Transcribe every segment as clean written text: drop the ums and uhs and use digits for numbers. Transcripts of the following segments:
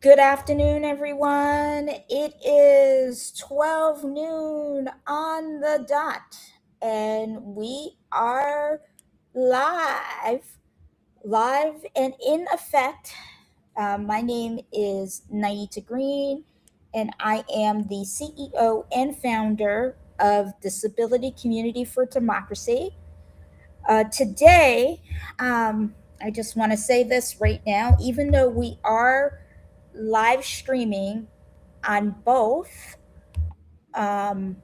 Good afternoon, everyone. It is 12 noon on the dot, and we are live, live and in effect. My name is Naita Green, and I am the CEO and founder of Disability Community for Democracy. Today, I just want to say this right now, even though we are live streaming on both um,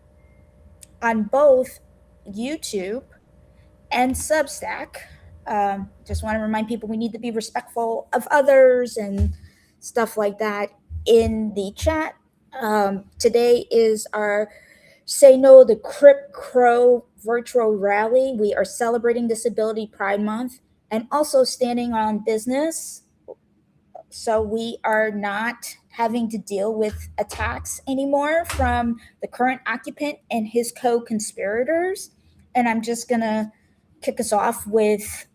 on both YouTube and Substack. Just want to remind people we need to be respectful of others and stuff like that in the chat. Today is our Say No the Crip Crow virtual rally. We are celebrating Disability Pride Month and also standing on business, so we are not having to deal with attacks anymore from the current occupant and his co-conspirators. And I'm just gonna kick us off with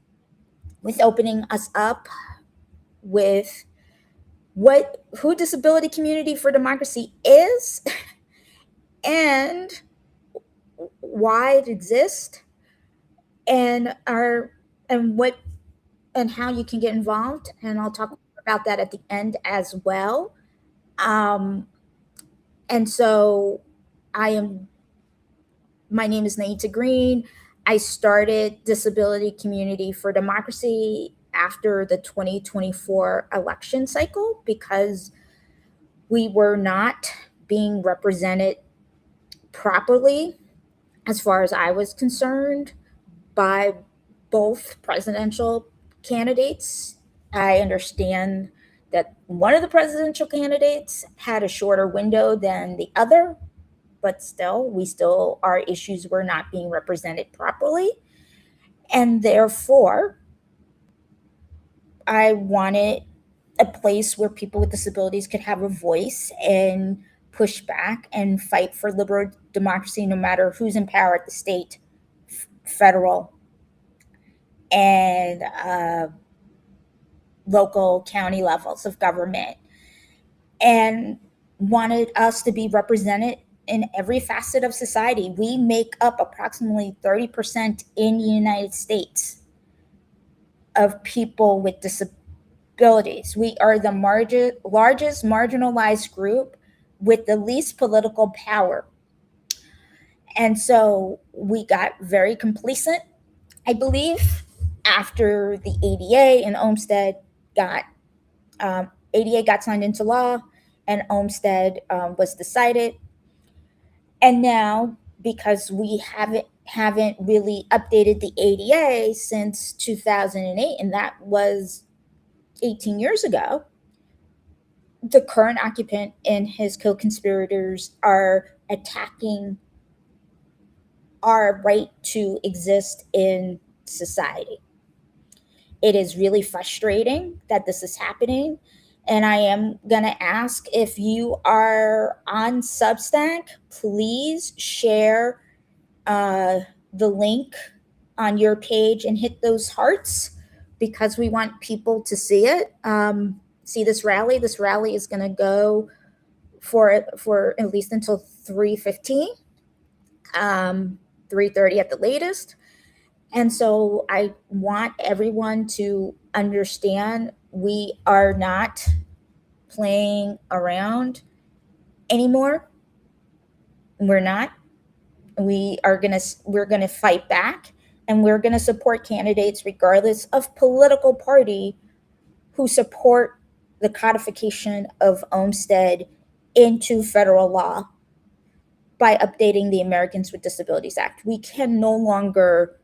opening us up with what who Disability Community for Democracy is and why it exists, and our and what and how you can get involved, and I'll talk about that at the end as well. um, And so I am, my name is Naita Green. I started Disability Community for Democracy after the 2024 election cycle because we were not being represented properly, as far as I was concerned, by both presidential candidates. I understand that one of the presidential candidates had a shorter window than the other, but still our issues were not being represented properly. And therefore, I wanted a place where people with disabilities could have a voice and push back and fight for liberal democracy, no matter who's in power at the state, federal, and local county levels of government, and wanted us to be represented in every facet of society. We make up approximately 30% in the United States of people with disabilities. We are the largest marginalized group with the least political power. And so we got very complacent, I believe, after the ADA and Olmstead got signed into law, and Olmstead was decided. And now, because we haven't really updated the ADA since 2008, and that was 18 years ago, the current occupant and his co-conspirators are attacking our right to exist in society. It is really frustrating that this is happening. And I am going to ask, if you are on Substack, please share the link on your page and hit those hearts, because we want people to see it. See this rally. This rally is going to go for at least until 3:15, 3:30 at the latest. And so I want everyone to understand we are not playing around anymore. We're not. We're gonna fight back, and we're gonna support candidates regardless of political party who support the codification of Olmstead into federal law by updating the Americans with Disabilities Act. We can no longer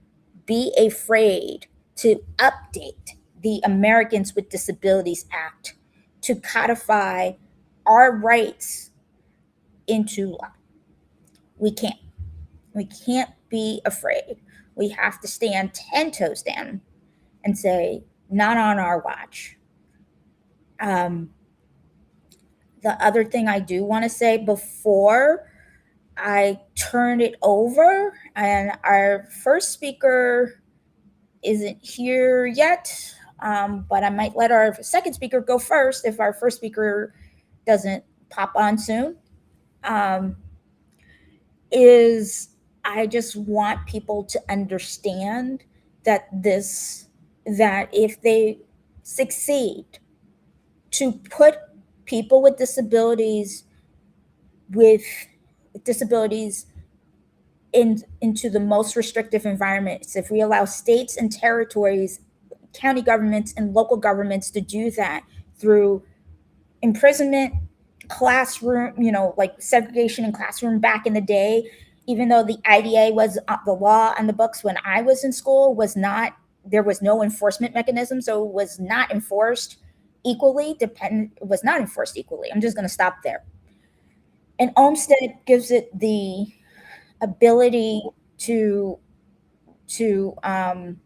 be afraid to update the Americans with Disabilities Act to codify our rights into law. We can't. We can't be afraid. We have to stand 10 toes down and say, not on our watch. The other thing I do want to say before I turn it over, and our first speaker isn't here yet. but I might let our second speaker go first if our first speaker doesn't pop on soon. Is I just want people to understand that that if they succeed to put people with disabilities into the most restrictive environments, if we allow states and territories, county governments and local governments to do that through imprisonment, classroom, like segregation in classroom back in the day, even though the IDA was the law on the books when I was in school, there was no enforcement mechanism, so it was not enforced equally. It was not enforced equally. I'm just going to stop there. And Olmstead gives it the ability to to um,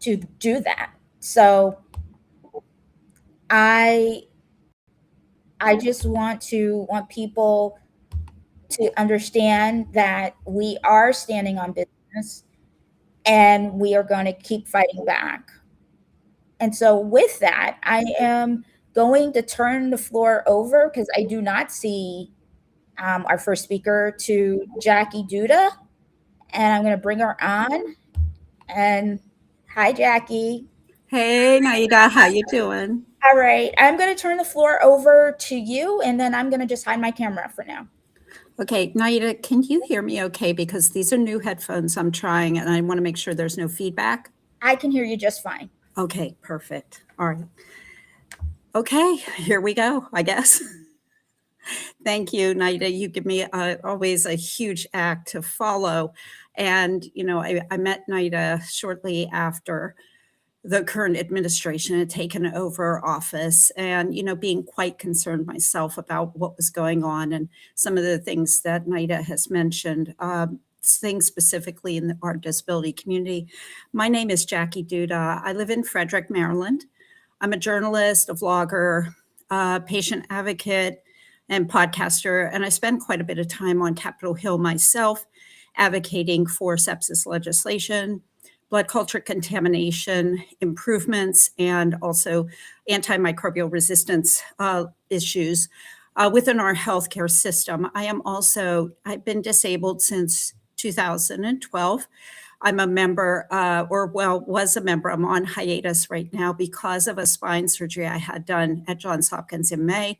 to do that. So I I just want people to understand that we are standing on business and we are going to keep fighting back. And so with that, I am going to turn the floor over because I do not see our first speaker, to Jackie Duda, and I'm going to bring her on. And hi, Jackie. Hey, Naida, how you doing? All right, I'm going to turn the floor over to you, and then I'm going to just hide my camera for now. Okay, Naida, can you hear me okay? Because these are new headphones I'm trying, and I want to make sure there's no feedback. I can hear you just fine. Okay, perfect. All right. Okay, here we go, I guess. Thank you, Naida. You give me always a huge act to follow. And, I met Naida shortly after the current administration had taken over office, and being quite concerned myself about what was going on and some of the things that Naida has mentioned, things specifically in our disability community. My name is Jackie Duda. I live in Frederick, Maryland. I'm a journalist, a vlogger, a patient advocate, and podcaster, and I spend quite a bit of time on Capitol Hill myself, advocating for sepsis legislation, blood culture contamination improvements, and also antimicrobial resistance issues within our healthcare system. I've been disabled since 2012. I'm a member, was a member. I'm on hiatus right now because of a spine surgery I had done at Johns Hopkins in May,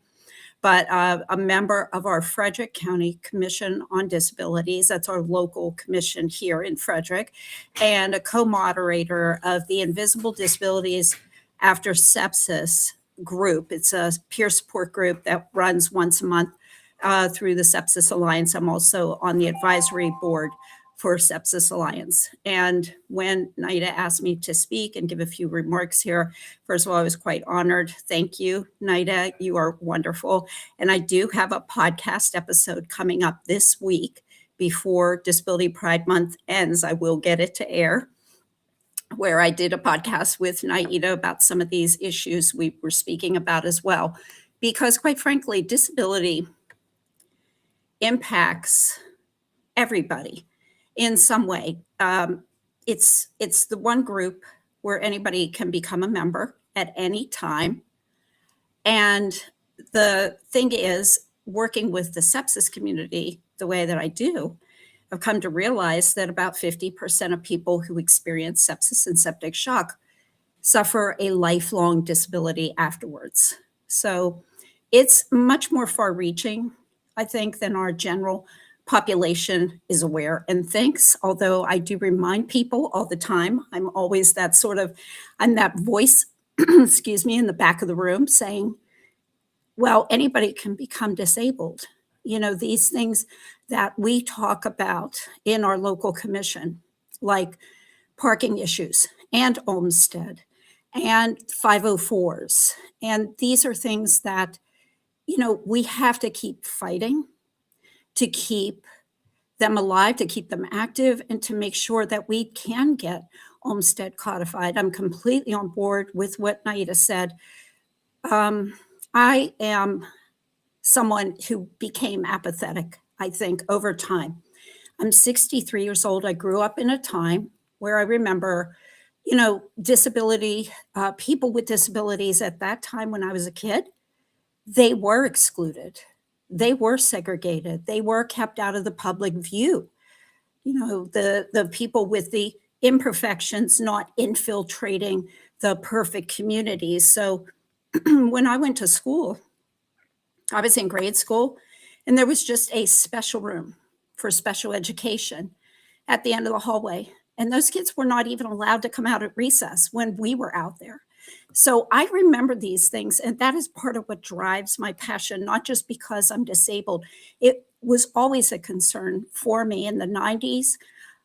but a member of our Frederick County Commission on Disabilities. That's our local commission here in Frederick, and a co-moderator of the Invisible Disabilities After Sepsis group. It's a peer support group that runs once a month through the Sepsis Alliance. I'm also on the advisory board for Sepsis Alliance. And when Naida asked me to speak and give a few remarks here, first of all, I was quite honored. Thank you, Naida. You are wonderful. And I do have a podcast episode coming up this week before Disability Pride Month ends. I will get it to air, where I did a podcast with Naida about some of these issues we were speaking about as well. Because quite frankly, disability impacts everybody in some way. It's the one group where anybody can become a member at any time. And the thing is, working with the sepsis community the way that I do, I've come to realize that about 50% of people who experience sepsis and septic shock suffer a lifelong disability afterwards. So it's much more far reaching, I think, than our general population is aware and thinks, although I do remind people all the time. I'm always I'm that voice, excuse me, in the back of the room saying, well, anybody can become disabled. These things that we talk about in our local commission, like parking issues and Olmstead and 504s. And these are things that, we have to keep fighting to keep them alive, to keep them active, and to make sure that we can get Olmstead codified. I'm completely on board with what Naida said. I am someone who became apathetic, I think, over time. I'm 63 years old. I grew up in a time where I remember disability, people with disabilities at that time when I was a kid, they were excluded. They were segregated. They were kept out of the public view. The people with the imperfections not infiltrating the perfect communities. So when I went to school, I was in grade school, and there was just a special room for special education at the end of the hallway. And those kids were not even allowed to come out at recess when we were out there. So I remember these things, and that is part of what drives my passion, not just because I'm disabled. It was always a concern for me in the 90s.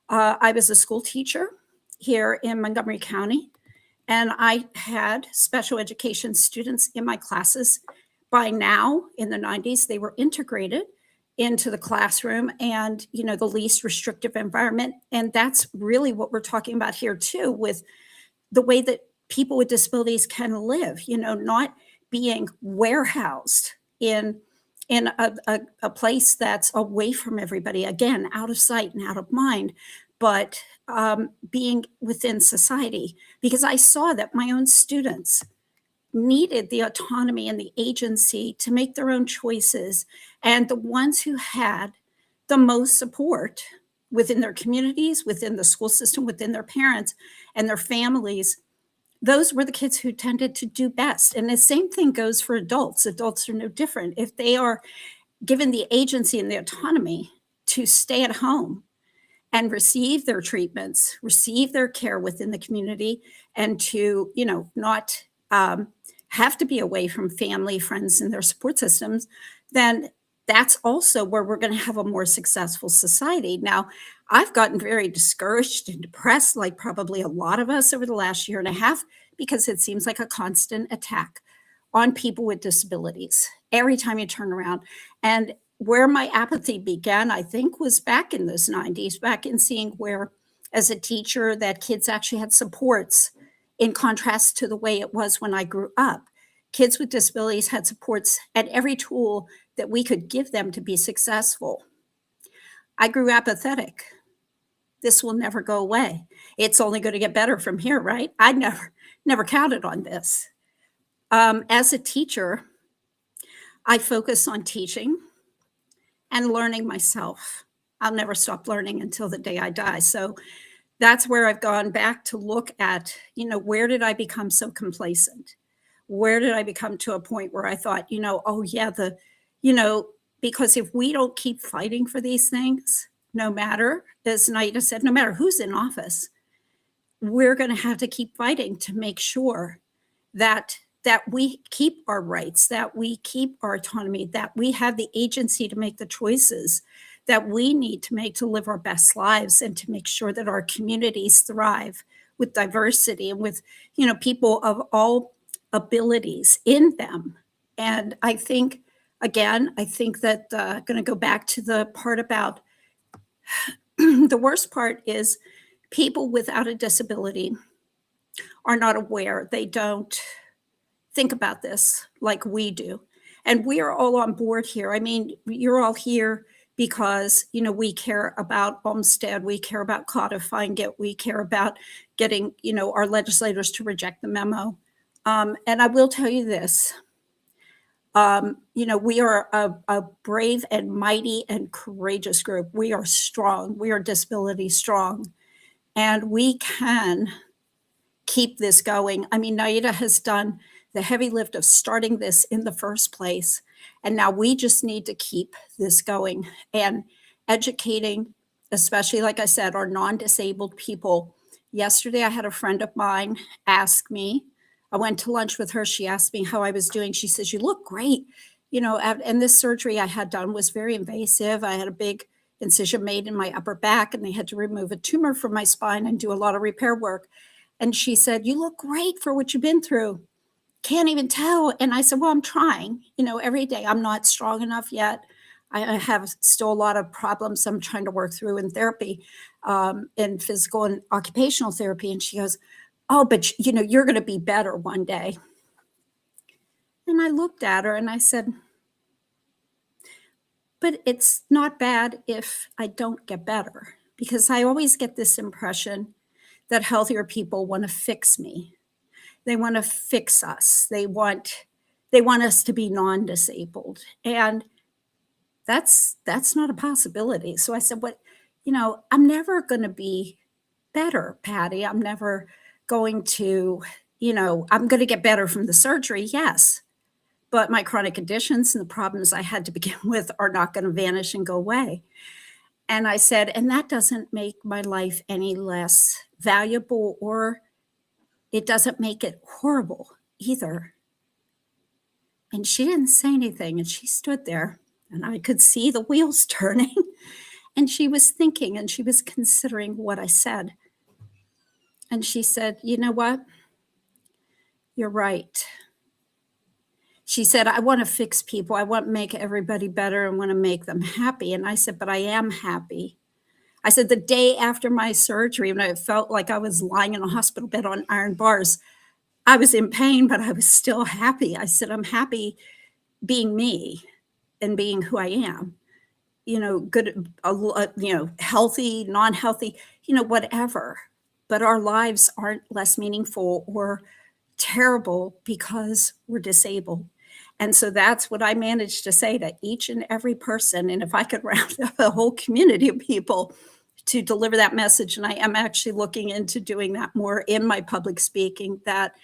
I was a school teacher here in Montgomery County, and I had special education students in my classes. By now, in the 90s, they were integrated into the classroom and the least restrictive environment. And that's really what we're talking about here too, with the way that people with disabilities can live, not being warehoused in a place that's away from everybody, again, out of sight and out of mind, but being within society. Because I saw that my own students needed the autonomy and the agency to make their own choices. And the ones who had the most support within their communities, within the school system, within their parents and their families, those were the kids who tended to do best. And the same thing goes for adults. Adults are no different. If they are given the agency and the autonomy to stay at home and receive their treatments, receive their care within the community, and to, not have to be away from family, friends, and their support systems, then that's also where we're going to have a more successful society. Now, I've gotten very discouraged and depressed, like probably a lot of us over the last year and a half, because it seems like a constant attack on people with disabilities every time you turn around. And where my apathy began, I think, was back in those 90s, back in seeing where, as a teacher, that kids actually had supports in contrast to the way it was when I grew up. Kids with disabilities had supports at every tool that we could give them to be successful. I grew apathetic. This will never go away. It's only going to get better from here, right? I never counted on this. As a teacher, I focus on teaching and learning myself. I'll never stop learning until the day I die. So that's where I've gone back to look at, where did I become so complacent? Where did I become to a point where I thought, oh yeah, because if we don't keep fighting for these things, no matter, as Naida said, no matter who's in office, we're going to have to keep fighting to make sure that we keep our rights, that we keep our autonomy, that we have the agency to make the choices that we need to make to live our best lives, and to make sure that our communities thrive with diversity and with, people of all abilities in them. And I think, again, that going to go back to the part about the worst part is people without a disability are not aware. They don't think about this like we do. And we are all on board here. I mean, you're all here because, we care about Olmstead, we care about codifying it, we care about getting, our legislators to reject the memo. And I will tell you this, we are a brave and mighty and courageous group. We are strong. We are disability strong. And we can keep this going. I mean, Naida has done the heavy lift of starting this in the first place. And now we just need to keep this going and educating, especially, like I said, our non-disabled people. Yesterday, I had a friend of mine ask me, I went to lunch with her. She asked me how I was doing. She says, "You look great." And this surgery I had done was very invasive. I had a big incision made in my upper back, and they had to remove a tumor from my spine and do a lot of repair work. And she said, "You look great for what you've been through. Can't even tell." And I said, "Well, I'm trying, every day. I'm not strong enough yet. I have still a lot of problems I'm trying to work through in therapy, in physical and occupational therapy." And she goes, "Oh, but you're going to be better one day." And I looked at her and I said, "But it's not bad if I don't get better," because I always get this impression that healthier people want to fix me. They want to fix us. They want us to be non-disabled. And that's not a possibility. So I said, what, I'm never going to be better, Patty. I'm never going to, I'm going to get better from the surgery. Yes. But my chronic conditions and the problems I had to begin with are not going to vanish and go away. And I said, and that doesn't make my life any less valuable, or it doesn't make it horrible either. And she didn't say anything, and she stood there, and I could see the wheels turning. And she was thinking, and she was considering what I said. And she said, you know what? You're right. She said, I want to fix people. I want to make everybody better and want to make them happy. And I said, but I am happy. I said, the day after my surgery, when I felt like I was lying in a hospital bed on iron bars, I was in pain, but I was still happy. I said, I'm happy being me and being who I am, good, healthy, non-healthy, whatever. But our lives aren't less meaningful or terrible because we're disabled. And so that's what I managed to say to each and every person. And if I could round up a whole community of people to deliver that message, and I am actually looking into doing that more in my public speaking, that,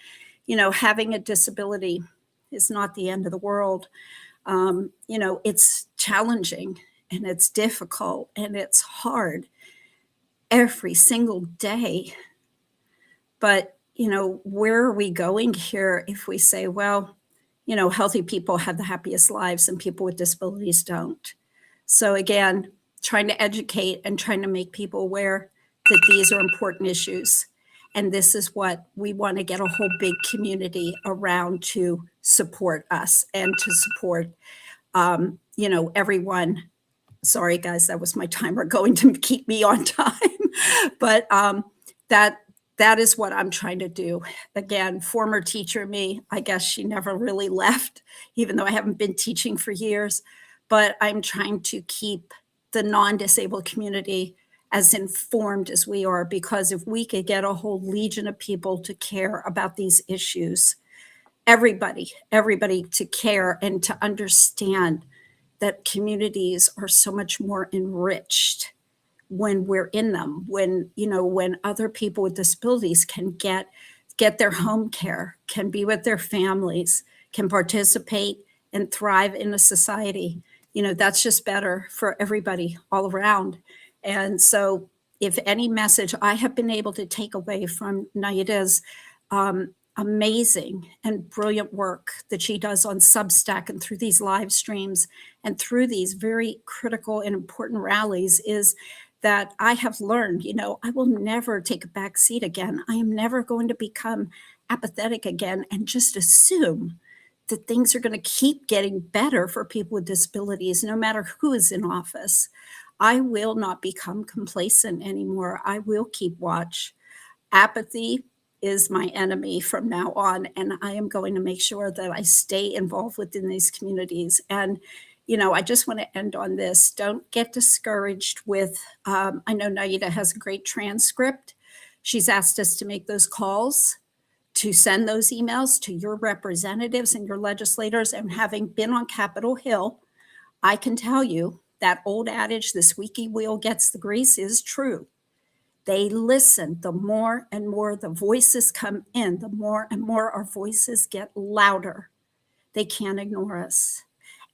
having a disability is not the end of the world. It's challenging and it's difficult and it's hard every single day. But, where are we going here if we say, well, healthy people have the happiest lives and people with disabilities don't? So again, trying to educate and trying to make people aware that these are important issues. And this is what we want to get a whole big community around to support us and to support, everyone. Sorry, guys, that was my timer going to keep me on time. But that is what I'm trying to do. Again, former teacher me, I guess she never really left, even though I haven't been teaching for years. But I'm trying to keep the non-disabled community as informed as we are, because if we could get a whole legion of people to care about these issues, everybody to care and to understand that communities are so much more enriched when we're in them, when other people with disabilities can get their home care, can be with their families, can participate and thrive in a society. That's just better for everybody all around. And so if any message I have been able to take away from Naida's amazing and brilliant work that she does on Substack and through these live streams and through these very critical and important rallies is that I have learned, I will never take a back seat again. I am never going to become apathetic again and just assume that things are going to keep getting better for people with disabilities, no matter who is in office. I will not become complacent anymore. I will keep watch. Apathy is my enemy from now on, and I am going to make sure that I stay involved within these communities. And I just want to end on this. Don't get discouraged with, I know Naida has a great transcript. She's asked us to make those calls, to send those emails to your representatives and your legislators. And having been on Capitol Hill, I can tell you that old adage, the squeaky wheel gets the grease, is true. They listen. The more and more the voices come in, the more and more our voices get louder. They can't ignore us,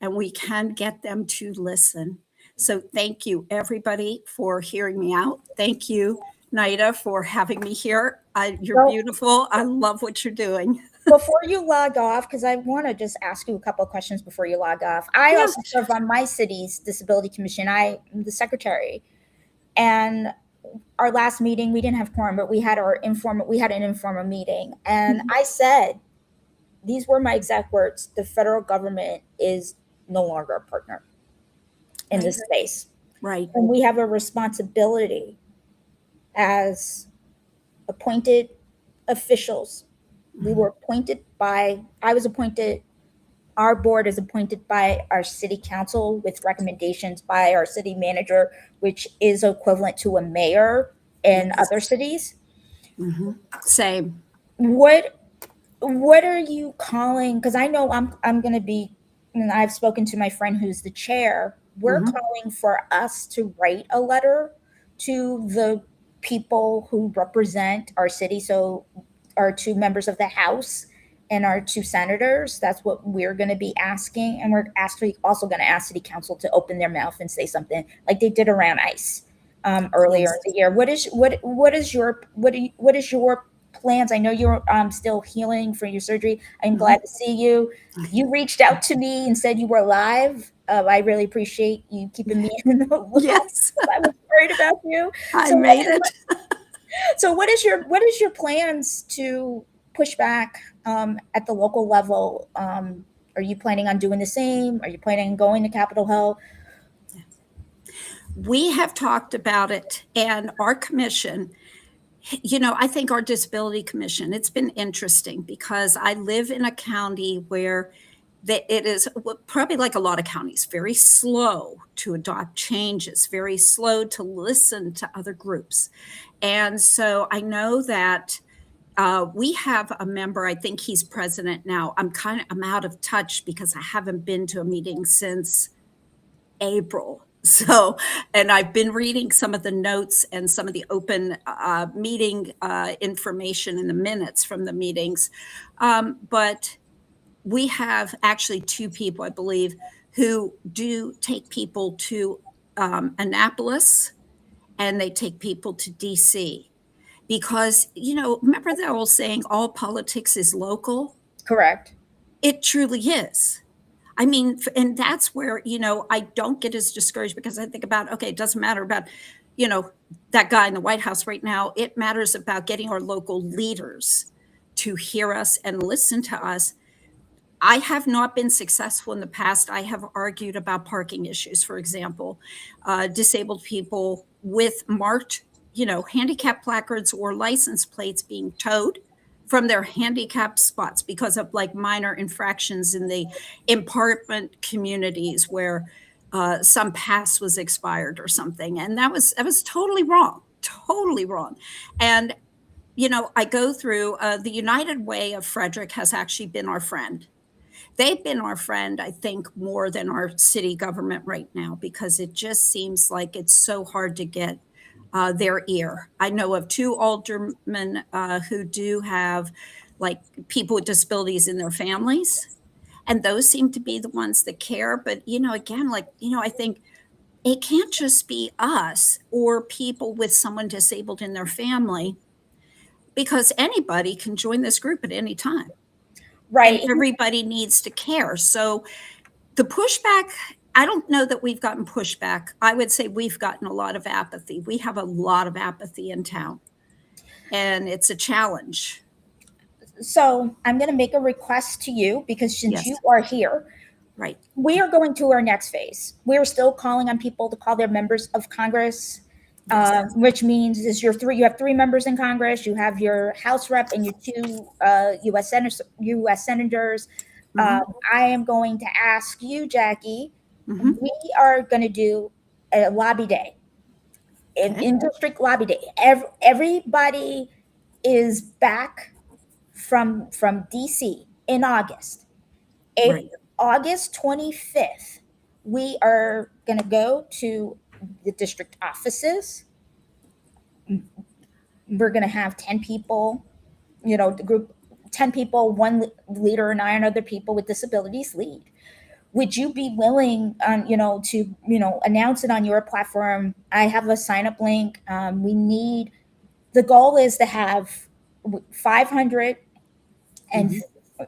and we can get them to listen. So thank you, everybody, for hearing me out. Thank you, Naida, for having me here. You're beautiful. I love what you're doing. Before you log off, because I want to just ask you a couple of questions before you log off. I also serve on my city's disability commission. I am the secretary. And our last meeting, we didn't have quorum, but we had an informal meeting. And I said, these were my exact words: the federal government is no longer a partner in this space. Right. And we have a responsibility as appointed officials. We were our board is appointed by our city council with recommendations by our city manager, which is equivalent to a mayor in other cities. Same. What what are you calling? Because I know I'm going to be, and I've spoken to my friend who's the chair. We're Mhm. calling for us to write a letter to the people who represent our city. So our two members of the House and our two senators. That's what we're going to be asking, and we're actually also going to ask City Council to open their mouth and say something like they did around ICE earlier Yes. in the year. What is your plans? I know you're still healing from your surgery. I'm Mhm. glad to see you. You reached out to me and said you were live. I really appreciate you keeping me in the loop. Yes, I was worried about you. I So made it. what is your plans to push back at the local level? Are you planning on doing the same? Are you planning on going to Capitol Hill? We have talked about it, and our commission, I think our disability commission, it's been interesting because I live in a county where it is probably like a lot of counties, very slow to adopt changes, very slow to listen to other groups. And so I know that we have a member, I think he's president now. I'm out of touch because I haven't been to a meeting since April. So, and I've been reading some of the notes and some of the open meeting information in the minutes from the meetings. But we have actually two people, I believe, who do take people to Annapolis, and they take people to DC because, remember the old saying, all politics is local? Correct. It truly is. I mean, and that's where, I don't get as discouraged because I think about, okay, it doesn't matter about, you know, that guy in the White House right now. It matters about getting our local leaders to hear us and listen to us. I have not been successful in the past. I have argued about parking issues, for example, disabled people with marked, handicap placards or license plates being towed from their handicapped spots because of like minor infractions in the apartment communities where some pass was expired or something, and that was totally wrong, totally wrong. And I go through the United Way of Frederick has actually been our friend. They've been our friend, I think, more than our city government right now because it just seems like it's so hard to get their ear. I know of two aldermen who do have like people with disabilities in their families, and those seem to be the ones that care. But, again, I think it can't just be us or people with someone disabled in their family because anybody can join this group at any time and Right. everybody needs to care. So the pushback, I don't know that we've gotten pushback. I would say we've gotten a lot of apathy. We have a lot of apathy in town, and it's a challenge. So I'm going to make a request to you because since Yes, you are here, right. we are going to our next phase. We're still calling on people to call their members of Congress, Yes. which means is you have three members in Congress, you have your House rep and your two U.S. senators. Hmm. I am going to ask you, Jackie. Hmm. We are going to do a lobby day, Okay. in district lobby day. Everybody is back from DC in August. Right. August 25th, we are going to go to the district offices. We're going to have 10 people, the group, 10 people, one leader, and 9 other people with disabilities lead. Would you be willing, to, announce it on your platform? I have a sign up link. The goal is to have 500 and Hmm.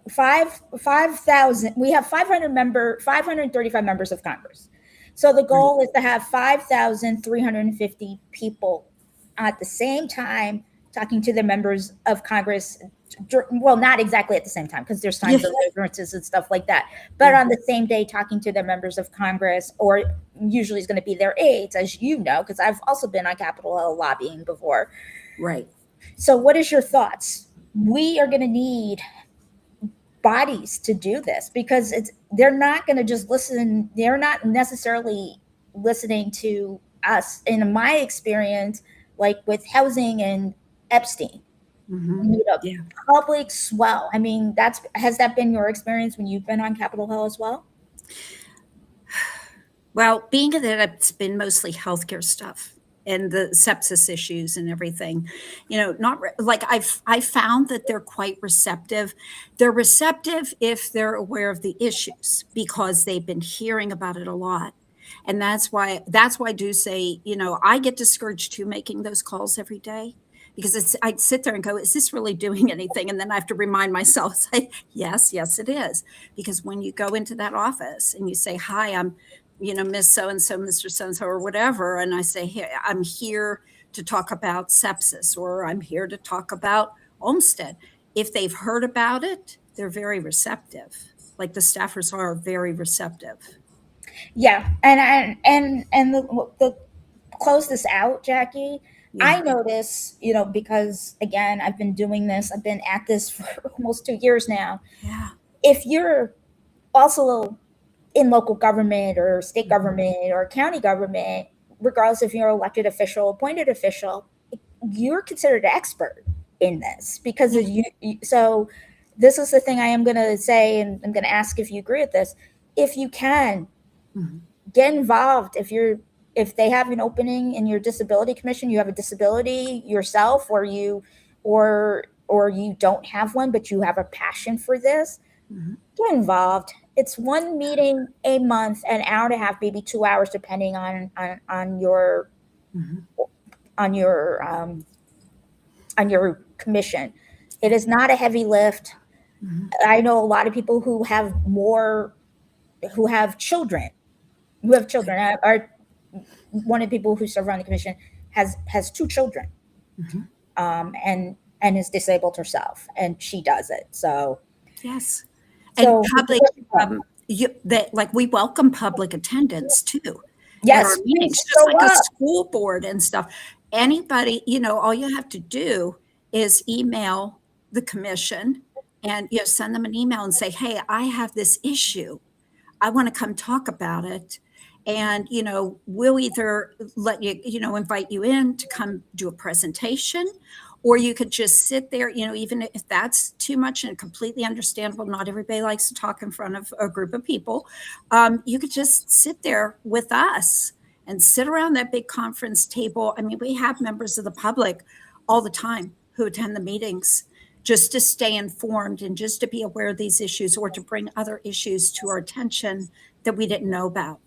5,000. We have 535 members of Congress. So the Right. goal is to have 5,350 people at the same time talking to the members of Congress. Well, not exactly at the same time because there's time Yeah. differences and stuff like that, but Yeah. on the same day talking to the members of Congress, or usually it's going to be their aides, as you know, because I've also been on Capitol Hill lobbying before. Right. So what is your thoughts? We are going to need bodies to do this because they're not going to just listen. They're not necessarily listening to us. In my experience, like with housing and Epstein, made a Yeah. public swell. I mean, has that been your experience when you've been on Capitol Hill as well? Well, being that it's been mostly healthcare stuff and the sepsis issues and everything, not like I found that they're quite receptive. They're receptive if they're aware of the issues because they've been hearing about it a lot. And that's why I do say, I get discouraged too making those calls every day because I'd sit there and go, is this really doing anything? And then I have to remind myself, say, yes, it is. Because when you go into that office and you say, hi, I'm Miss So and so, Mr. So and so, or whatever. And I say, hey, I'm here to talk about sepsis, or I'm here to talk about Olmsted. If they've heard about it, they're very receptive. Like the staffers are very receptive. Yeah, and the close this out, Jackie. Yeah. I notice, because again, I've been doing this. I've been at this for almost 2 years now. Yeah. If you're also in local government or state government or county government, regardless if you're elected official, appointed official, you're considered an expert in this because Yeah. so this is the thing I am going to say, and I'm going to ask if you agree with this. If you can get involved, if they have an opening in your disability commission, you have a disability yourself, or you don't have one, but you have a passion for this, get involved. It's one meeting a month, an hour and a half, maybe 2 hours, depending on your on your on your commission. It is not a heavy lift. I know a lot of people who have children. Are one of the people who serve on the commission has 2 children, and is disabled herself, and she does it. So Yes. And so public, like we welcome public attendance too at our yes, meetings, please just show like a up. school board and stuff. Anybody, all you have to do is email the commission and send them an email and say, hey, I have this issue. I want to come talk about it. And, we'll either let you, invite you in to come do a presentation, or you could just sit there, even if that's too much and completely understandable. Not everybody likes to talk in front of a group of people. You could just sit there with us and sit around that big conference table. I mean, we have members of the public all the time who attend the meetings just to stay informed and just to be aware of these issues or to bring other issues to our attention that we didn't know about.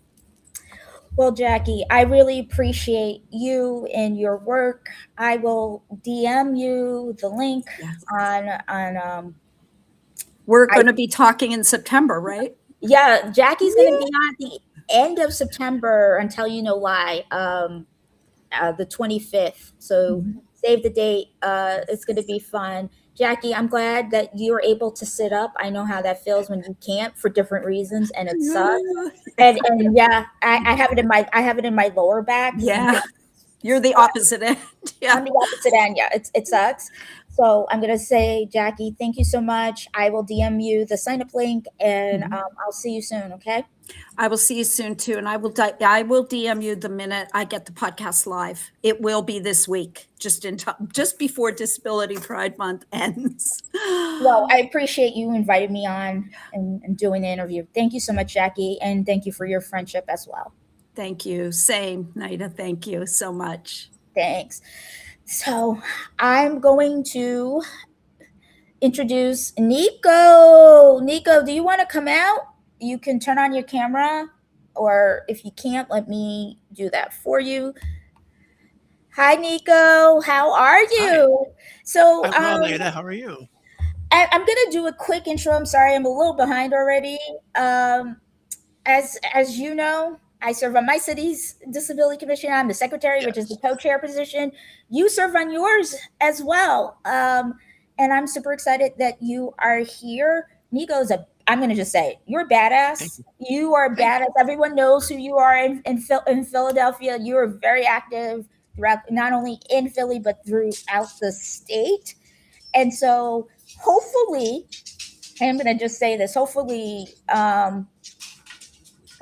Well, Jackie, I really appreciate you and your work. I will DM you the link Yes. on We're going to be talking in September, right? yeah, Jackie's going to be on the end of September, until you know why, the 25th. So save the date. It's going to be fun. Jackie, I'm glad that you're able to sit up. I know how that feels when you can't for different reasons, and it sucks. And yeah, I have it in my lower back. Yeah. You're the opposite end. Yeah. I'm the opposite end. Yeah, it sucks. So I'm gonna say, Jackie, thank you so much. I will DM you the sign up link, and I'll see you soon. Okay. I will see you soon too, and I will DM you the minute I get the podcast live. It will be this week, just in time, just before Disability Pride Month ends. Well, I appreciate you inviting me on and doing the interview. Thank you so much, Jackie, and thank you for your friendship as well. Thank you. Same, Nida. Thank you so much. Thanks. So I'm going to introduce Nico. Nico, do you want to come out? You can turn on your camera, or if you can't, let me do that for you. Hi, Nico. How are you? Hi. So, I'm well, Nada. How are you? I'm gonna do a quick intro. I'm sorry, I'm a little behind already. As you know, I serve on my city's disability commission. I'm the secretary, which is the Yes. co-chair position. You serve on yours as well, and I'm super excited that you are here. Nico's I'm going to just say, you're a Thank badass. you. You are a Thank badass. you. Everyone knows who you are in Philadelphia. You are very active throughout, not only in Philly, but throughout the state. And so hopefully, I'm going to just say this, hopefully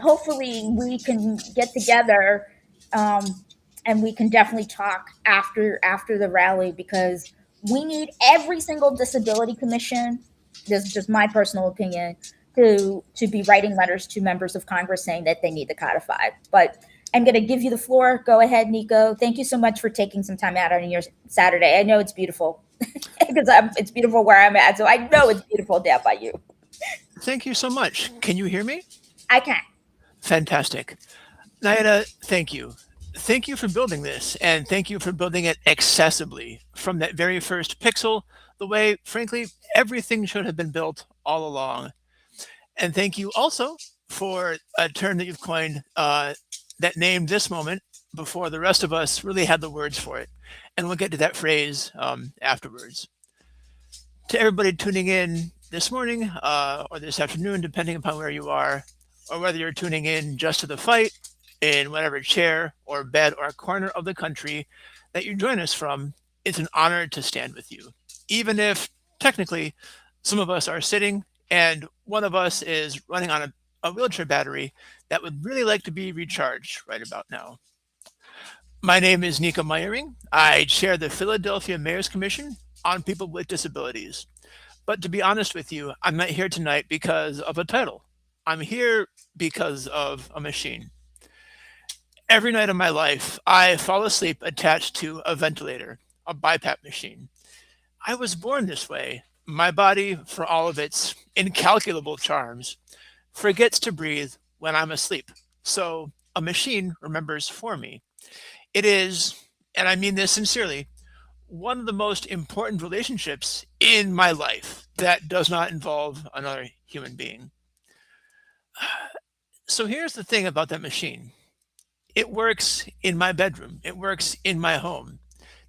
we can get together, and we can definitely talk after the rally, because We need every single disability commission, this is just my personal opinion, to be writing letters to members of Congress saying that they need to codify. But I'm going to give you the floor. Go ahead, Nico. Thank you so much for taking some time out on your Saturday. I know it's beautiful because it's beautiful where I'm at, so I know it's beautiful down by you. Thank you so much. Can you hear me? I can. Fantastic. Naida, thank you. Thank you for building this, and thank you for building it accessibly from that very first pixel, the way, frankly, everything should have been built all along. And thank you also for a term that you've coined that named this moment before the rest of us really had the words for it. And we'll get to that phrase afterwards. To everybody tuning in this morning or this afternoon, depending upon where you are, or whether you're tuning in just to the fight in whatever chair or bed or corner of the country that you join us from, it's an honor to stand with you. Even if technically some of us are sitting and one of us is running on a wheelchair battery that would really like to be recharged right about now. My name is Nico Meyering. I chair the Philadelphia Mayor's Commission on People with Disabilities. But to be honest with you, I'm not here tonight because of a title. I'm here because of a machine. Every night of my life, I fall asleep attached to a ventilator, a BiPAP machine. I was born this way. My body, for all of its incalculable charms, forgets to breathe when I'm asleep. So a machine remembers for me. It is, and I mean this sincerely, one of the most important relationships in my life that does not involve another human being. So here's the thing about that machine. It works in my bedroom. It works in my home.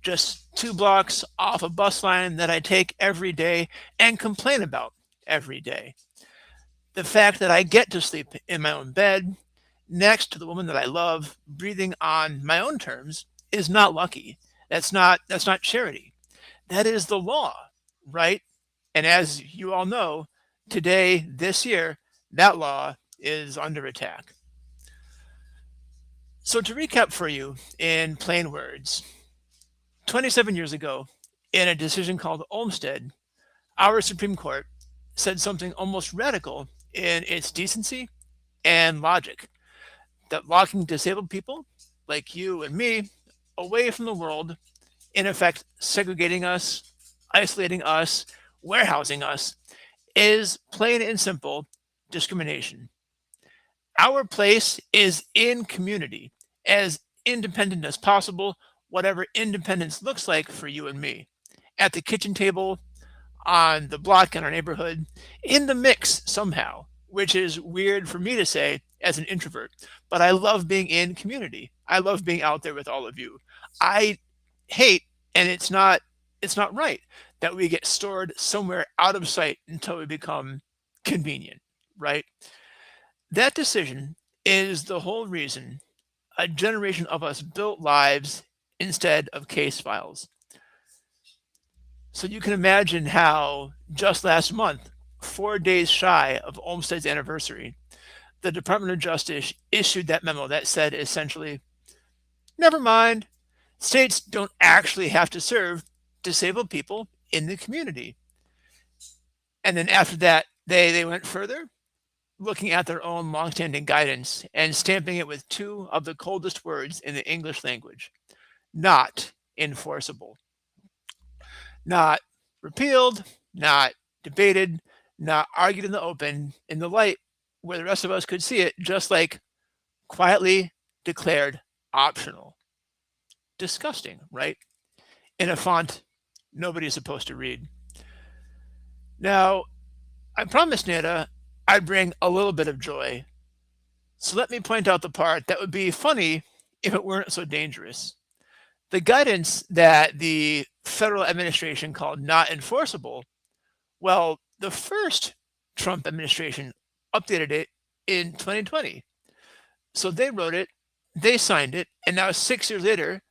Just 2 blocks off a bus line that I take every day and complain about every day. The fact that I get to sleep in my own bed, next to the woman that I love, breathing on my own terms, is not lucky. That's not charity. That is the law, right? And as you all know, today, this year, that law is under attack. So to recap for you in plain words, 27 years ago, in a decision called Olmstead, our Supreme Court said something almost radical in its decency and logic, that locking disabled people like you and me away from the world, in effect segregating us, isolating us, warehousing us, is plain and simple discrimination. Our place is in community, as independent as possible, whatever independence looks like for you and me. At the kitchen table, on the block in our neighborhood, in the mix somehow, which is weird for me to say as an introvert. But I love being in community. I love being out there with all of you. I hate, and it's not right that we get stored somewhere out of sight until we become convenient, right? That decision is the whole reason a generation of us built lives instead of case files. So you can imagine how just last month, 4 days shy of Olmsted's anniversary, the Department of Justice issued that memo that said essentially, never mind, states don't actually have to serve disabled people in the community. And then after that, they went further, looking at their own longstanding guidance and stamping it with two of the coldest words in the English language: not enforceable. Not repealed, not debated, not argued in the open, in the light where the rest of us could see it, just like quietly declared optional. Disgusting, right? In a font nobody's supposed to read. Now, I promised Nada I'd bring a little bit of joy. So let me point out the part that would be funny if it weren't so dangerous. The guidance that the federal administration called not enforceable, well, the first Trump administration updated it in 2020. So they wrote it, they signed it, and now 6 years later,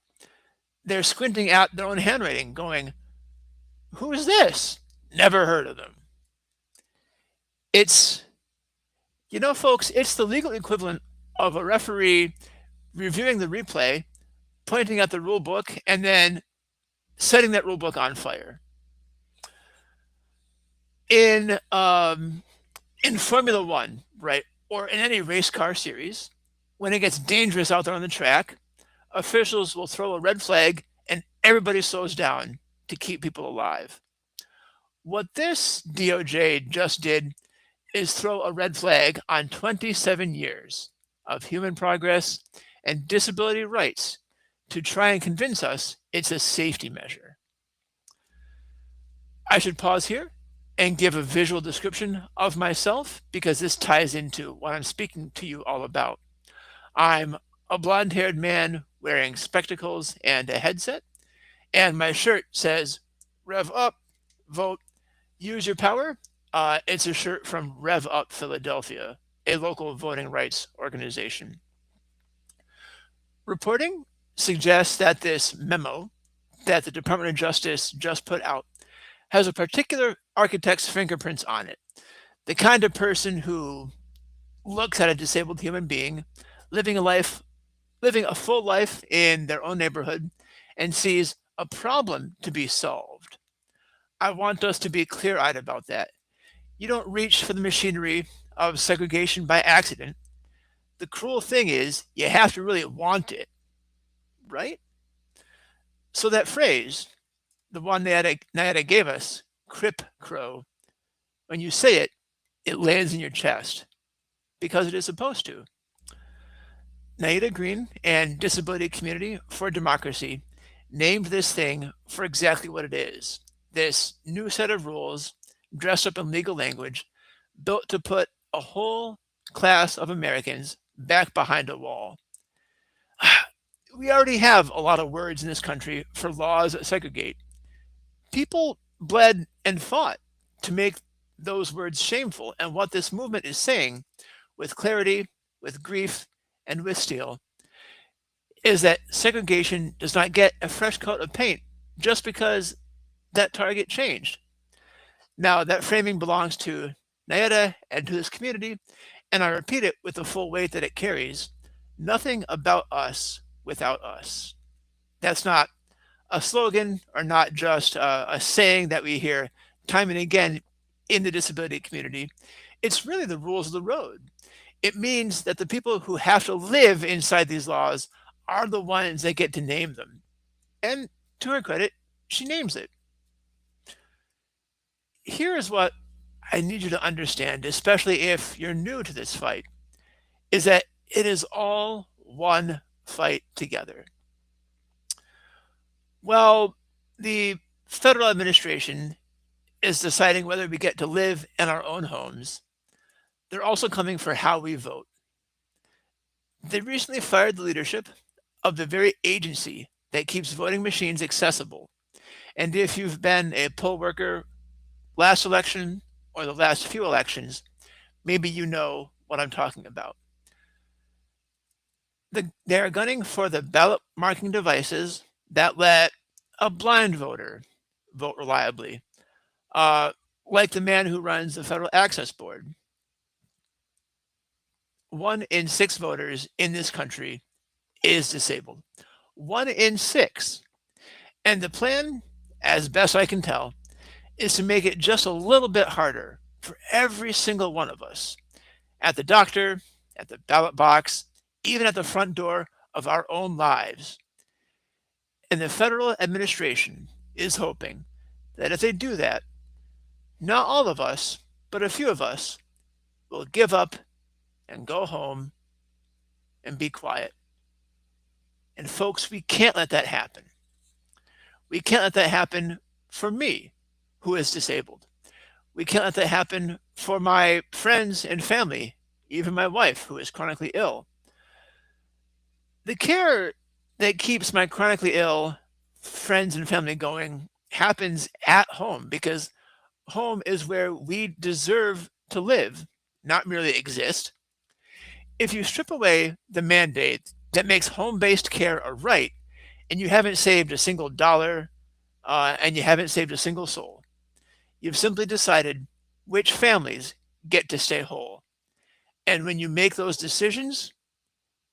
they're squinting at their own handwriting, going, who is this? Never heard of them. It's, folks, it's the legal equivalent of a referee reviewing the replay, pointing at the rule book, and then setting that rule book on fire. In in Formula One, right, or in any race car series, when it gets dangerous out there on the track, officials will throw a red flag and everybody slows down to keep people alive. What this DOJ just did is throw a red flag on 27 years of human progress and disability rights to try and convince us it's a safety measure. I should pause here and give a visual description of myself because this ties into what I'm speaking to you all about. I'm a blonde haired man wearing spectacles and a headset, and my shirt says Rev Up, Vote, Use Your Power. It's a shirt from Rev Up Philadelphia, a local voting rights organization. Reporting suggests that this memo that the Department of Justice just put out has a particular architect's fingerprints on it. The kind of person who looks at a disabled human being living a life, living a full life in their own neighborhood and sees a problem to be solved. I want us to be clear eyed about that. You don't reach for the machinery of segregation by accident. The cruel thing is, you have to really want it, right? So, that phrase, the one Nayada gave us, Crip Crow, when you say it, it lands in your chest because it is supposed to. Naida Green and Disability Community for Democracy named this thing for exactly what it is, this new set of rules dressed up in legal language built to put a whole class of Americans back behind a wall. We already have a lot of words in this country for laws that segregate. People bled and fought to make those words shameful. And what this movement is saying, with clarity, with grief, and with steel, is that segregation does not get a fresh coat of paint just because that target changed. Now, that framing belongs to Nayada and to this community, and I repeat it with the full weight that it carries. Nothing about us without us. That's not a slogan or not just a saying that we hear time and again in the disability community. It's really the rules of the road. It means that the people who have to live inside these laws are the ones that get to name them. And to her credit, she names it. Here is what I need you to understand, especially if you're new to this fight, is that it is all one fight together. Well, the federal administration is deciding whether we get to live in our own homes. They're also coming for how we vote. They recently fired the leadership of the very agency that keeps voting machines accessible. And if you've been a poll worker last election or the last few elections, maybe you know what I'm talking about. They're gunning for the ballot marking devices that let a blind voter vote reliably, like the man who runs the Federal Access Board. 1 in 6 voters in this country is disabled. 1 in 6. And the plan, as best I can tell, is to make it just a little bit harder for every single one of us at the doctor, at the ballot box, even at the front door of our own lives. And the federal administration is hoping that if they do that, not all of us, but a few of us will give up and go home and be quiet. And folks, we can't let that happen. We can't let that happen for me, who is disabled. We can't let that happen for my friends and family, even my wife, who is chronically ill. The care that keeps my chronically ill friends and family going happens at home because home is where we deserve to live, not merely exist. If you strip away the mandate that makes home-based care a right, and you haven't saved a single dollar, and you haven't saved a single soul, you've simply decided which families get to stay whole. And when you make those decisions,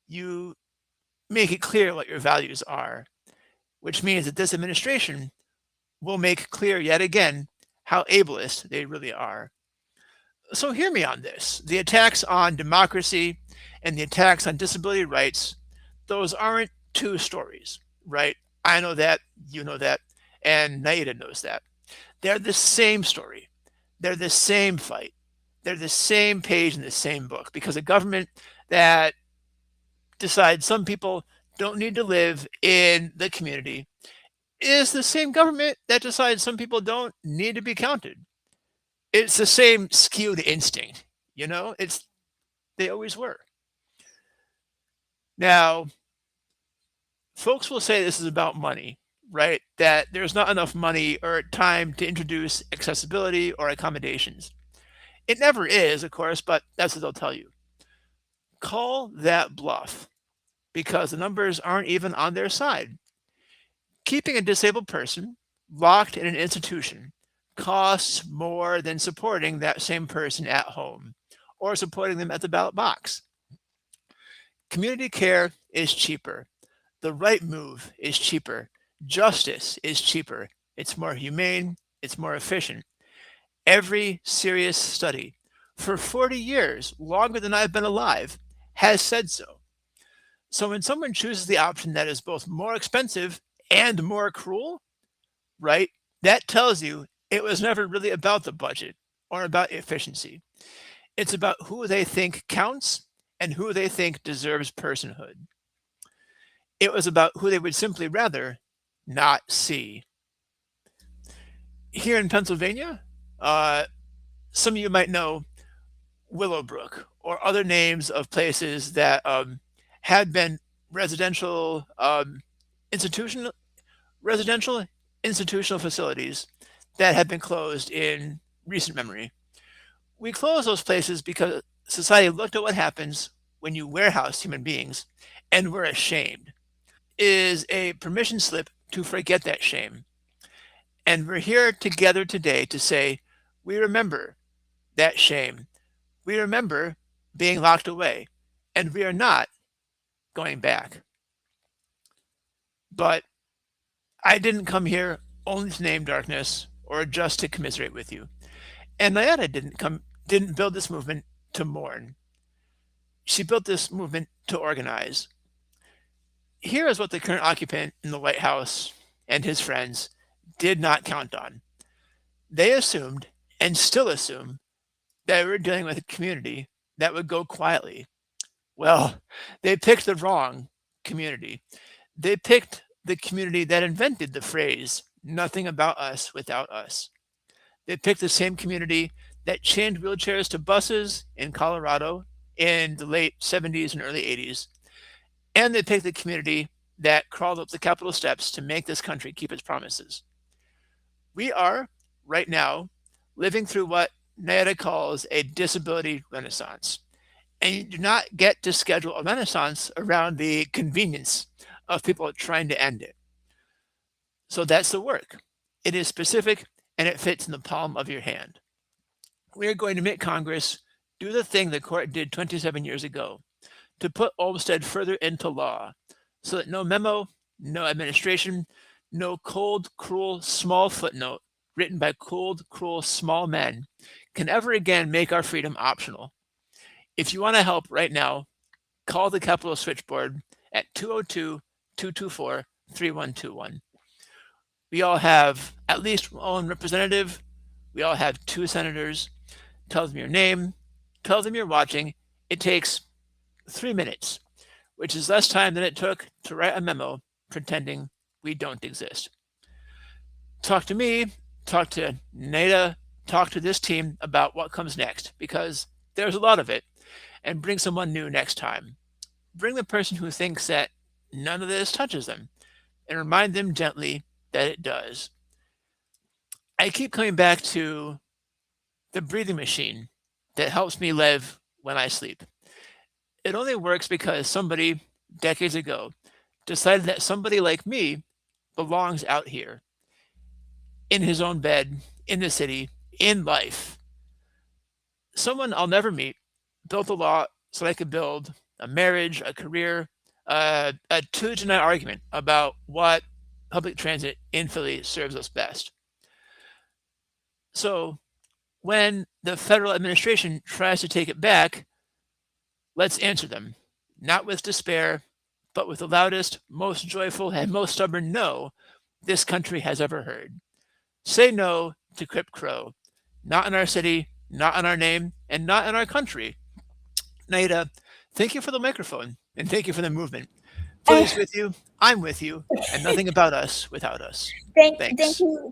you make it clear what your values are. which means that this administration will make clear yet again how ableist they really are. So hear me on this. The attacks on democracy and the attacks on disability rights, those aren't two stories, right? I know that, you know that, and Naida knows that. They're the same story. They're the same fight. They're the same page in the same book because a government that decides some people don't need to live in the community is the same government that decides some people don't need to be counted. It's the same skewed instinct, it's they always were. Now, folks will say this is about money, right? That there's not enough money or time to introduce accessibility or accommodations. It never is, of course, but that's what they'll tell you. Call that bluff because the numbers aren't even on their side. Keeping a disabled person locked in an institution costs more than supporting that same person at home or supporting them at the ballot box. Community care is cheaper. The right move is cheaper. Justice is cheaper. It's more humane. It's more efficient. Every serious study for 40 years, longer than I've been alive, has said so. So when someone chooses the option that is both more expensive and more cruel, right, that tells you it was never really about the budget or about efficiency. It's about who they think counts and who they think deserves personhood. It was about who they would simply rather not see. Here in Pennsylvania, some of you might know Willowbrook or other names of places that had been residential institutional residential institutional facilities that had been closed in recent memory. We closed those places because society looked at what happens when you warehouse human beings and we're ashamed. It is a permission slip to forget that shame. And we're here together today to say we remember that shame. We remember being locked away, and we are not going back. But I didn't come here only to name darkness or just to commiserate with you. And Nayada didn't build this movement to mourn. She built this movement to organize. Here is what the current occupant in the White House and his friends did not count on. They assumed, and still assume, that we were dealing with a community that would go quietly. Well, they picked the wrong community. They picked the community that invented the phrase, nothing about us without us. They picked the same community that chained wheelchairs to buses in Colorado in the late 70s and early 80s. And they picked the community that crawled up the Capitol steps to make this country keep its promises. We are, right now, living through what Nayada calls a disability renaissance. And you do not get to schedule a renaissance around the convenience of people trying to end it. So that's the work. It is specific and it fits in the palm of your hand. We are going to make Congress do the thing the court did 27 years ago, to put Olmstead further into law so that no memo, no administration, no cold, cruel, small footnote written by cold, cruel, small men can ever again make our freedom optional. If you want to help right now, call the Capitol switchboard at 202-224-3121. We all have at least one representative. We all have 2 senators. Tell them your name. Tell them you're watching. It takes 3 minutes, which is less time than it took to write a memo pretending we don't exist. Talk to me, talk to Nada, talk to this team about what comes next, because there's a lot of it, and bring someone new next time. Bring the person who thinks that none of this touches them, and remind them gently that it does. I keep coming back to the breathing machine that helps me live when I sleep. It only works because somebody, decades ago, decided that somebody like me belongs out here, in his own bed, in the city, in life. Someone I'll never meet built a law so I could build a marriage, a career, a tooth and argument about what public transit in Philly serves us best. So when the federal administration tries to take it back, let's answer them, not with despair, but with the loudest, most joyful, and most stubborn no this country has ever heard. Say no to Crip Crow. Not in our city, not in our name, and not in our country. Naida, thank you for the microphone, and thank you for the movement. Philly's with you, I'm with you, and nothing about us without us. Thanks.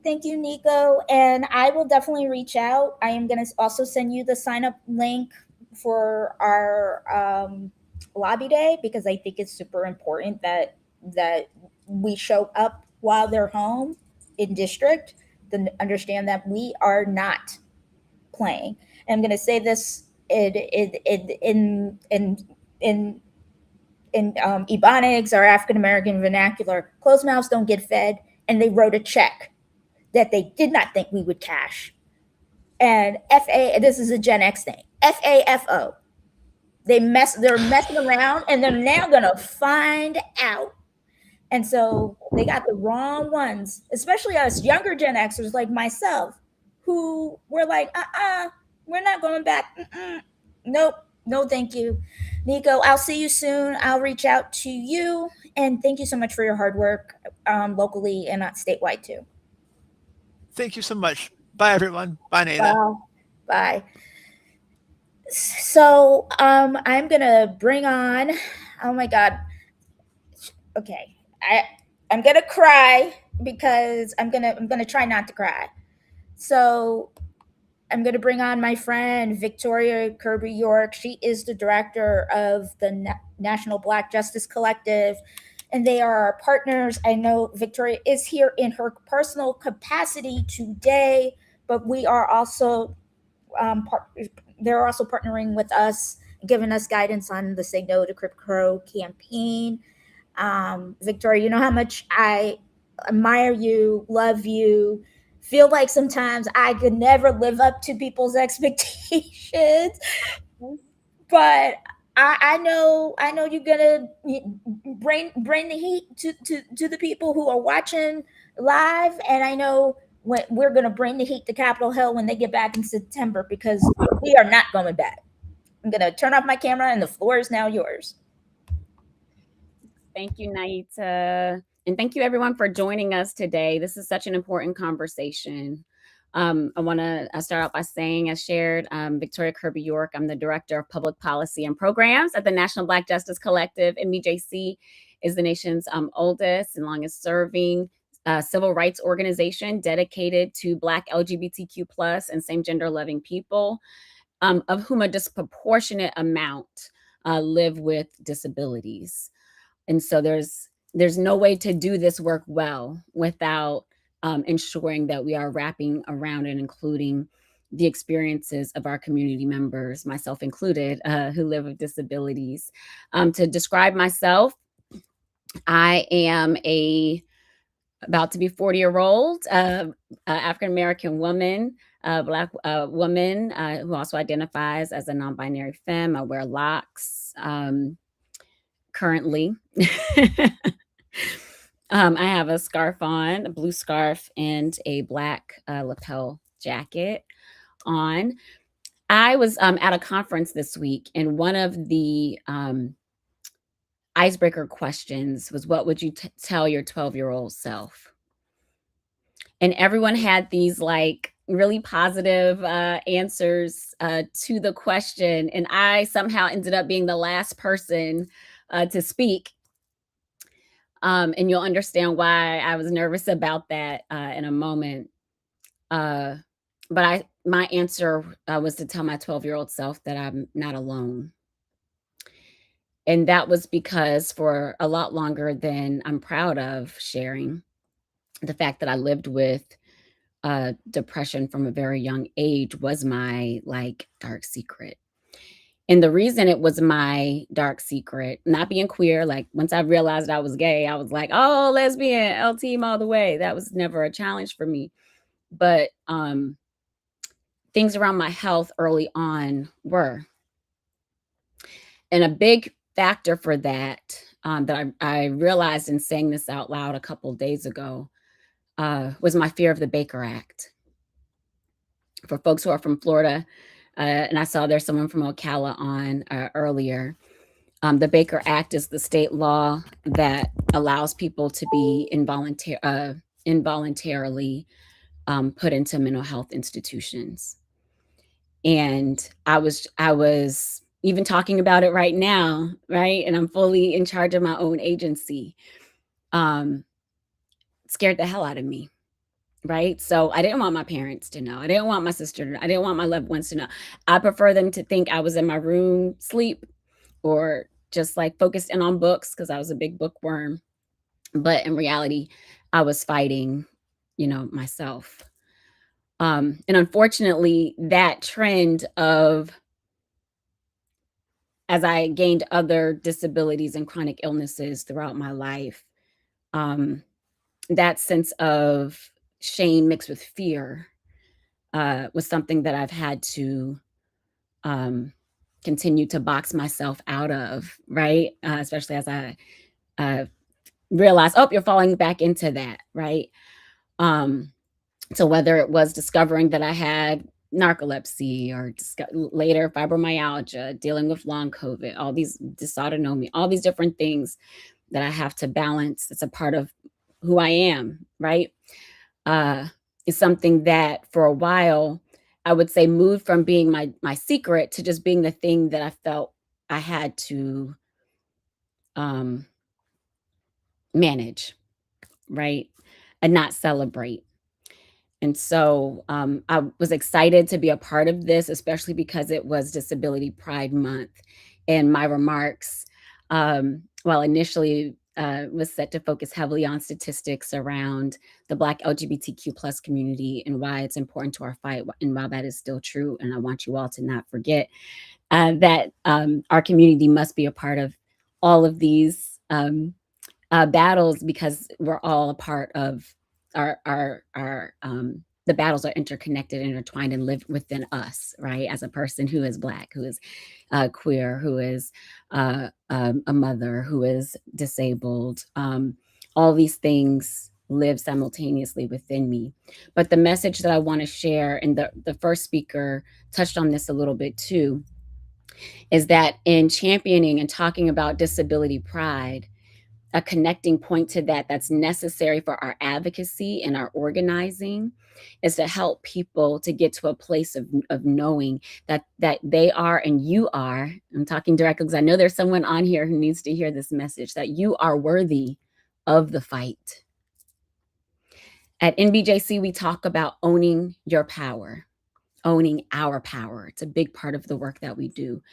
Thank you, Nico. And I will definitely reach out. I am going to also send you the sign up link for our lobby day, because I think it's super important that we show up while they're home in district, to understand that we are not playing. And I'm going to say this in Ebonics or African American vernacular: closed mouths don't get fed. And they wrote a check that they did not think we would cash. And this is a Gen X thing. FAFO. They're messing around, and they're now gonna find out. And so they got the wrong ones, especially us younger Gen Xers like myself, who were like, we're not going back. Nope, no, thank you. Nico, I'll see you soon. I'll reach out to you. And thank you so much for your hard work, locally and statewide too. Thank you so much. Bye, everyone. Bye, Naida. Bye. So I'm gonna bring on. Oh my God. Okay, I'm gonna cry, because I'm gonna try not to cry. So I'm going to bring on my friend Victoria Kirby York. She is the director of the National Black Justice Collective, and they are our partners. I know Victoria is here in her personal capacity today, but we are also they're also partnering with us, giving us guidance on the Say No to Crip Crow campaign. Victoria, you know how much I admire you, love you, feel like sometimes I could never live up to people's expectations, but I know you're gonna bring the heat to the people who are watching live, and I know when we're gonna bring the heat to Capitol Hill when they get back in September, because we are not going back. I'm gonna turn off my camera, and the floor is now yours. Thank you, Naita. And thank you, everyone, for joining us today. This is such an important conversation. I want to start out by saying, as shared, Victoria Kirby York. I'm the Director of Public Policy and Programs at the National Black Justice Collective. NBJC is the nation's oldest and longest serving civil rights organization dedicated to Black LGBTQ+ and same gender loving people, of whom a disproportionate amount live with disabilities. And so there's no way to do this work well without ensuring that we are wrapping around and including the experiences of our community members, myself included, who live with disabilities. To describe myself, I am about to be 40-year-old African-American woman, Black woman who also identifies as a non-binary femme. I wear locks. Currently, I have a scarf on, a blue scarf, and a black lapel jacket on. I was at a conference this week, and one of the icebreaker questions was, what would you tell your 12-year-old self? And everyone had these like really positive answers to the question. And I somehow ended up being the last person to speak. And you'll understand why I was nervous about that in a moment. But my answer was to tell my 12-year-old self that I'm not alone. And that was because for a lot longer than I'm proud of sharing, the fact that I lived with depression from a very young age was my like dark secret. And the reason it was my dark secret, not being queer, like once I realized I was gay, I was like, oh, lesbian, L-team all the way. That was never a challenge for me. But things around my health early on were. And a big factor for that that I realized in saying this out loud a couple days ago was my fear of the Baker Act. For folks who are from Florida, and I saw there's someone from Ocala on earlier, the Baker Act is the state law that allows people to be involuntarily put into mental health institutions. And I was even talking about it right now, right? And I'm fully in charge of my own agency. Scared the hell out of me, right? So I didn't want my parents to know. I didn't want my sister to know. I didn't want my loved ones to know. I prefer them to think I was in my room, sleep, or just like focused in on books because I was a big bookworm. But in reality, I was fighting, myself. And unfortunately, that trend of, as I gained other disabilities and chronic illnesses throughout my life, that sense of shame mixed with fear was something that I've had to continue to box myself out of, right? Especially as I realized, oh, you're falling back into that, right? So whether it was discovering that I had narcolepsy or later fibromyalgia, dealing with long COVID, all these dysautonomia, all these different things that I have to balance. It's a part of who I am, right? Is something that for a while, I would say moved from being my secret to just being the thing that I felt I had to manage, right? And not celebrate. And so I was excited to be a part of this, especially because it was Disability Pride Month. And my remarks, while initially was set to focus heavily on statistics around the Black LGBTQ plus community and why it's important to our fight, and while that is still true, and I want you all to not forget that our community must be a part of all of these battles, because we're all a part of our the battles are interconnected, intertwined, and live within us, right? As a person who is Black, who is queer, who is a mother, who is disabled, all these things live simultaneously within me. But the message that I want to share, and the first speaker touched on this a little bit too, is that in championing and talking about disability pride, a connecting point to that's necessary for our advocacy and our organizing is to help people to get to a place of knowing that they are, and you are, I'm talking directly because I know there's someone on here who needs to hear this message, that you are worthy of the fight. At NBJC, we talk about owning your power, owning our power. It's a big part of the work that we do.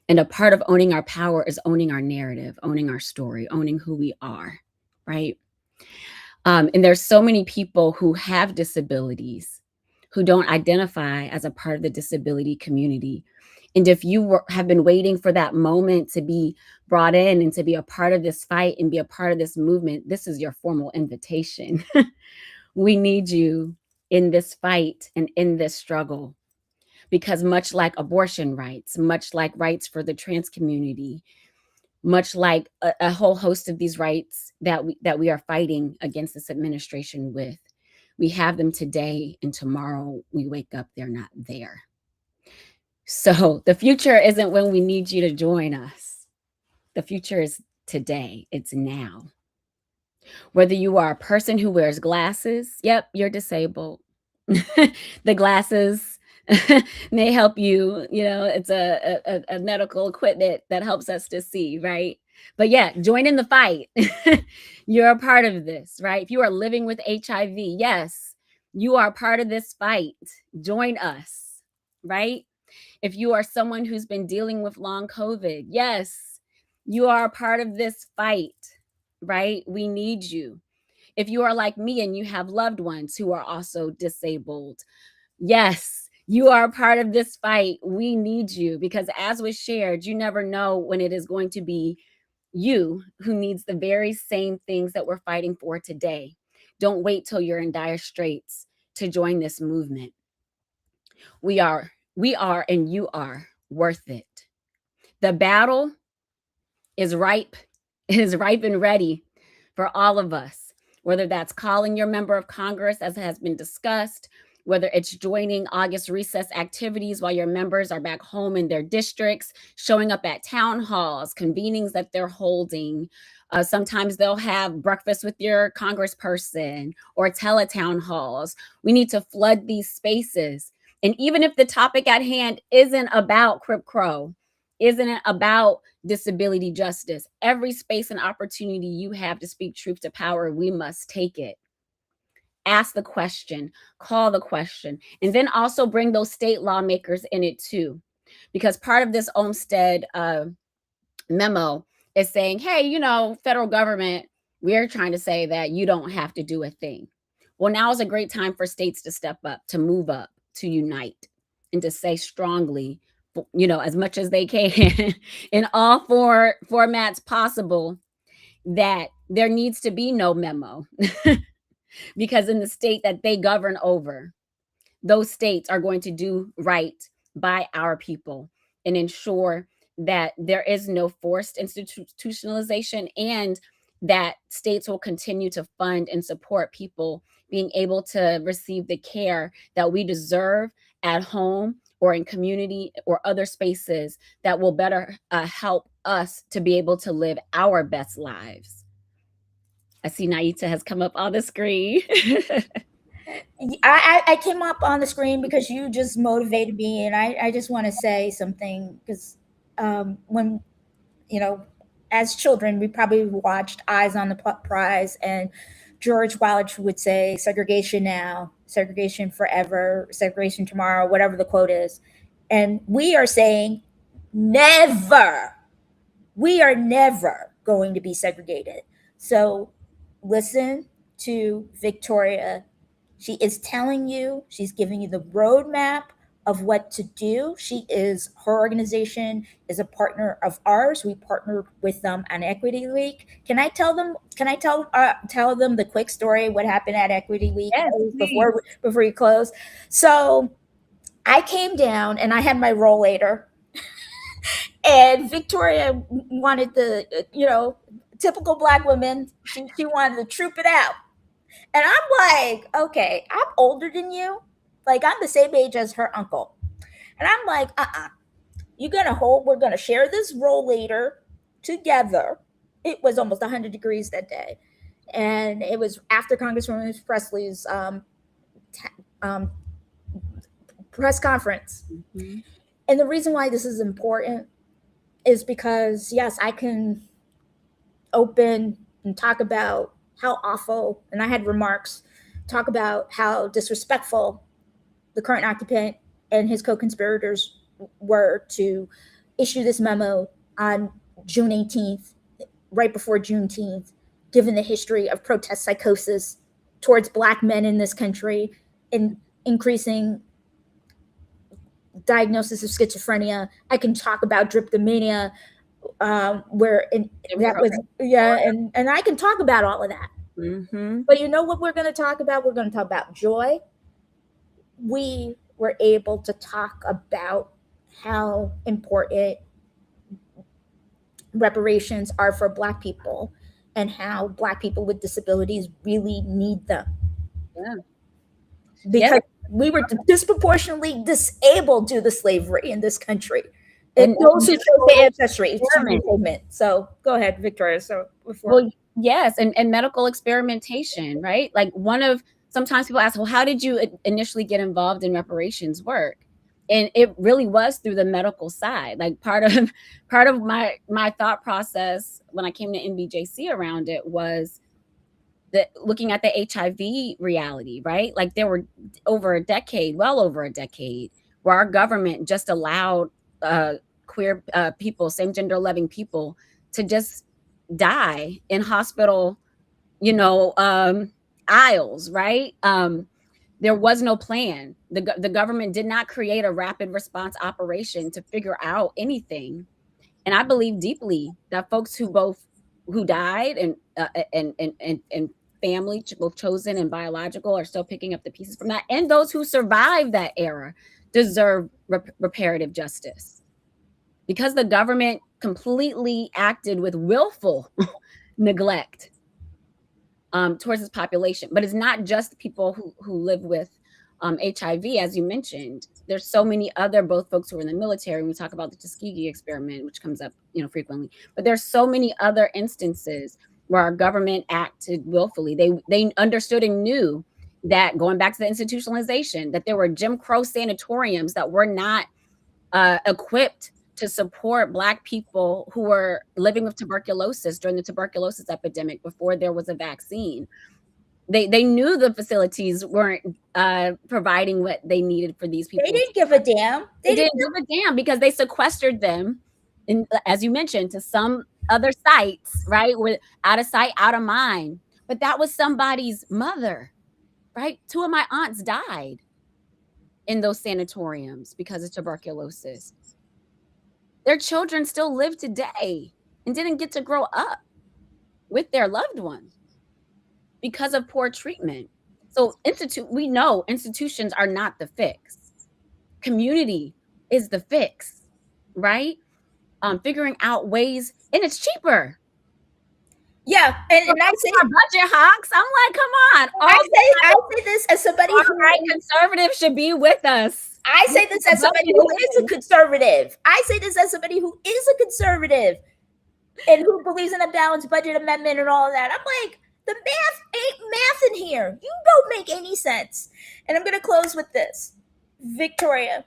And a part of owning our power is owning our narrative, owning our story, owning who we are, right? And there's so many people who have disabilities who don't identify as a part of the disability community. And if you have been waiting for that moment to be brought in and to be a part of this fight and be a part of this movement, this is your formal invitation. We need you in this fight and in this struggle. Because much like abortion rights, much like rights for the trans community, much like a whole host of these rights that we are fighting against this administration with, we have them today, and tomorrow we wake up, they're not there. So the future isn't when we need you to join us. The future is today. It's now. Whether you are a person who wears glasses, yep, you're disabled. The glasses may help you, it's a medical equipment that helps us to see, right? But yeah, join in the fight. You're a part of this, right? If you are living with HIV, yes, you are part of this fight. Join us, right? If you are someone who's been dealing with long COVID, yes, you are a part of this fight, right? We need you. If you are like me and you have loved ones who are also disabled, yes, you are a part of this fight. We need you, because as was shared, you never know when it is going to be you who needs the very same things that we're fighting for today. Don't wait till you're in dire straits to join this movement. We are, and you are worth it. The battle is ripe is ripe and ready for all of us, whether that's calling your member of Congress, as has been discussed, whether it's joining August recess activities while your members are back home in their districts, showing up at town halls, convenings that they're holding. Sometimes they'll have breakfast with your congressperson or teletown halls. We need to flood these spaces. And even if the topic at hand isn't about Crip Crow, isn't it about disability justice, every space and opportunity you have to speak truth to power, we must take it. Ask the question, call the question, and then also bring those state lawmakers in it too. Because part of this Olmstead memo is saying, hey, you know, federal government, we're trying to say that you don't have to do a thing. Well, now is a great time for states to step up, to move up, to unite, and to say strongly, you know, as much as they can in all four formats possible, that there needs to be no memo. Because in the state that they govern over, those states are going to do right by our people and ensure that there is no forced institutionalization, and that states will continue to fund and support people being able to receive the care that we deserve at home or in community or other spaces that will better help us to be able to live our best lives. I see Naita has come up on the screen. I came up on the screen because you just motivated me, and I just want to say something because when, you know, as children, we probably watched Eyes on the Prize, and George Wallace would say, segregation now, segregation forever, segregation tomorrow, whatever the quote is. And we are saying, never. We are never going to be segregated. So listen to Victoria. She is telling you, she's giving you the roadmap of what to do. Her organization is a partner of ours. We partnered with them on Equity Week. Can I tell them the quick story what happened at Equity Week? Yes, before you close? So I came down and I had my rollator, and Victoria wanted the, you know, typical Black woman. She wanted to troop it out. And I'm like, okay, I'm older than you. Like, I'm the same age as her uncle. And I'm like, we're gonna share this rollator together. It was almost 100 degrees that day. And it was after Congresswoman Presley's press conference. Mm-hmm. And the reason why this is important is because, yes, I can open and talk about how awful, and I had remarks, talk about how disrespectful the current occupant and his co-conspirators were to issue this memo on June 18th, right before Juneteenth, given the history of protest psychosis towards Black men in this country and increasing diagnosis of schizophrenia. I can talk about dryptomania, and I can talk about all of that. Mm-hmm. But you know what we're going to talk about? We're going to talk about joy. We were able to talk about how important reparations are for Black people and how Black people with disabilities really need them. Yeah. Because we were disproportionately disabled due to slavery in this country. And those who chose the ancestry. So go ahead, Victoria. Well, yes, and medical experimentation, right? Like sometimes people ask, well, how did you initially get involved in reparations work? And it really was through the medical side. Like part of my thought process when I came to NBJC around it was looking at the HIV reality, right? Like there were well over a decade, where our government just allowed queer people, same gender loving people, to just die in hospital, aisles, right? There was no plan. The government did not create a rapid response operation to figure out anything. And I believe deeply that folks who died and family, both chosen and biological, are still picking up the pieces from that. And those who survived that era deserve reparative justice. because the government completely acted with willful neglect towards this population. But it's not just people who live with HIV, as you mentioned. There's so many other, both folks who are in the military. We talk about the Tuskegee experiment, which comes up, frequently. But there's so many other instances where our government acted willfully. They understood and knew that, going back to the institutionalization, that there were Jim Crow sanatoriums that were not equipped to support Black people who were living with tuberculosis during the tuberculosis epidemic before there was a vaccine. They knew the facilities weren't providing what they needed for these people. They didn't give a damn. They didn't give a damn because they sequestered them, and as you mentioned, to some other sites, right? With out of sight, out of mind. But that was somebody's mother, right? 2 of my aunts died in those sanatoriums because of tuberculosis. Their children still live today and didn't get to grow up with their loved ones because of poor treatment. So we know institutions are not the fix. Community is the fix, right? Figuring out ways, and it's cheaper. Yeah, and I say our budget hawks. I'm like, come on. I say this as somebody who conservatives should be with us. I say this as somebody who is a conservative. I say this as somebody who is a conservative and who believes in a balanced budget amendment and all of that. I'm like, the math ain't math in here. You don't make any sense. And I'm going to close with this. Victoria,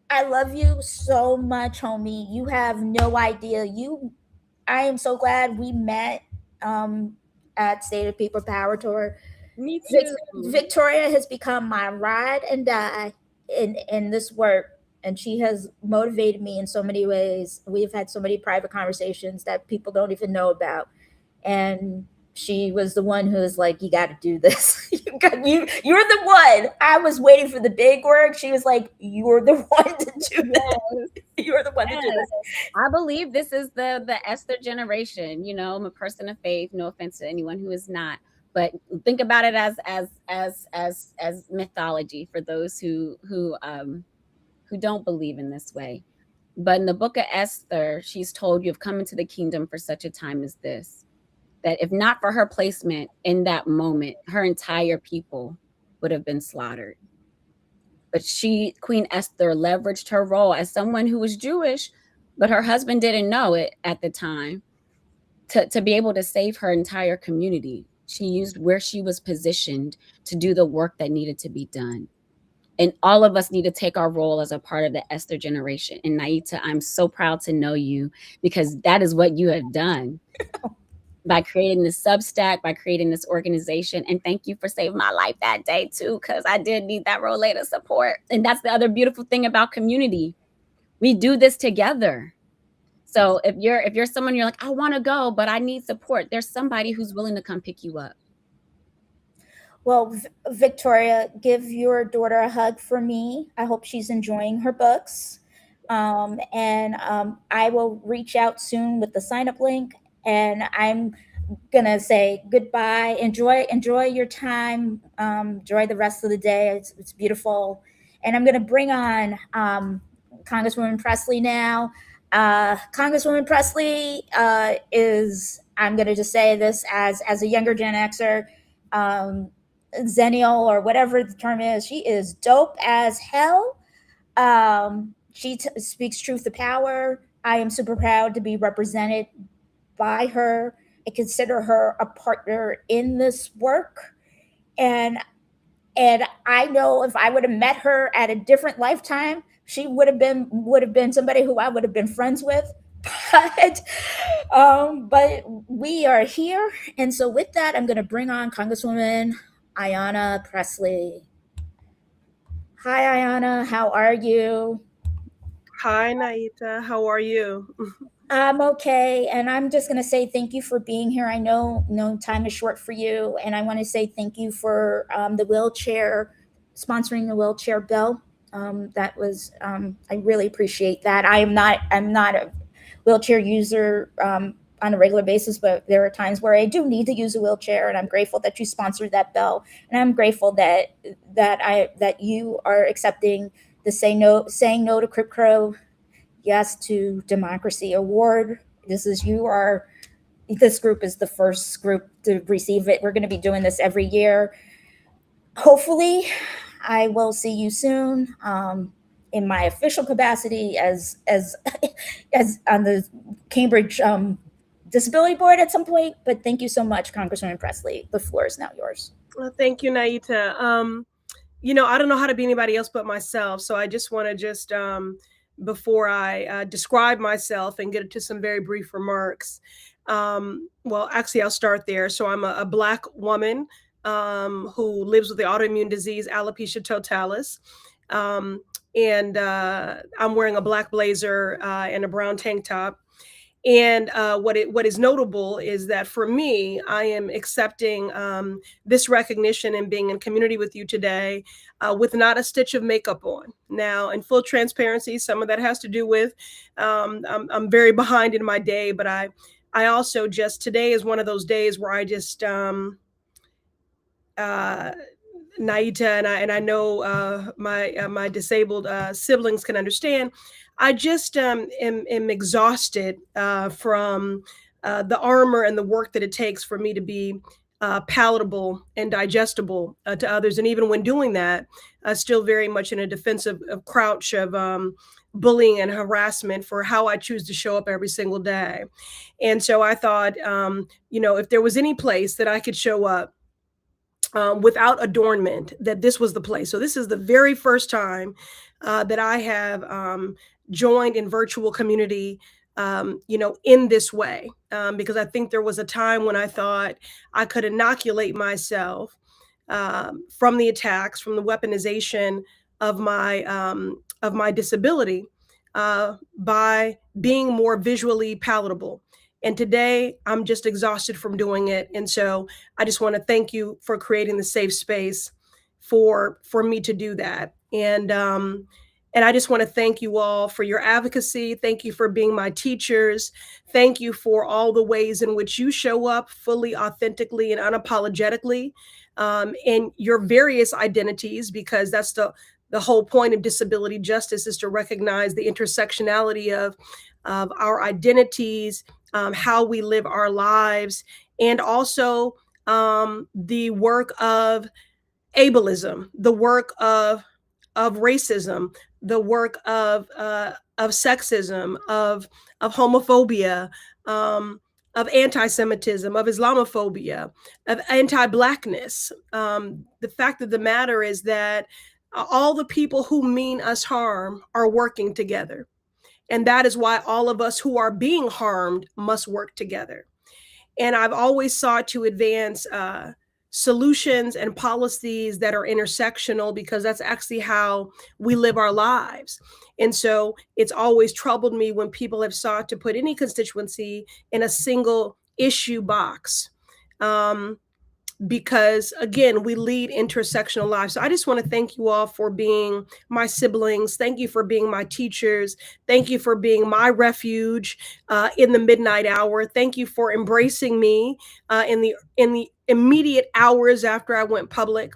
I love you so much, homie. You have no idea. I am so glad we met at State of People Power Tour. Me too. Victoria has become my ride and die in this work, and she has motivated me in so many ways. We've had so many private conversations that people don't even know about, and she was the one who was like, you got to do this. You're the one. I was waiting for the big work. She was like, you're the one to do this. You're the one to do this. I believe this is the Esther generation. I'm a person of faith. No offense to anyone who is not, but think about it as mythology for those who don't believe in this way. But in the book of Esther, she's told, you've come into the kingdom for such a time as this. That if not for her placement in that moment, her entire people would have been slaughtered. But Queen Esther, leveraged her role as someone who was Jewish, but her husband didn't know it at the time, to be able to save her entire community. She used where she was positioned to do the work that needed to be done. And all of us need to take our role as a part of the Esther generation. And Naita, I'm so proud to know you, because that is what you have done. By creating this Substack, by creating this organization. And thank you for saving my life that day too, because I did need that Roleta support. And that's the other beautiful thing about community. We do this together. So if you're someone, you're like, I want to go, but I need support, there's somebody who's willing to come pick you up. Well, Victoria, give your daughter a hug for me. I hope she's enjoying her books. And I will reach out soon with the sign-up link. And I'm gonna say goodbye. Enjoy your time. Enjoy the rest of the day. It's beautiful. And I'm gonna bring on Congresswoman Presley now. Congresswoman Presley is, I'm gonna just say this as a younger Gen Xer, Zennial, or whatever the term is. She is dope as hell. She speaks truth to power. I am super proud to be represented by her. I consider her a partner in this work, and I know if I would have met her at a different lifetime, she would have been somebody who I would have been friends with. But we are here, and so with that, I'm going to bring on Congresswoman Ayanna Presley. Hi, Ayanna. How are you? Hi, Naita. How are you? I'm okay, and I'm just going to say thank you for being here. I know time is short for you, and I want to say thank you for the wheelchair, sponsoring the wheelchair bill. That was I really appreciate that. I'm not a wheelchair user on a regular basis, but there are times where I do need to use a wheelchair, and I'm grateful that you sponsored that bill, and I'm grateful that you are accepting the saying no to Crip Yes to Democracy Award. This group is the first group to receive it. We're going to be doing this every year. Hopefully, I will see you soon in my official capacity as as on the Cambridge Disability Board at some point. But thank you so much, Congresswoman Presley. The floor is now yours. Well, thank you, Naita. I don't know how to be anybody else but myself, so I just want to before I describe myself and get into some very brief remarks. Well, actually, I'll start there. So I'm a Black woman who lives with the autoimmune disease alopecia totalis. And I'm wearing a black blazer and a brown tank top. And what is notable is that for me, I am accepting this recognition and being in community with you today with not a stitch of makeup on. Now, in full transparency, some of that has to do with I'm very behind in my day, but I also just today is one of those days where I just Naita and I know my disabled siblings can understand. I just am exhausted from the armor and the work that it takes for me to be palatable and digestible to others, and even when doing that, still very much in a defensive crouch of bullying and harassment for how I choose to show up every single day. And so I thought, if there was any place that I could show up without adornment, that this was the place. So this is the very first time that I have joined in virtual community, in this way, because I think there was a time when I thought I could inoculate myself from the attacks, from the weaponization of my disability by being more visually palatable. And today I'm just exhausted from doing it. And so I just want to thank you for creating the safe space for me to do that. And I just want to thank you all for your advocacy. Thank you for being my teachers. Thank you for all the ways in which you show up fully, authentically, and unapologetically in your various identities, because that's the whole point of disability justice, is to recognize the intersectionality of our identities, how we live our lives, and also the work of ableism, the work of racism, the work of sexism, of homophobia, of anti-Semitism, of Islamophobia, of anti-Blackness. The fact of the matter is that all the people who mean us harm are working together. And that is why all of us who are being harmed must work together. And I've always sought to advance solutions and policies that are intersectional, because that's actually how we live our lives. And so it's always troubled me when people have sought to put any constituency in a single issue box. Because again, we lead intersectional lives. So I just want to thank you all for being my siblings. Thank you for being my teachers. Thank you for being my refuge in the midnight hour. Thank you for embracing me in the immediate hours after I went public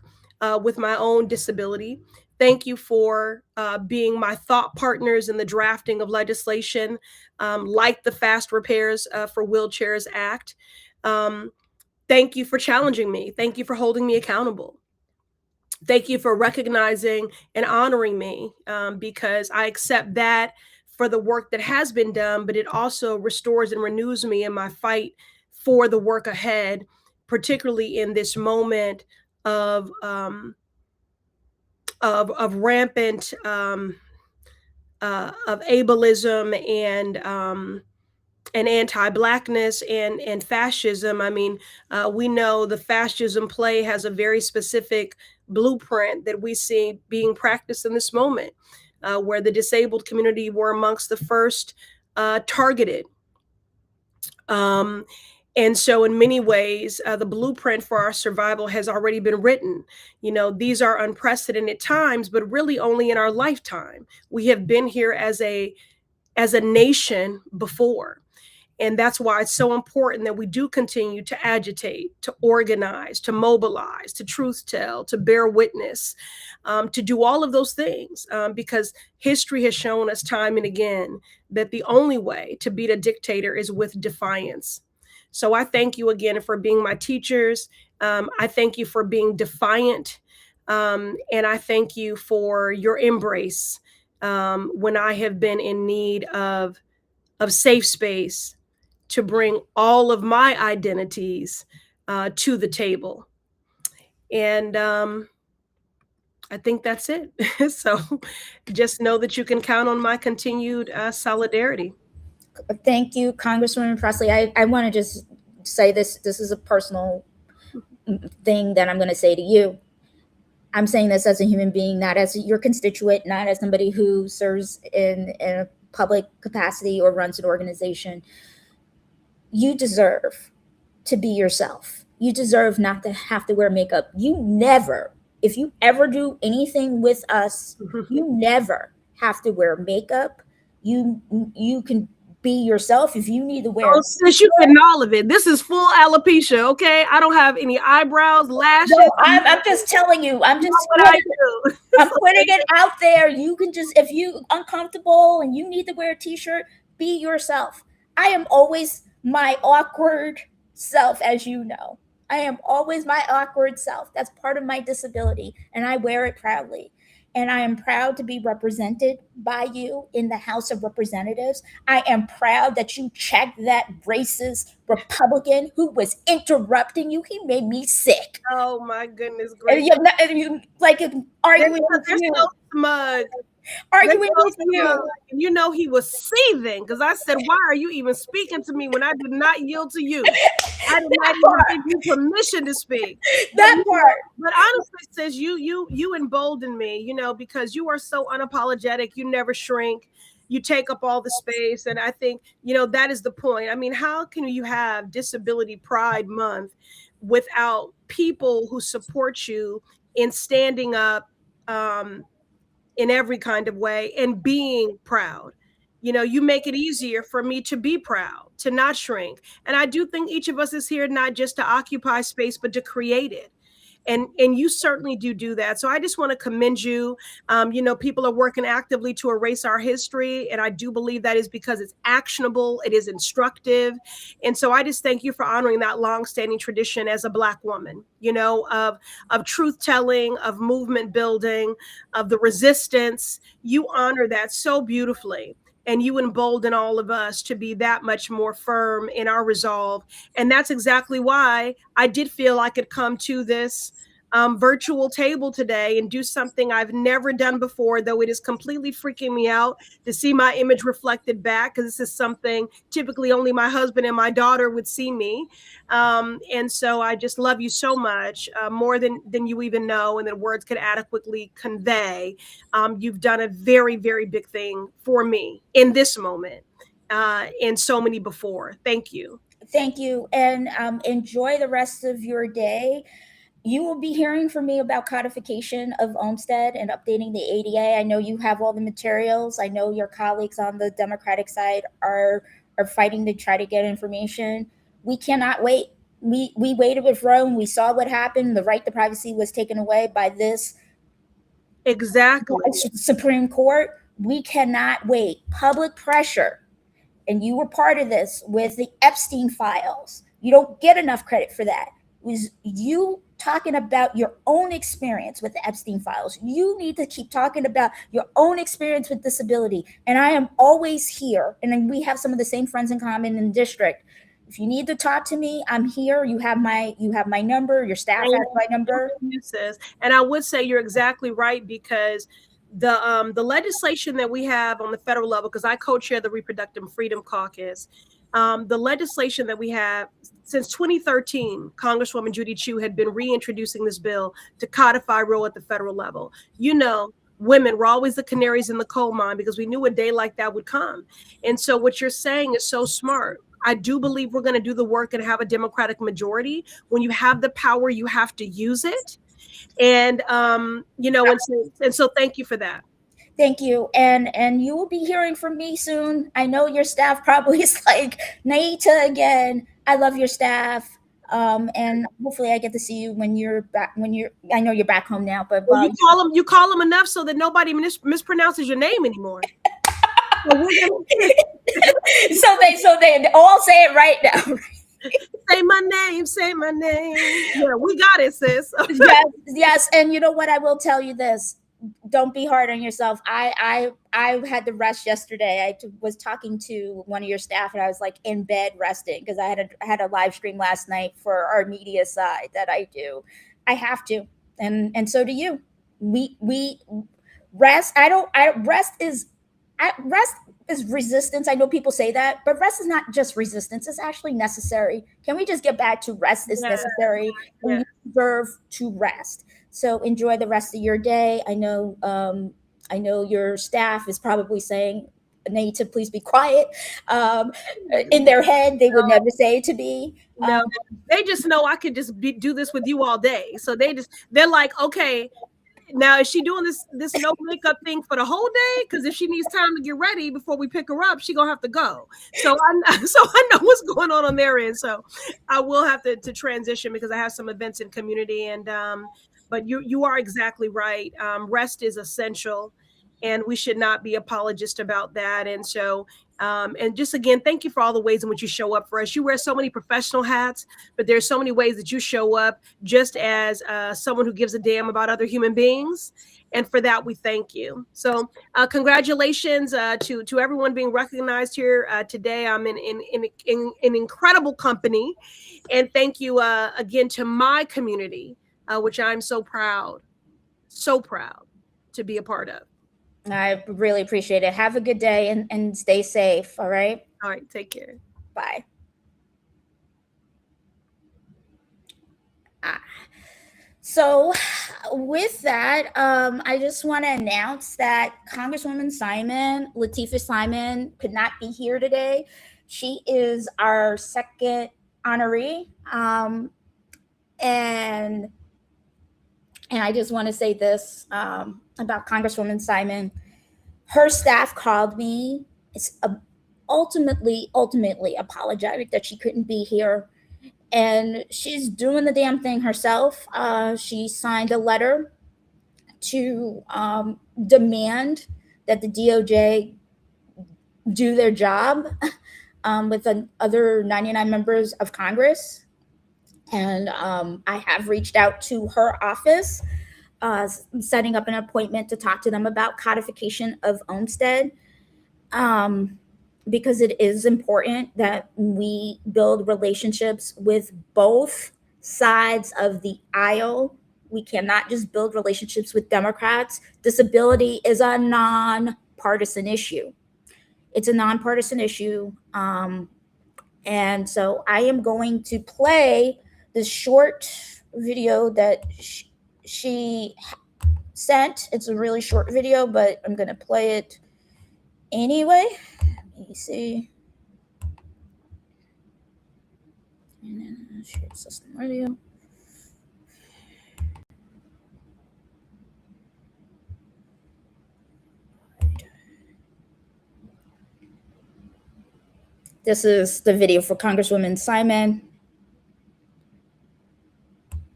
with my own disability. Thank you for being my thought partners in the drafting of legislation, like the Fast Repairs for Wheelchairs Act. Thank you for challenging me. Thank you for holding me accountable. Thank you for recognizing and honoring me, because I accept that for the work that has been done, but it also restores and renews me in my fight for the work ahead, particularly in this moment of rampant of ableism and anti-Blackness and fascism. I mean, we know the fascism play has a very specific blueprint that we see being practiced in this moment, where the disabled community were amongst the first targeted. And so in many ways, the blueprint for our survival has already been written. These are unprecedented times, but really only in our lifetime. We have been here as a nation before. And that's why it's so important that we do continue to agitate, to organize, to mobilize, to truth tell, to bear witness, to do all of those things, because history has shown us time and again that the only way to beat a dictator is with defiance. So I thank you again for being my teachers. I thank you for being defiant. And I thank you for your embrace when I have been in need of safe space to bring all of my identities to the table. And I think that's it. So just know that you can count on my continued solidarity. Thank you, Congresswoman Presley. I want to just say this. This is a personal thing that I'm going to say to you. I'm saying this as a human being, not as your constituent, not as somebody who serves in a public capacity or runs an organization. You deserve to be yourself. You deserve not to have to wear makeup. You never, if you ever do anything with us, you never have to wear makeup. You can be yourself. If you need to wear, oh, sis, you getting all of it. This is full alopecia, okay? I don't have any eyebrows, lashes. No, I'm just telling you. I'm just what I do. I'm putting it out there. You can just, if you uncomfortable and you need to wear a t-shirt, be yourself. I am always my awkward self, as you know. I am always my awkward self. That's part of my disability, and I wear it proudly. And I am proud to be represented by you in the House of Representatives. I am proud that you checked that racist Republican who was interrupting you. He made me sick. Oh my goodness gracious! You like arguing with you. So smug. Arguing with you. You know he was seething because I said, "Why are you even speaking to me when I did not yield to you? I did not even give you permission to speak." That part. But honestly, sis, you embolden me, you know, because you are so unapologetic. You never shrink. You take up all the space, and I think, you know, that is the point. I mean, how can you have Disability Pride Month without people who support you in standing up in every kind of way and being proud? You know, you make it easier for me to be proud, to not shrink. And I do think each of us is here not just to occupy space, but to create it. And you certainly do that. So I just want to commend you. You know, people are working actively to erase our history. And I do believe that is because it's actionable. It is instructive. And so I just thank you for honoring that longstanding tradition as a Black woman, you know, of truth telling, of movement building, of the resistance. You honor that so beautifully. And you embolden all of us to be that much more firm in our resolve. And that's exactly why I did feel I could come to this virtual table today and do something I've never done before, though it is completely freaking me out to see my image reflected back, because this is something typically only my husband and my daughter would see me. And so I just love you so much, more than you even know, and that words could adequately convey. You've done a very, very big thing for me in this moment, and so many before. Thank you. Thank you. And enjoy the rest of your day. You will be hearing from me about codification of Olmstead and updating the ADA. I know you have all the materials. I know your colleagues on the Democratic side are fighting to try to get information. We cannot wait. We waited with Rome. We saw what happened. The right to privacy was taken away by this Supreme Court. We cannot wait. Public pressure. And you were part of this with the Epstein files. You don't get enough credit for that. It was you talking about your own experience with the Epstein files. You need to keep talking about your own experience with disability. And I am always here. And we have some of the same friends in common in the district. If you need to talk to me, I'm here. You have my number. Your staff has my number. And I would say you're exactly right, because the legislation that we have on the federal level, because I co-chair the Reproductive Freedom Caucus, the legislation that we have since 2013, Congresswoman Judy Chu had been reintroducing this bill to codify Roe at the federal level. You know, women were always the canaries in the coal mine because we knew a day like that would come. And so what you're saying is so smart. I do believe we're going to do the work and have a Democratic majority. When you have the power, you have to use it. And, you know, and so thank you for that. Thank you. And you will be hearing from me soon. I know your staff probably is like, Naita again. I love your staff. And hopefully I get to see you when you're back. I know you're back home now, but Well, you call them enough so that nobody mispronounces your name anymore. So they all say it right now. say my name, say my name. Yeah, we got it, sis. Yes. And you know what? I will tell you this. Don't be hard on yourself. I had to rest yesterday. Was talking to one of your staff, and I was like in bed resting because I had a live stream last night for our media side that I do. I have to, and so do you. We rest. Rest is resistance. I know people say that, but rest is not just resistance. It's actually necessary. Can we just get back to rest is necessary? Yeah. You deserve to rest. So enjoy the rest of your day. I know your staff is probably saying, Naita, please be quiet. In their head, they would never say it to me. No, they just know I could just do this with you all day. So they're like, okay, now is she doing this no makeup thing for the whole day? Because if she needs time to get ready before we pick her up, she gonna have to go. So I know what's going on their end. So I will have to transition because I have some events in community. And but you are exactly right. Rest is essential, and we should not be apologist about that. And so and just again, thank you for all the ways in which you show up for us. You wear so many professional hats, but there's so many ways that you show up just as someone who gives a damn about other human beings. And for that, we thank you. So congratulations to everyone being recognized here today. I'm in incredible company. And thank you again to my community, which I'm so proud to be a part of. I really appreciate it. Have a good day and stay safe. All right. All right. Take care. Bye. So with that, I just want to announce that Congresswoman Latifah Simon, could not be here today. She is our second honoree. And I just want to say this about Congresswoman Simon. Her staff called me. It's ultimately apologetic that she couldn't be here. And she's doing the damn thing herself. She signed a letter to demand that the DOJ do their job with other 99 members of Congress. And I have reached out to her office, setting up an appointment to talk to them about codification of Olmstead, because it is important that we build relationships with both sides of the aisle. We cannot just build relationships with Democrats. Disability is a nonpartisan issue. It's a nonpartisan issue. And so I am going to play this short video that she sent. It's a really short video, but I'm going to play it anyway. Let me see. And then share system radio. This is the video for Congresswoman Simon.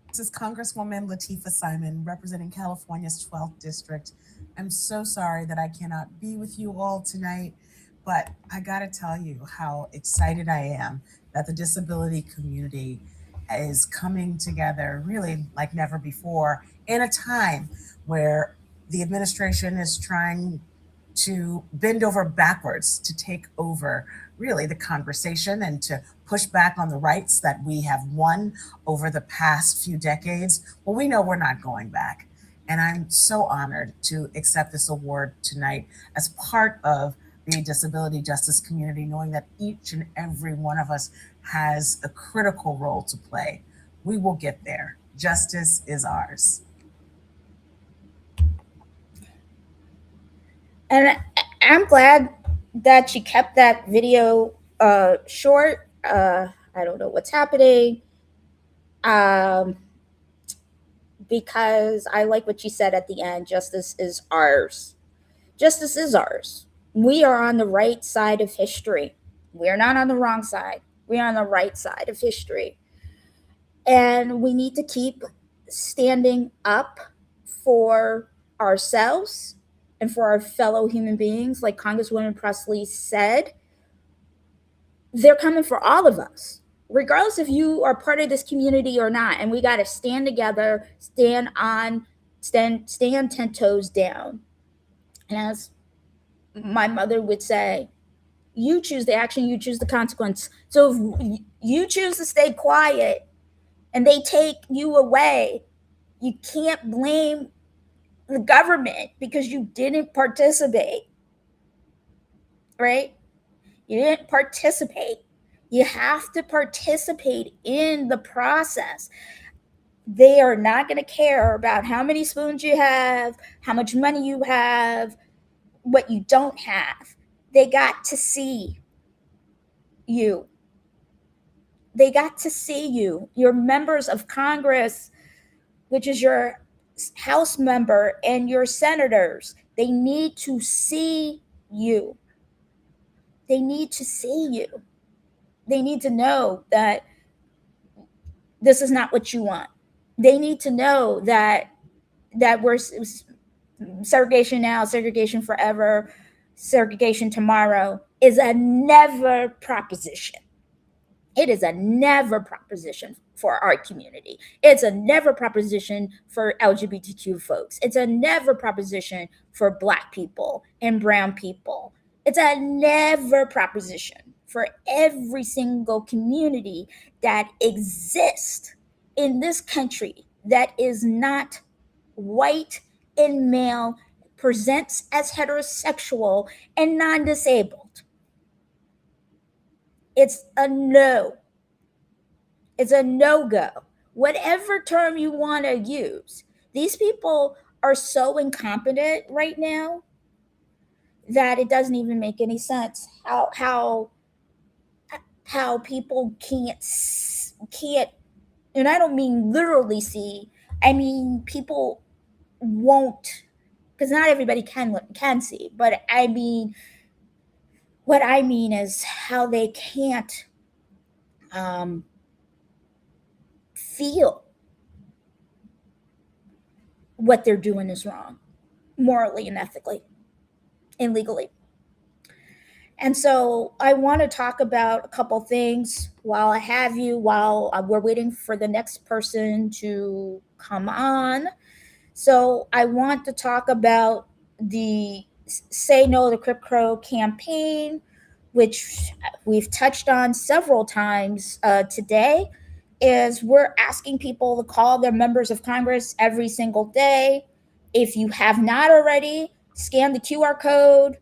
This is Congresswoman Latifah Simon, representing California's 12th District. I'm so sorry that I cannot be with you all tonight, but I gotta tell you how excited I am that the disability community is coming together really like never before in a time where the administration is trying to bend over backwards to take over really the conversation and to push back on the rights that we have won over the past few decades. Well, we know we're not going back. And I'm so honored to accept this award tonight as part of the disability justice community, knowing that each and every one of us has a critical role to play. We will get there. Justice is ours. And I'm glad that she kept that video short. I don't know what's happening. Because I like what she said at the end, justice is ours. Justice is ours. We are on the right side of history. We are not on the wrong side. We are on the right side of history. And we need to keep standing up for ourselves and for our fellow human beings. Like Congresswoman Presley said, they're coming for all of us, regardless if you are part of this community or not. And we got to stand together, stand 10 toes down. And as my mother would say, you choose the action, you choose the consequence. So if you choose to stay quiet and they take you away, you can't blame the government because you didn't participate, right? You didn't participate. You have to participate in the process. They are not going to care about how many spoons you have, how much money you have, what you don't have. They got to see you. They got to see you. Your members of Congress, which is your House member and your senators, they need to see you. They need to see you. They need to know that this is not what you want. They need to know that we're segregation now, segregation forever, segregation tomorrow is a never proposition. It is a never proposition for our community. It's a never proposition for LGBTQ folks. It's a never proposition for Black people and brown people. It's a never proposition for every single community that exists in this country that is not white and male, presents as heterosexual and non-disabled. It's a no. It's a no-go. Whatever term you want to use. These people are so incompetent right now that it doesn't even make any sense how people can't, and I don't mean literally see, I mean people won't, because not everybody can see, but I mean, what I mean is how they can't feel what they're doing is wrong, morally and ethically and legally. And so I want to talk about a couple things while I have you, while we're waiting for the next person to come on. So I want to talk about the Say No to Crip campaign, which we've touched on several times today. Is we're asking people to call their members of Congress every single day. If you have not already, scan the QR code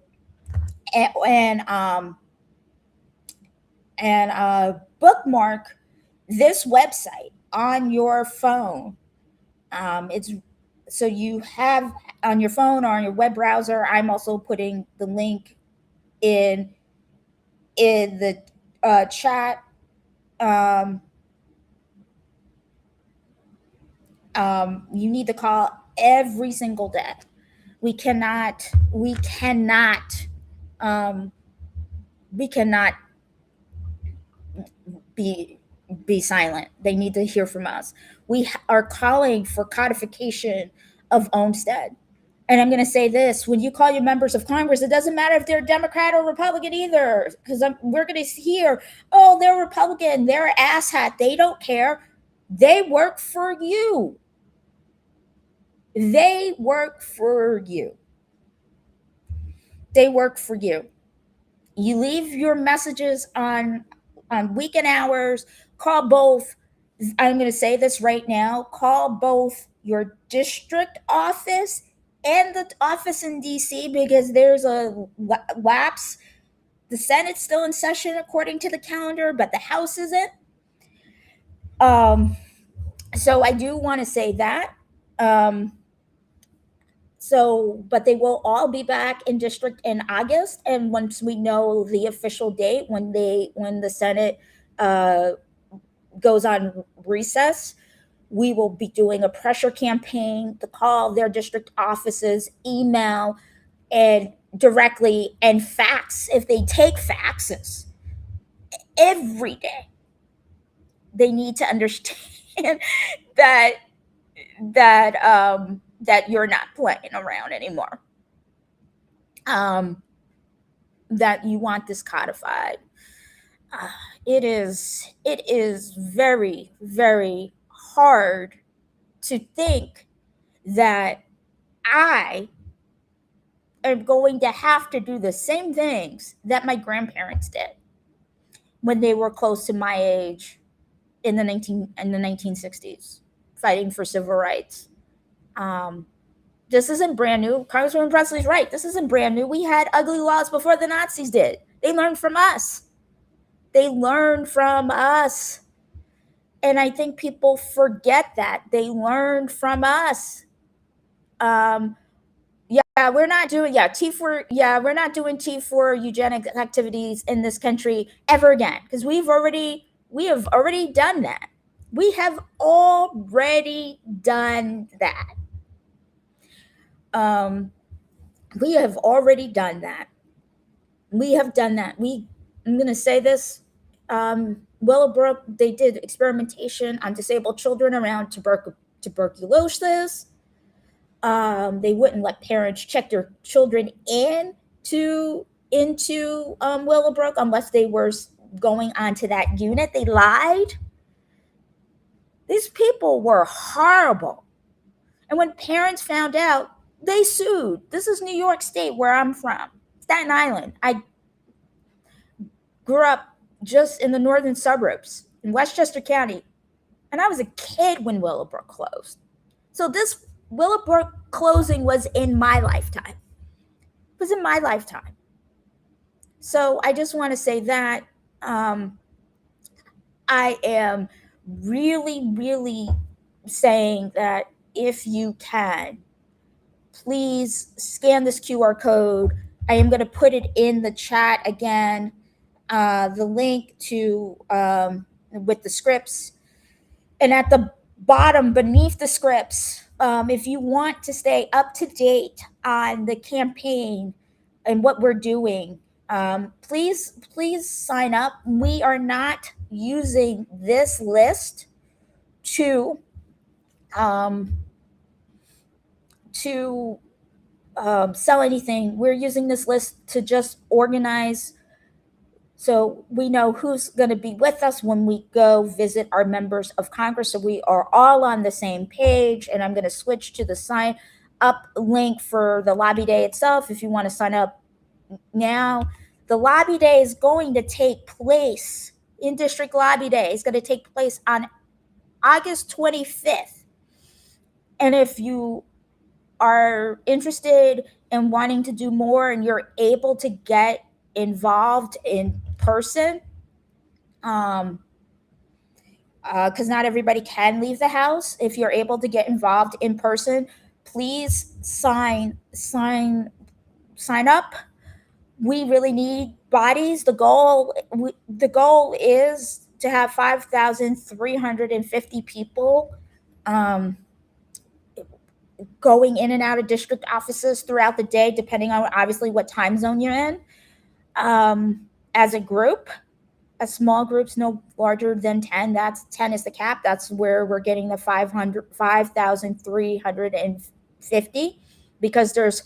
and bookmark this website on your phone. It's so you have on your phone or on your web browser. I'm also putting the link in the chat. You need to call every single day. We cannot be silent. They need to hear from us. We are calling for codification of Olmstead. And I'm going to say this, when you call your members of Congress, it doesn't matter if they're Democrat or Republican either, because we're going to hear, oh, they're Republican, they're an asshat, they don't care. They work for you. They work for you. They work for you. You leave your messages on weekend hours. Call both. I'm going to say this right now. Call both your district office and the office in DC, because there's a lapse. The Senate's still in session according to the calendar, but the House isn't. So I do want to say that. But they will all be back in district in August, and once we know the official date, when the Senate goes on recess, we will be doing a pressure campaign to call their district offices, email and directly, and facts, if they take faxes every day, they need to understand that that you're not playing around anymore. That you want this codified. It is very, very hard to think that I am going to have to do the same things that my grandparents did when they were close to my age in the 1960s, fighting for civil rights. This isn't brand new. Congresswoman Presley's right. This isn't brand new. We had ugly laws before the Nazis did. They learned from us. They learned from us. And I think people forget that. They learned from us. Yeah, we're not doing T4. Yeah, we're not doing T4 eugenic activities in this country ever again, because we have already done that. We have already done that. We have already done that. We have done that. I'm going to say this. Willowbrook, they did experimentation on disabled children around tuberculosis. They wouldn't let parents check their children into Willowbrook unless they were going onto that unit. They lied. These people were horrible. And when parents found out, they sued. This is New York State, where I'm from, Staten Island. I grew up just in the northern suburbs in Westchester County, and I was a kid when Willowbrook closed. So this Willowbrook closing was in my lifetime. It was in my lifetime. So I just want to say that I am really, really saying that if you can, please scan this QR code. I am going to put it in the chat again, the link to with the scripts. And at the bottom, beneath the scripts, if you want to stay up to date on the campaign and what we're doing, please sign up. We are not using this list to sell anything. We're using this list to just organize, so we know who's going to be with us when we go visit our members of Congress, so we are all on the same page. And I'm going to switch to the sign up link for the lobby day itself. If you want to sign up now, the lobby day is going to take place, in district lobby day is going to take place on August 25th. And if you are interested in wanting to do more and you're able to get involved in person, because not everybody can leave the house. If you're able to get involved in person, please sign up. We really need bodies. The goal is to have 5,350 people going in and out of district offices throughout the day, depending on obviously what time zone you're in. As a group, a small group's no larger than 10. That's 10 is the cap. That's where we're getting the 5,350, because there's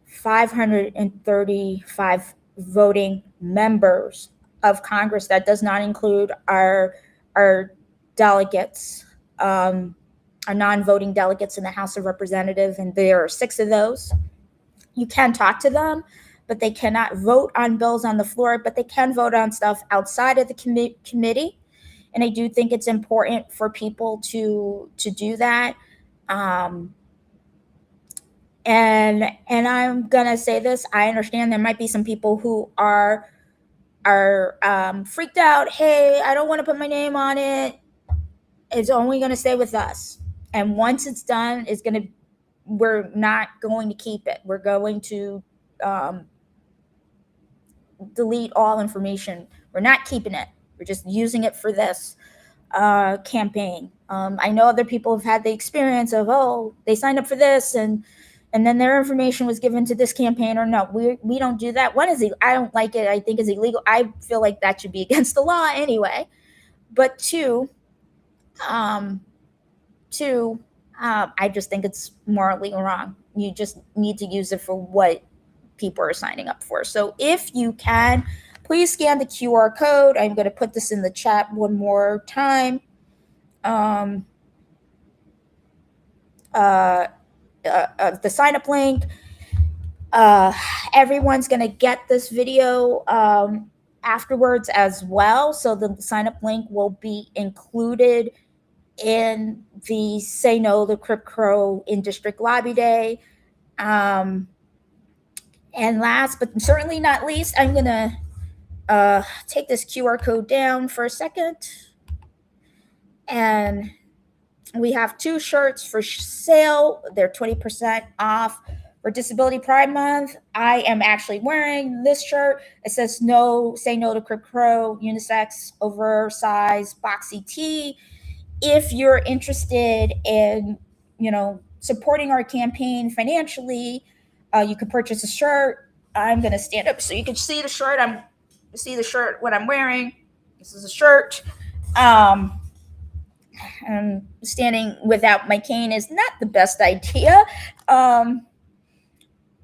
535 voting members of Congress. That does not include our delegates, our non-voting delegates in the House of Representatives, and there are 6 of those. You can talk to them, but they cannot vote on bills on the floor, but they can vote on stuff outside of the committee. And I do think it's important for people to do that. And I'm gonna say this, I understand there might be some people who are freaked out. Hey, I don't want to put my name on it. It's only gonna stay with us. And once it's done, we're not going to keep it. We're going to delete all information. We're not keeping it. We're just using it for this campaign. I know other people have had the experience of, oh, they signed up for this and and then their information was given to this campaigner. No, we don't do that. One is, I don't like it. I think is illegal. I feel like that should be against the law anyway. But two, I just think it's morally wrong. You just need to use it for what people are signing up for. So if you can, please scan the QR code. I'm going to put this in the chat one more time. The sign up link. Everyone's going to get this video afterwards as well. So the sign up link will be included in the Say No to Crip Crow in District Lobby Day. And last but certainly not least, I'm going to take this QR code down for a second. And we have 2 shirts for sale. They're 20% off for Disability Pride Month. I am actually wearing this shirt. It says Say No to Crip Crow, unisex, oversized, boxy tee. If you're interested in, supporting our campaign financially, you can purchase a shirt. I'm going to stand up so you can see the shirt. What I'm wearing. This is a shirt. And standing without my cane is not the best idea. And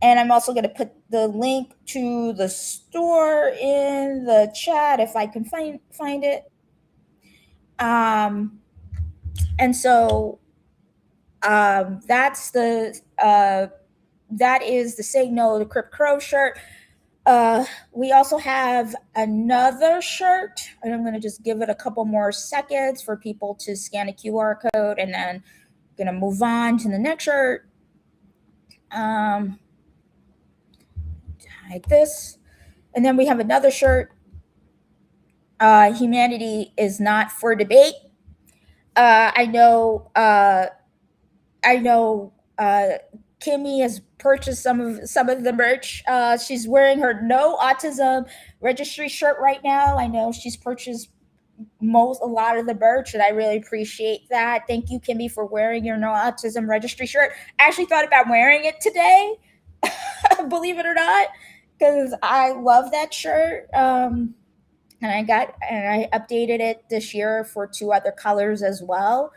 I'm also going to put the link to the store in the chat if I can find it. And so that is the Say No to Crip Crow shirt. We also have another shirt, and I'm going to just give it a couple more seconds for people to scan a QR code, and then I'm going to move on to the next shirt. Like this. And then we have another shirt. Humanity is not for debate. I know Kimmy has purchased some of the merch. She's wearing her No Autism Registry shirt right now. I know she's purchased a lot of the merch, and I really appreciate that. Thank you, Kimmy, for wearing your No Autism Registry shirt. I actually thought about wearing it today, believe it or not, because I love that shirt. And I updated it this year for 2 other colors as well.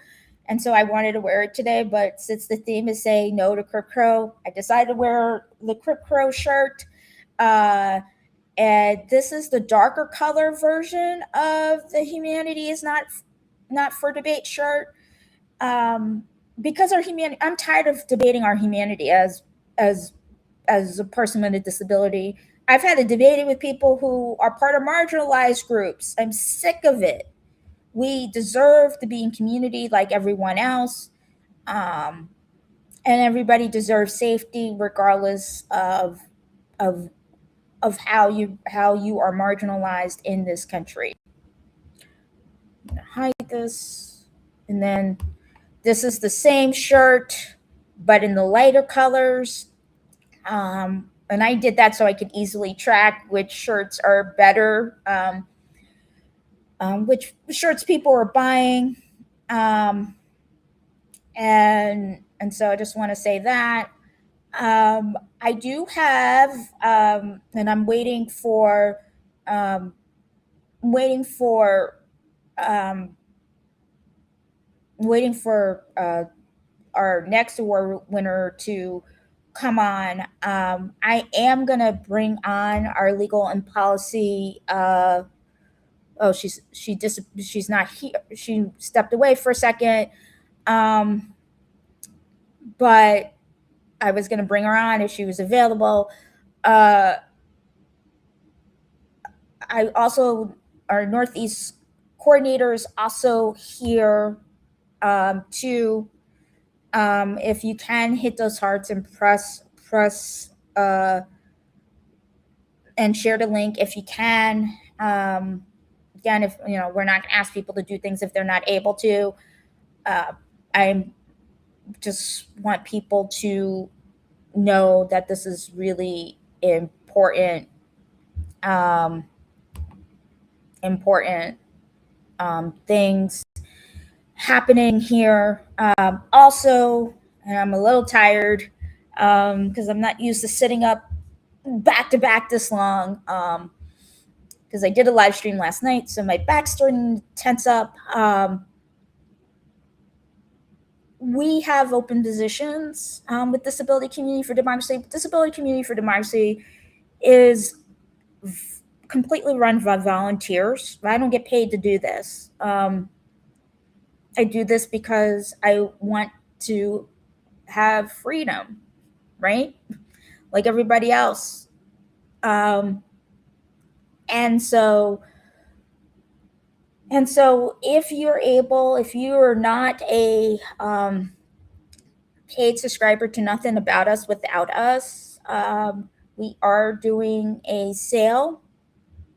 And so I wanted to wear it today, but since the theme is Say No to Crip Crow, I decided to wear the Crip Crow shirt. And this is the darker color version of the Humanity is not for debate shirt. Because I'm tired of debating our humanity as a person with a disability. I've had to debate it with people who are part of marginalized groups. I'm sick of it. We deserve to be in community like everyone else. And everybody deserves safety regardless of how you are marginalized in this country. I'm gonna hide this. And then this is the same shirt, but in the lighter colors. And I did that so I could easily track which shirts are better, which shirts people are buying. And so I just want to say that. I do have, and I'm waiting for our next award winner to come on. I am gonna bring on our legal and policy. She's not here. She stepped away for a second. But I was gonna bring her on if she was available. I also, our Northeast coordinator is also here too. If you can hit those hearts and press and share the link if you can. Again, if we're not gonna ask people to do things if they're not able to. I just want people to know that this is really important things happening here. Also, and I'm a little tired, because I'm not used to sitting up back to back this long. Because I did a live stream last night, so my back's starting to tense up. We have open positions with Disability Community for Democracy. Disability Community for Democracy is completely run by volunteers. I don't get paid to do this. I do this because I want to have freedom, right? Like everybody else. And so if you are not a paid subscriber to Nothing About Us Without Us, we are doing a sale,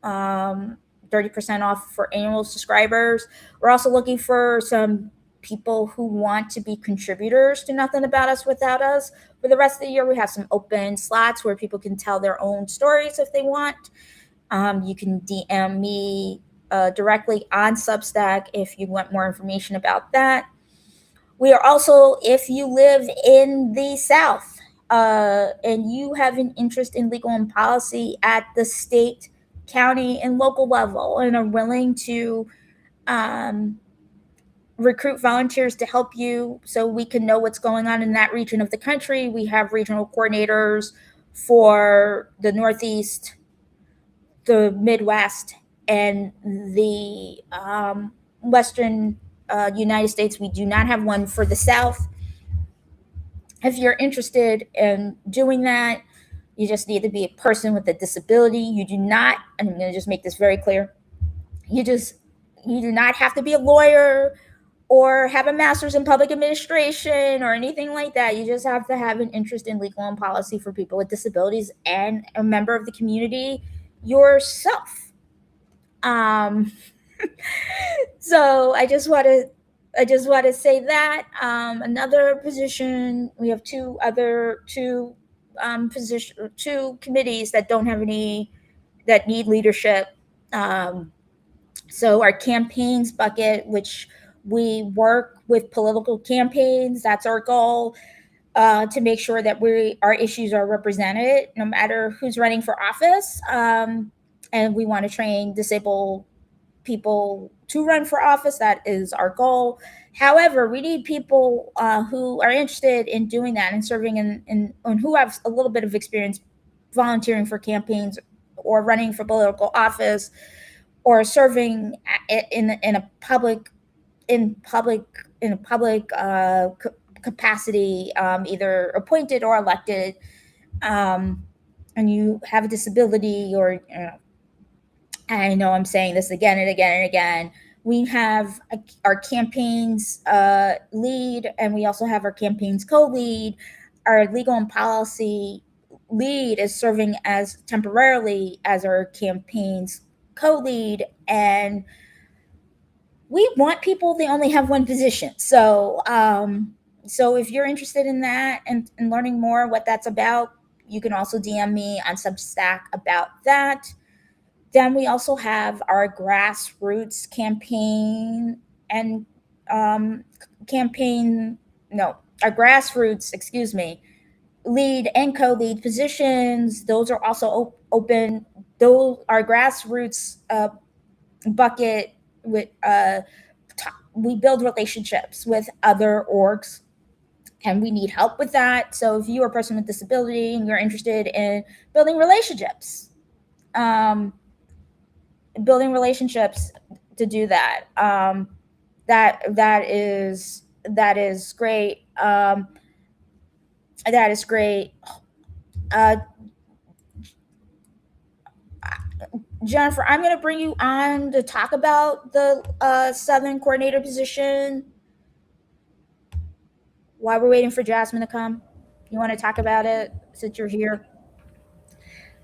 30% off for annual subscribers. We're also looking for some people who want to be contributors to Nothing About Us Without Us. For the rest of the year, we have some open slots where people can tell their own stories if they want. You can DM me directly on Substack if you want more information about that. We are also, if you live in the South and you have an interest in legal and policy at the state, county, and local level and are willing to recruit volunteers to help you so we can know what's going on in that region of the country, we have regional coordinators for the Northeast, the Midwest, and the Western United States. We do not have one for the South. If you're interested in doing that, you just need to be a person with a disability. You do not, and I'm going to just make this very clear, you do not have to be a lawyer or have a master's in public administration or anything like that. You just have to have an interest in legal and policy for people with disabilities and a member of the community yourself. So I just want to say that. Another position, we have two committees that don't have any, that need leadership. So our campaigns bucket, which we work with political campaigns, that's our goal, to make sure that our issues are represented no matter who's running for office. And we want to train disabled people to run for office. That is our goal. However, we need people who are interested in doing that and serving and who have a little bit of experience volunteering for campaigns or running for political office or serving in a public capacity, either appointed or elected, and you have a disability, or I know I'm saying this again and again and again. We have our campaigns lead, and we also have our campaigns co-lead. Our legal and policy lead is serving as temporarily as our campaigns co-lead, and we want people, they only have one position. So if you're interested in that and learning more what that's about, you can also DM me on Substack about that. Then we also have our grassroots campaign and our grassroots, lead and co-lead positions. Those are also open. Those our grassroots bucket with we build relationships with other orgs, and we need help with that. So if you are a person with disability and you're interested in building relationships to do that, that is great. That is great. Jennifer, I'm going to bring you on to talk about the Southern coordinator position while we're waiting for Jasmine to come. You want to talk about it since you're here?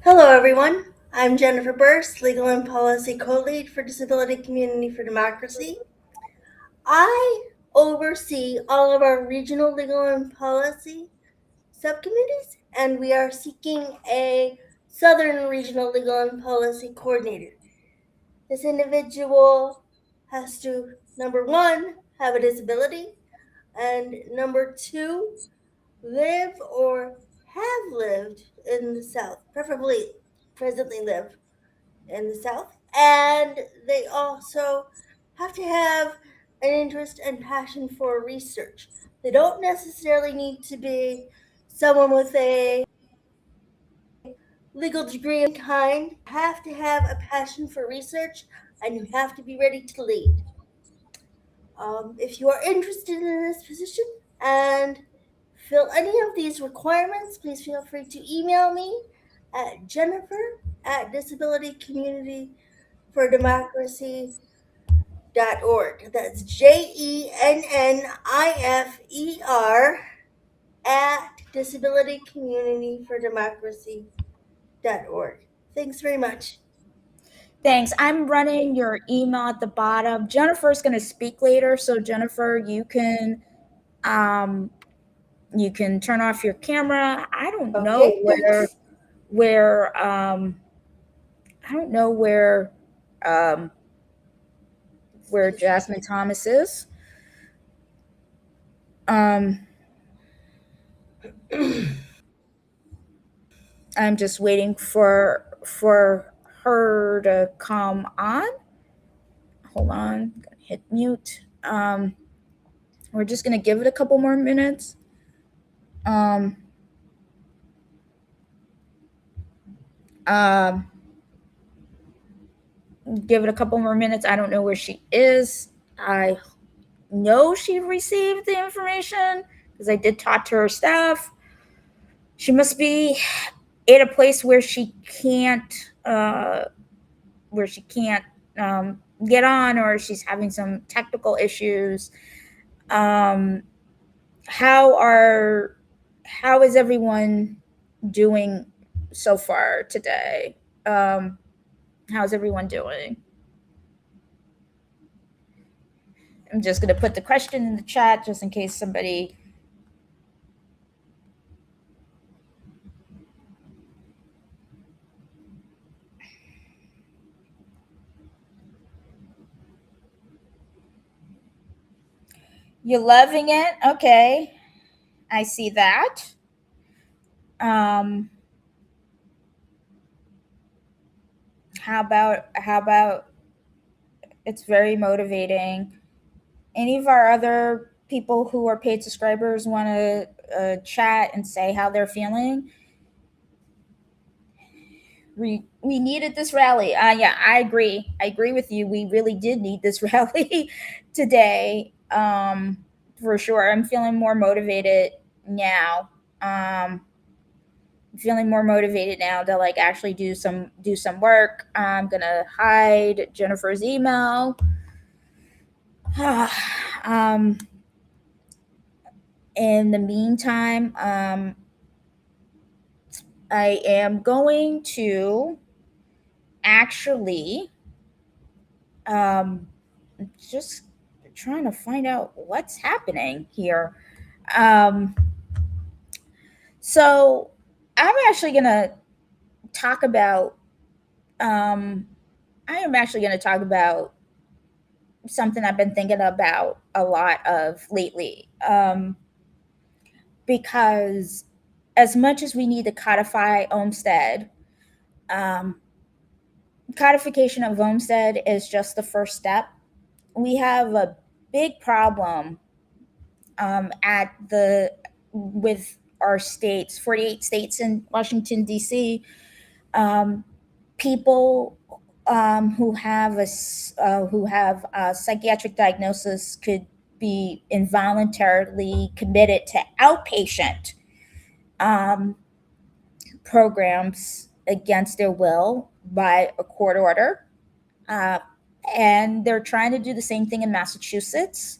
Hello, everyone. I'm Jennifer Burst, Legal and Policy Co-Lead for Disability Community for Democracy. I oversee all of our regional legal and policy subcommittees, and we are seeking a Southern Regional Legal and Policy Coordinator. This individual has to, number one, have a disability, and number two, live or have lived in the South, preferably presently live in the South, and they also have to have an interest and passion for research. They don't necessarily need to be someone with a legal degree of kind. You have to have a passion for research and you have to be ready to lead. If you are interested in this position and fill any of these requirements, please feel free to email me at jennifer@disabilitycommunityfordemocracy.org. That's JENNIFER at disabilitycommunityfordemocracy.org. Thanks very much. Thanks. I'm running your email at the bottom. Jennifer's going to speak later, so Jennifer, you can turn off your camera. I don't know Okay, thanks. I don't know where Jasmine Thomas is. I'm just waiting for her to come on. Hold on, hit mute. We're just gonna give it a couple more minutes. Give it a couple more minutes. I don't know where she is. I know she received the information because I did talk to her staff. She must be at a place where she can't get on, or she's having some technical issues. How is everyone doing so far today? How's everyone doing? I'm just going to put the question in the chat just in case somebody. You're loving it? Okay. I see that. How about it's very motivating. Any of our other people who are paid subscribers want to chat and say how they're feeling? We needed this rally. Yeah, I agree. I agree with you. We really did need this rally today, for sure. I'm feeling more motivated now. Feeling more motivated now to like actually do some work. I'm gonna hide Jennifer's email. In the meantime, I am going to actually just trying to find out what's happening here. So I'm actually going to talk about something I've been thinking about a lot of lately. Because as much as we need to codify Olmsted, codification of Olmsted is just the first step. We have a big problem with our states, 48 states in Washington, D.C. People who have a psychiatric diagnosis could be involuntarily committed to outpatient programs against their will by a court order. And they're trying to do the same thing in Massachusetts.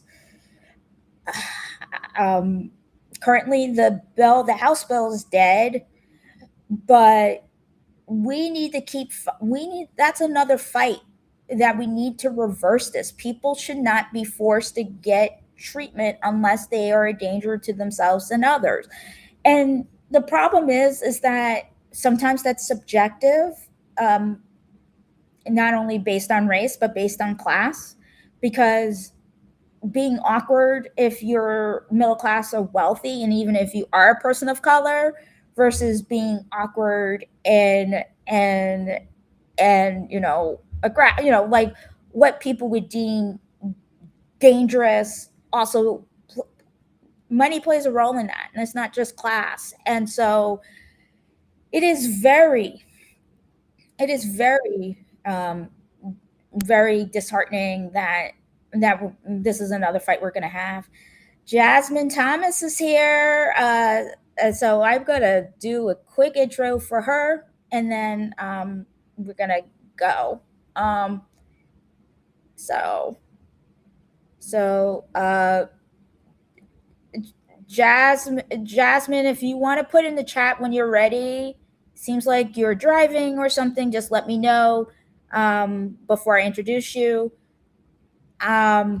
Currently, the House bill is dead, but that's another fight that we need to reverse this. People should not be forced to get treatment unless they are a danger to themselves and others. And the problem is that sometimes that's subjective, not only based on race, but based on class, because being awkward if you're middle class or wealthy, and even if you are a person of color, versus being awkward and like what people would deem dangerous. Also, money plays a role in that, and it's not just class. And so it is very very disheartening that this is another fight we're going to have. Jasmine Thomas is here, so I'm going to do a quick intro for her, and then we're going to go. So Jasmine, if you want to put in the chat when you're ready. Seems like you're driving or something. Just let me know before I introduce you. So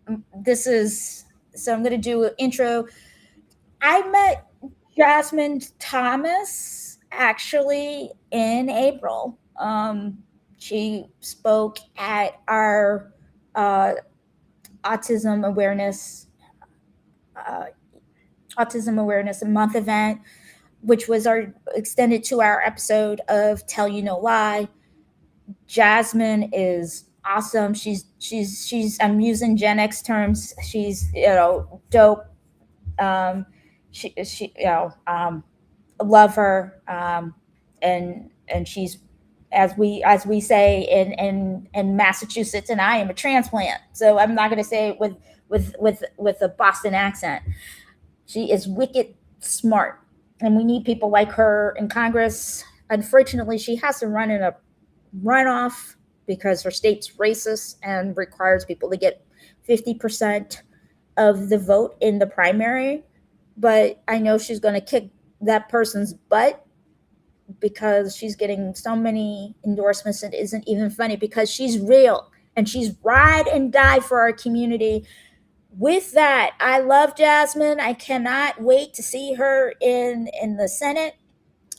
I'm going to do an intro. I met Jasmine Thomas actually in April. She spoke at our autism awareness month event, which was extended to our episode of Tell You No Lie. Jasmine is awesome. She's I'm using Gen X terms. She's dope. She love her. And she's, as we say in Massachusetts, and I am a transplant, so I'm not going to say it with a Boston accent. She is wicked smart, and we need people like her in Congress. Unfortunately, she has to run in a runoff because her state's racist and requires people to get 50% of the vote in the primary. But I know she's going to kick that person's butt because she's getting so many endorsements. It isn't even funny because she's real and she's ride and die for our community. With that, I love Jasmine. I cannot wait to see her in the Senate.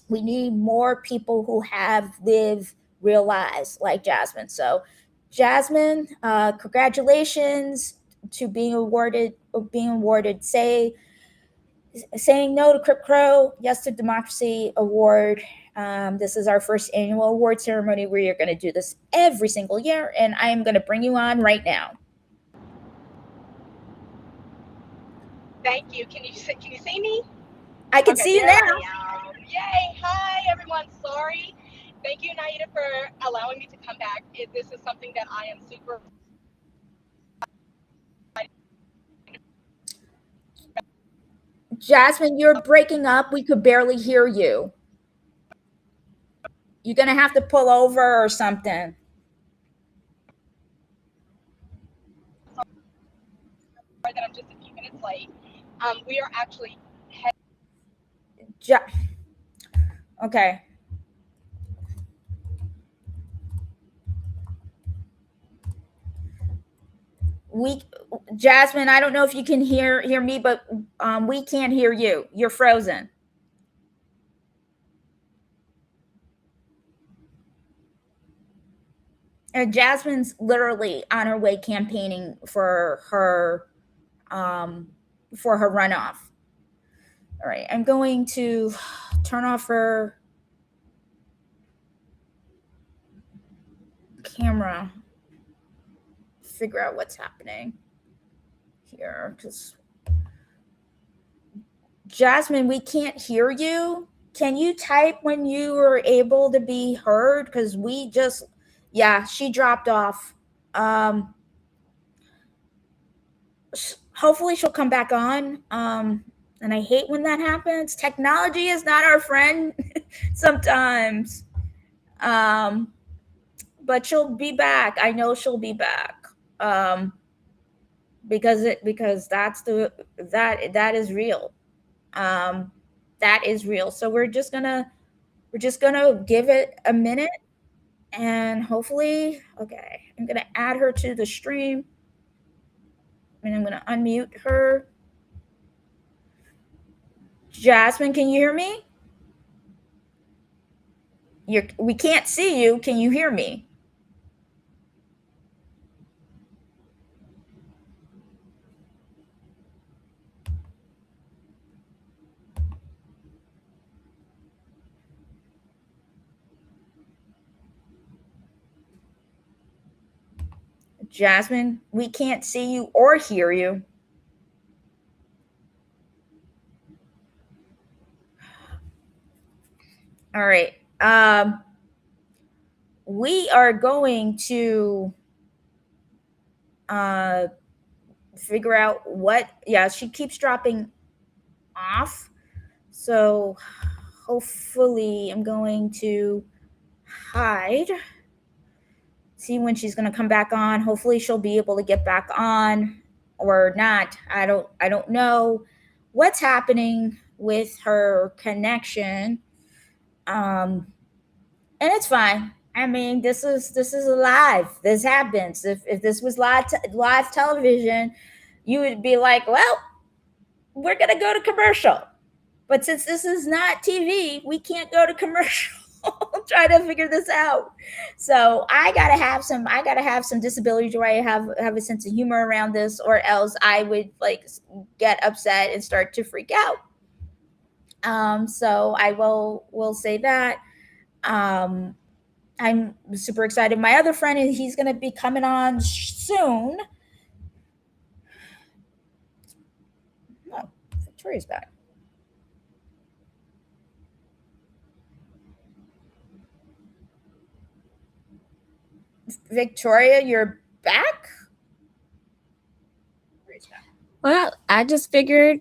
We need more people who have lived real lives like Jasmine. So Jasmine, congratulations to being awarded saying no to Crip Crow, yes to democracy award. This is our first annual award ceremony. We are going to do this every single year, and I am going to bring you on right now. Thank you. Can you see me? I can see you now. Yay! Hi everyone. Sorry. Thank you, Naida, for allowing me to come back. This is something that I am super. Jasmine, you're breaking up. We could barely hear you. You're going to have to pull over or something. Sorry that I'm just a few minutes late. We are actually. Okay. Jasmine, I don't know if you can hear me, but we can't hear you. You're frozen. And Jasmine's literally on her way campaigning for her runoff. All right, I'm going to turn off her camera, figure out what's happening here, because Jasmine, we can't hear you. Can you type when you are able to be heard? Because she dropped off. Hopefully she'll come back on. And I hate when that happens. Technology is not our friend sometimes. But she'll be back. I know she'll be back. Because that is real. That is real. So we're just gonna give it a minute, and hopefully, okay, I'm gonna add her to the stream, and I'm gonna unmute her. Jasmine, can you hear me? We can't see you. Can you hear me? Jasmine, we can't see you or hear you. All right. We are going to figure out what. Yeah, she keeps dropping off. So hopefully, I'm going to hide. See when she's going to come back on. Hopefully, she'll be able to get back on or not. I don't know what's happening with her connection. And it's fine. I mean, this is live. This happens. If this was live television, you would be like, well, we're gonna go to commercial. But since this is not TV, we can't go to commercial. Try to figure this out. So I gotta have some disabilities where I have a sense of humor around this, or else I would like get upset and start to freak out. So I will say that. I'm super excited. My other friend, he's going to be coming on soon. Oh, Victoria's back. Victoria, you're back? Well, I just figured,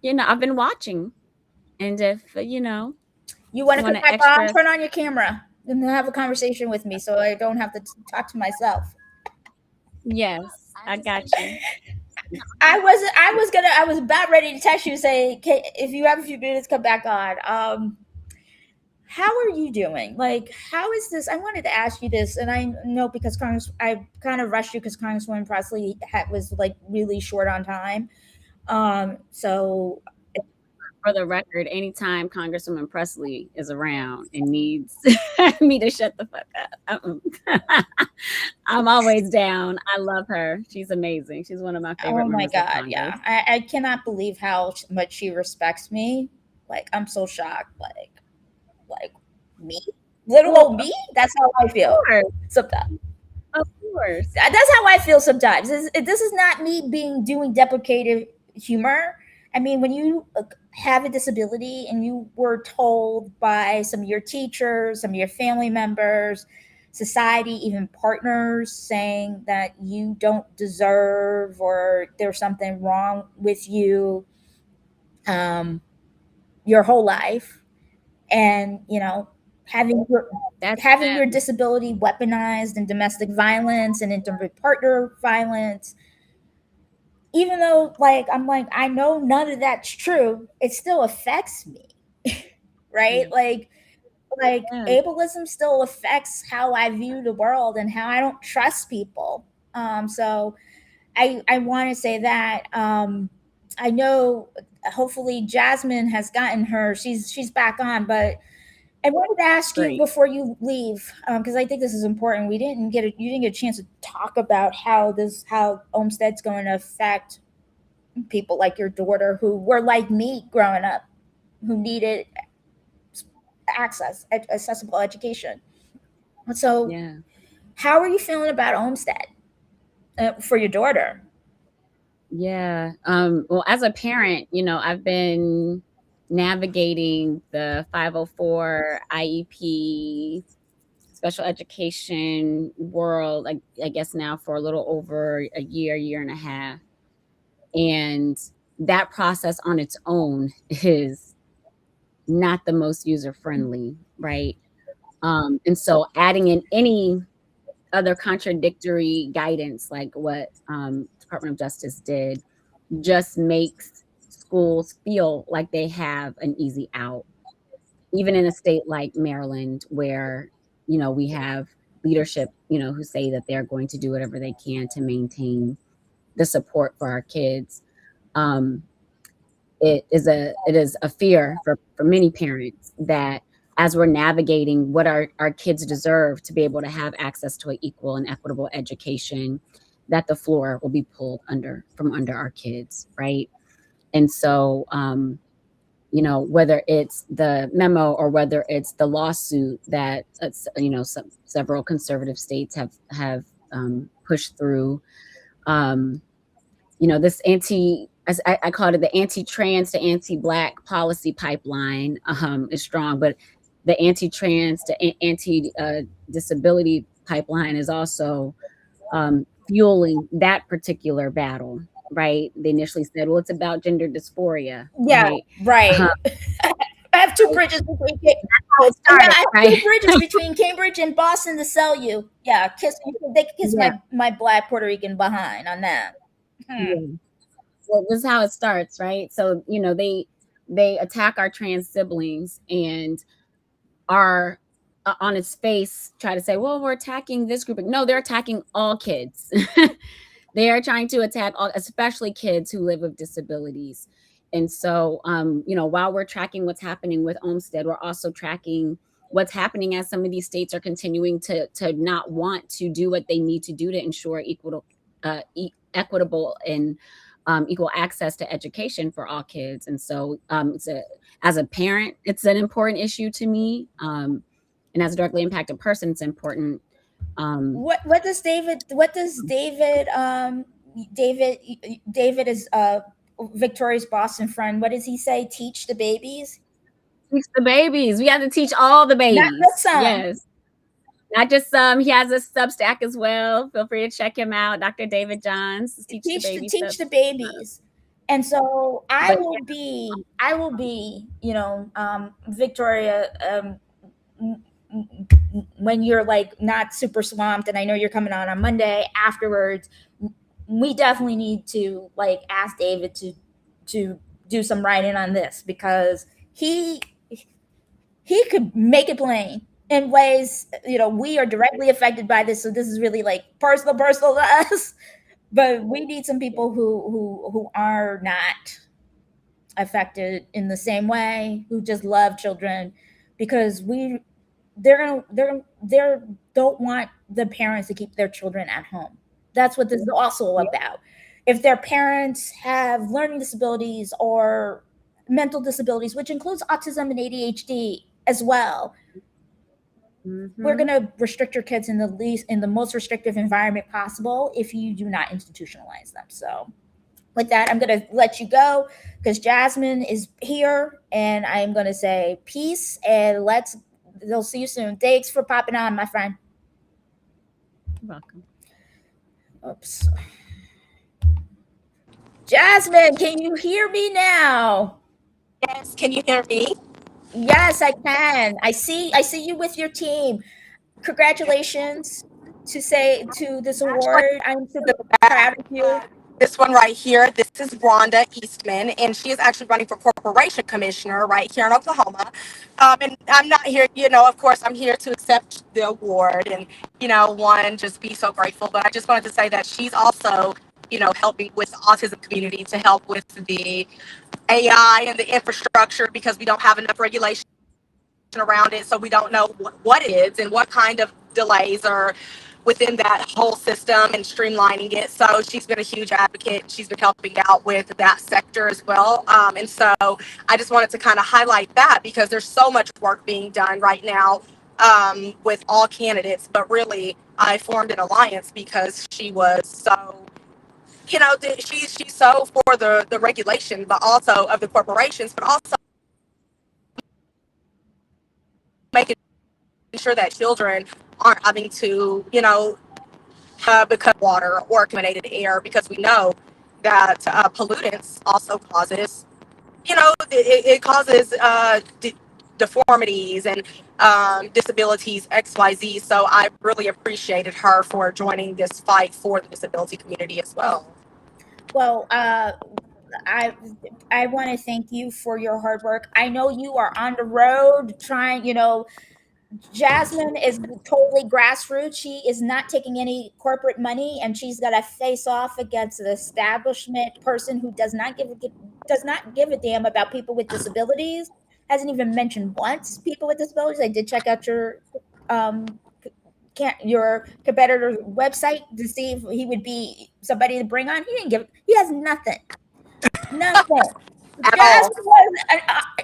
I've been watching. And if, you want to come back on, turn on your camera and have a conversation with me so I don't have to talk to myself. Yes, I got you. I was about ready to text you and say, if you have a few minutes, come back on. How are you doing? Like, how is this? I wanted to ask you this, and I know because I kind of rushed you because Congresswoman Presley was like really short on time. So for the record, anytime Congresswoman Presley is around and needs me to shut the fuck up, I'm always down. I love her. She's amazing. She's one of my favorite members of Congress. Yeah. I cannot believe how much she respects me. Like, I'm so shocked. Like me? Little old me? That's how I feel sometimes. Of course. That's how I feel sometimes. This is not me doing deprecative humor. I mean, when you have a disability and you were told by some of your teachers, some of your family members, society, even partners, saying that you don't deserve or there's something wrong with you your whole life, and having your disability weaponized in domestic violence and intimate partner violence, even though I know none of that's true, it still affects me. Right? Ableism still affects how I view the world and how I don't trust people. So I want to say that I know hopefully Jasmine has gotten her, she's back on, but I wanted to ask you before you leave, because I think this is important. You didn't get a chance to talk about how Olmstead's going to affect people like your daughter who were like me growing up, who needed accessible education. So, how are you feeling about Olmstead for your daughter? Yeah. Well, as a parent, I've been navigating the 504 IEP special education world, I guess now for a little over a year and a half. And that process on its own is not the most user-friendly, right? And so adding in any other contradictory guidance like what Department of Justice did just makes schools feel like they have an easy out. Even in a state like Maryland, where, we have leadership, who say that they're going to do whatever they can to maintain the support for our kids. It is a fear for many parents that as we're navigating what our kids deserve to be able to have access to an equal and equitable education, that the floor will be pulled from under our kids, right? And so, whether it's the memo or whether it's the lawsuit that several conservative states have push through. This I called it the anti-trans to anti-Black policy pipeline is strong, but the anti-trans to anti-disability pipeline is also fueling that particular battle, right? They initially said, well, it's about gender dysphoria, Yeah, right? right. I have two bridges between How it started, I have right? two bridges between Cambridge and Boston to sell you. Yeah, they could kiss Yeah. my Black Puerto Rican behind on that. Yeah. Well, this is how it starts, right? So, they attack our trans siblings and are on its face try to say, well, we're attacking this group. No, they're attacking all kids. They are trying to attack all, especially kids who live with disabilities. And so, while we're tracking what's happening with Olmstead, we're also tracking what's happening as some of these states are continuing to not want to do what they need to do to ensure equitable and equal access to education for all kids. And so, as a parent, it's an important issue to me. And as a directly impacted person, it's important. What does David David is Victoria's Boston friend, what does he say? Teach the babies? Teach the babies. We have to teach all the babies. Not just some. Yes. Not just some. He has a Substack as well. Feel free to check him out. Dr. David Johns. Teach the babies. And so I will be, Victoria, when you're like not super swamped, and I know you're coming on Monday afterwards, we definitely need to like ask David to do some writing on this, because he could make it plain in ways, we are directly affected by this. So this is really like personal to us, but we need some people who are not affected in the same way, who just love children, because they don't want the parents to keep their children at home. That's what this is also about. If their parents have learning disabilities or mental disabilities, which includes autism and ADHD as well, we're going to restrict your kids in the most restrictive environment possible if you do not institutionalize them. So with that, I'm going to let you go because Jasmine is here, and I'm going to say peace, and they'll see you soon. Thanks for popping on, my friend. You're welcome. Oops. Jasmine, can you hear me now? Yes, can you hear me? Yes, I can. I see you with your team. Congratulations to this award. I'm super proud of you. This one right here, this is Rhonda Eastman, and she is actually running for Corporation Commissioner right here in Oklahoma. And I'm not here, of course, I'm here to accept the award and, just be so grateful. But I just wanted to say that she's also, helping with the autism community to help with the AI and the infrastructure, because we don't have enough regulation around it. So we don't know what it is and what kind of delays are within that whole system and streamlining it. So she's been a huge advocate. She's been helping out with that sector as well. And so I just wanted to kind of highlight that, because there's so much work being done right now with all candidates. But really, I formed an alliance because she was so, she's so for the regulation, but also of the corporations, but also making sure that children aren't having to, become water or contaminated air, because we know that pollutants also causes, it causes deformities and disabilities, XYZ. So I really appreciated her for joining this fight for the disability community as well. Well, I want to thank you for your hard work. I know you are on the road trying, Jasmine is totally grassroots. She is not taking any corporate money, and she's got to face off against the establishment person who does not give a damn about people with disabilities. Hasn't even mentioned once people with disabilities. I did check out your competitor's website to see if he would be somebody to bring on. He has nothing. Jasmine was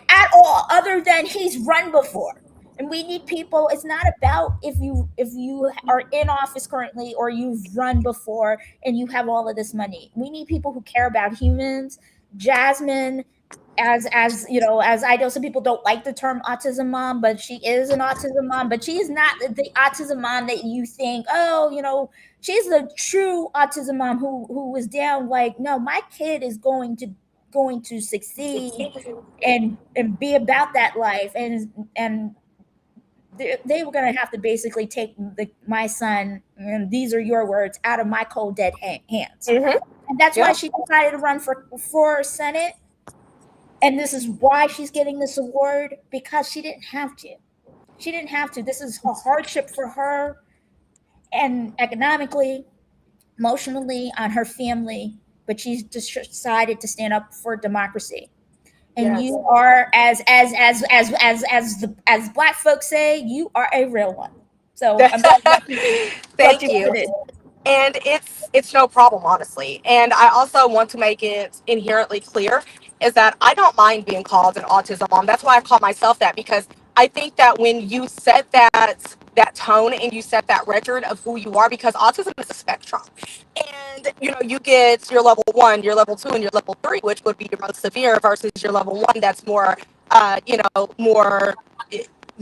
at all, other than he's run before. And we need people. It's not about if you are in office currently or you've run before and you have all of this money. We need people who care about humans. Jasmine, as you know, as I know some people don't like the term autism mom, but she is an autism mom, but she is not the autism mom that you think, oh, you know, she's the true autism mom who was down like, no, my kid is going to succeed and be about that life. And they were going to have to basically take my son, and these are your words, out of my cold dead hands. Mm-hmm. And that's why Yep. she decided to run for Senate. And this is why she's getting this award, because she didn't have to. She didn't have to. This is a hardship for her, and economically, emotionally, on her family. But she's decided to stand up for democracy. And Yes. you are, as Black folks say, you are a real one. So I'm glad you felt Thank you you. did. And it's no problem, honestly. And I also want to make it inherently clear is that I don't mind being called an autism mom. That's why I call myself that, because I think that when you set that tone and you set that record of who you are, because autism is a spectrum, and you get your level 1, your level 2, and your level 3, which would be your most severe, versus your level 1 that's more more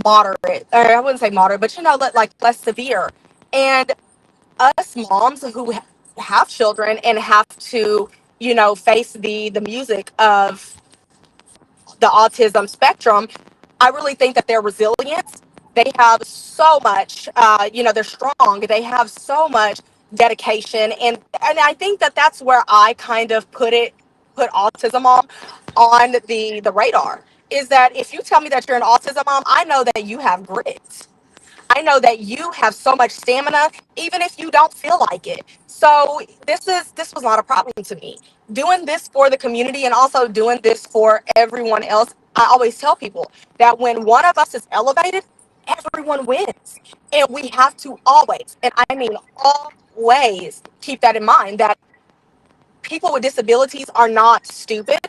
moderate, or I wouldn't say moderate, but like less severe. And us moms who have children and have to face the music of the autism spectrum, I really think that they're resilient. They have so much, they're strong. They have so much dedication, and I think that that's where I kind of put autism on the radar. Is that if you tell me that you're an autism mom, I know that you have grit. I know that you have so much stamina, even if you don't feel like it. So this was not a problem to me. Doing this for the community and also doing this for everyone else. I always tell people that when one of us is elevated, everyone wins. And we have to always, and I mean always, keep that in mind, that people with disabilities are not stupid.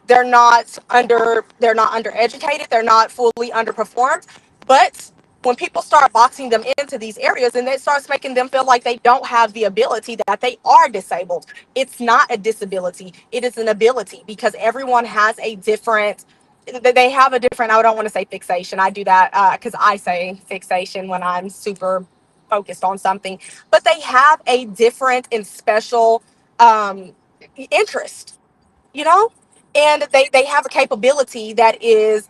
They're not undereducated. They're not fully underperformed. But when people start boxing them into these areas, and it starts making them feel like they don't have the ability, that they are disabled. It's not a disability. It is an ability, because everyone has a different, they have a different, I don't want to say fixation. I do that because I say fixation when I'm super focused on something, but they have a different and special um, interest, you know, and they have a capability that is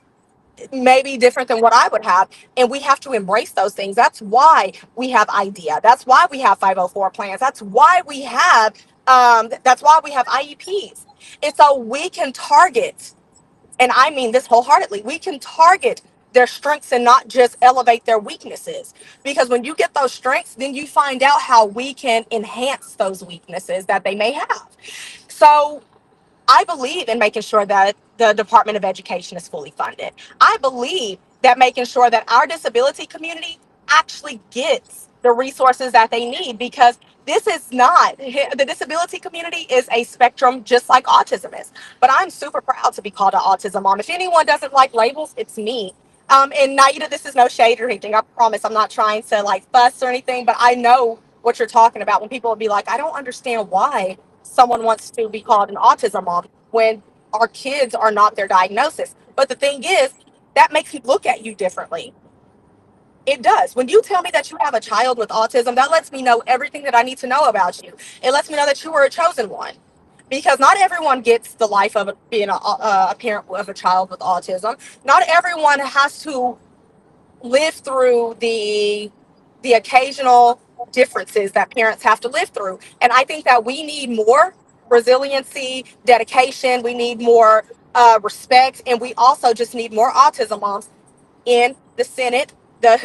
maybe different than what I would have. And we have to embrace those things. That's why we have IDEA. That's why we have 504 plans. That's why we have IEPs. And so we can target, and I mean this wholeheartedly, we can target their strengths and not just elevate their weaknesses. Because when you get those strengths, then you find out how we can enhance those weaknesses that they may have. So I believe in making sure that the Department of Education is fully funded. I believe that making sure that our disability community actually gets the resources that they need, because this is not, the disability community is a spectrum just like autism is. But I'm super proud to be called an autism mom. If anyone doesn't like labels, it's me. And Naida, this is no shade or anything. I promise I'm not trying to like fuss or anything, but I know what you're talking about when people will be like, I don't understand why someone wants to be called an autism mom when our kids are not their diagnosis. But the thing is, that makes me look at you differently. It does. When you tell me that you have a child with autism, that lets me know everything that I need to know about you. It lets me know that you were a chosen one. Because not everyone gets the life of being a parent of a child with autism. Not everyone has to live through the occasional differences that parents have to live through. And I think that we need more resiliency, dedication. We need more respect, and we also just need more autism moms in the Senate, the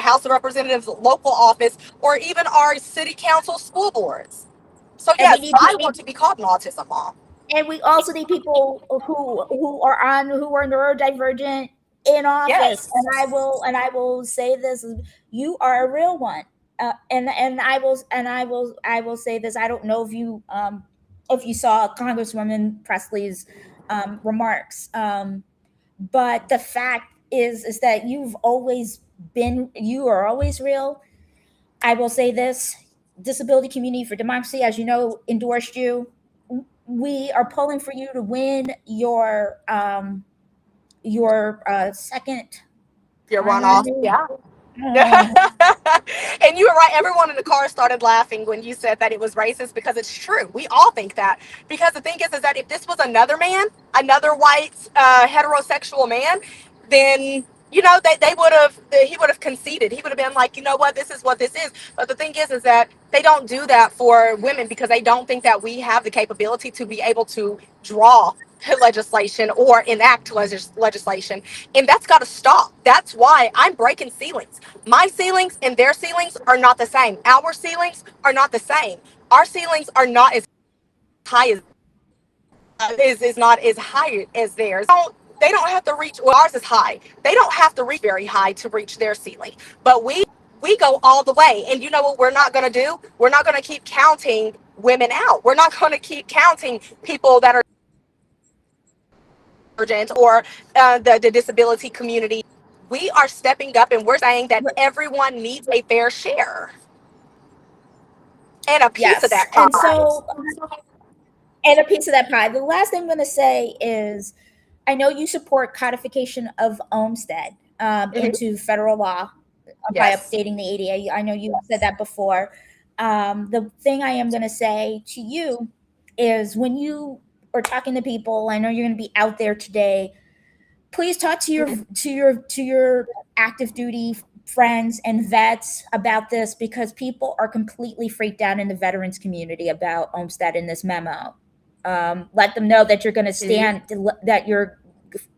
House of Representatives, local office, or even our city council, school boards. So And we yes, need I want to be called an autism mom. and we also need people who are neurodivergent in office. Yes. And I will say this: you are a real one. And I will say this: I don't know if you saw Congresswoman Presley's remarks, but the fact is that you are always real. I will say this: Disability Community for Democracy, as you know, endorsed you. We are pulling for you to win your second Your time runoff. running. Yeah. Oh, And you were right. Everyone in the car started laughing when you said that it was racist because it's true. We all think that. Because the thing is that if this was another man, another white heterosexual man, then they would have he would have conceded. He would have been like, you know what, this is what this is. But the thing is that they don't do that for women because they don't think that we have the capability to be able to draw legislation or enact legislation, and that's got to stop. That's why I'm breaking ceilings. My ceilings and their ceilings are not the same. Our ceilings are not the same. Our ceilings are not as high as is not as high as theirs. They don't have to reach. Well, ours is high. They don't have to reach very high to reach their ceiling. But we go all the way. And you know what we're not going to do? We're not going to keep counting women out. We're not going to keep counting people that are urgent or the disability community. We are stepping up and we're saying that everyone needs a fair share and a piece of yes. that pie. And a piece of that pie. The last thing I'm going to say is I know you support codification of Olmstead into federal law by Yes. updating the ADA. I know you said that before. The thing I am going to say to you is when you are talking to people, I know you're going to be out there today. Please talk to your active duty friends and vets about this because people are completely freaked out in the veterans community about Olmstead in this memo. Let them know that you're going to stand, that you're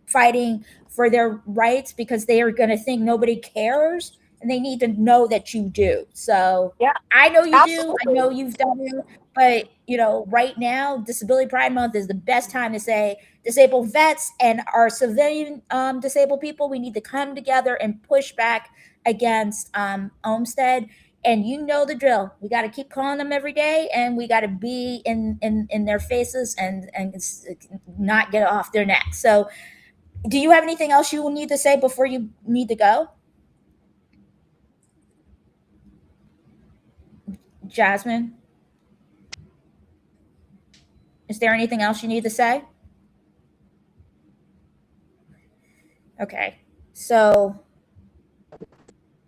fighting for their rights because they are going to think nobody cares and they need to know that you do. So Yeah, I know you do. I absolutely. know you've done it. But, right now, Disability Pride Month is the best time to say disabled vets and our civilian disabled people, we need to come together and push back against Olmstead. And you know the drill. We got to keep calling them every day, and we got to be in their faces and not get off their neck. So, do you have anything else you will need to say before you need to go, Jasmine? Is there anything else you need to say? Okay, so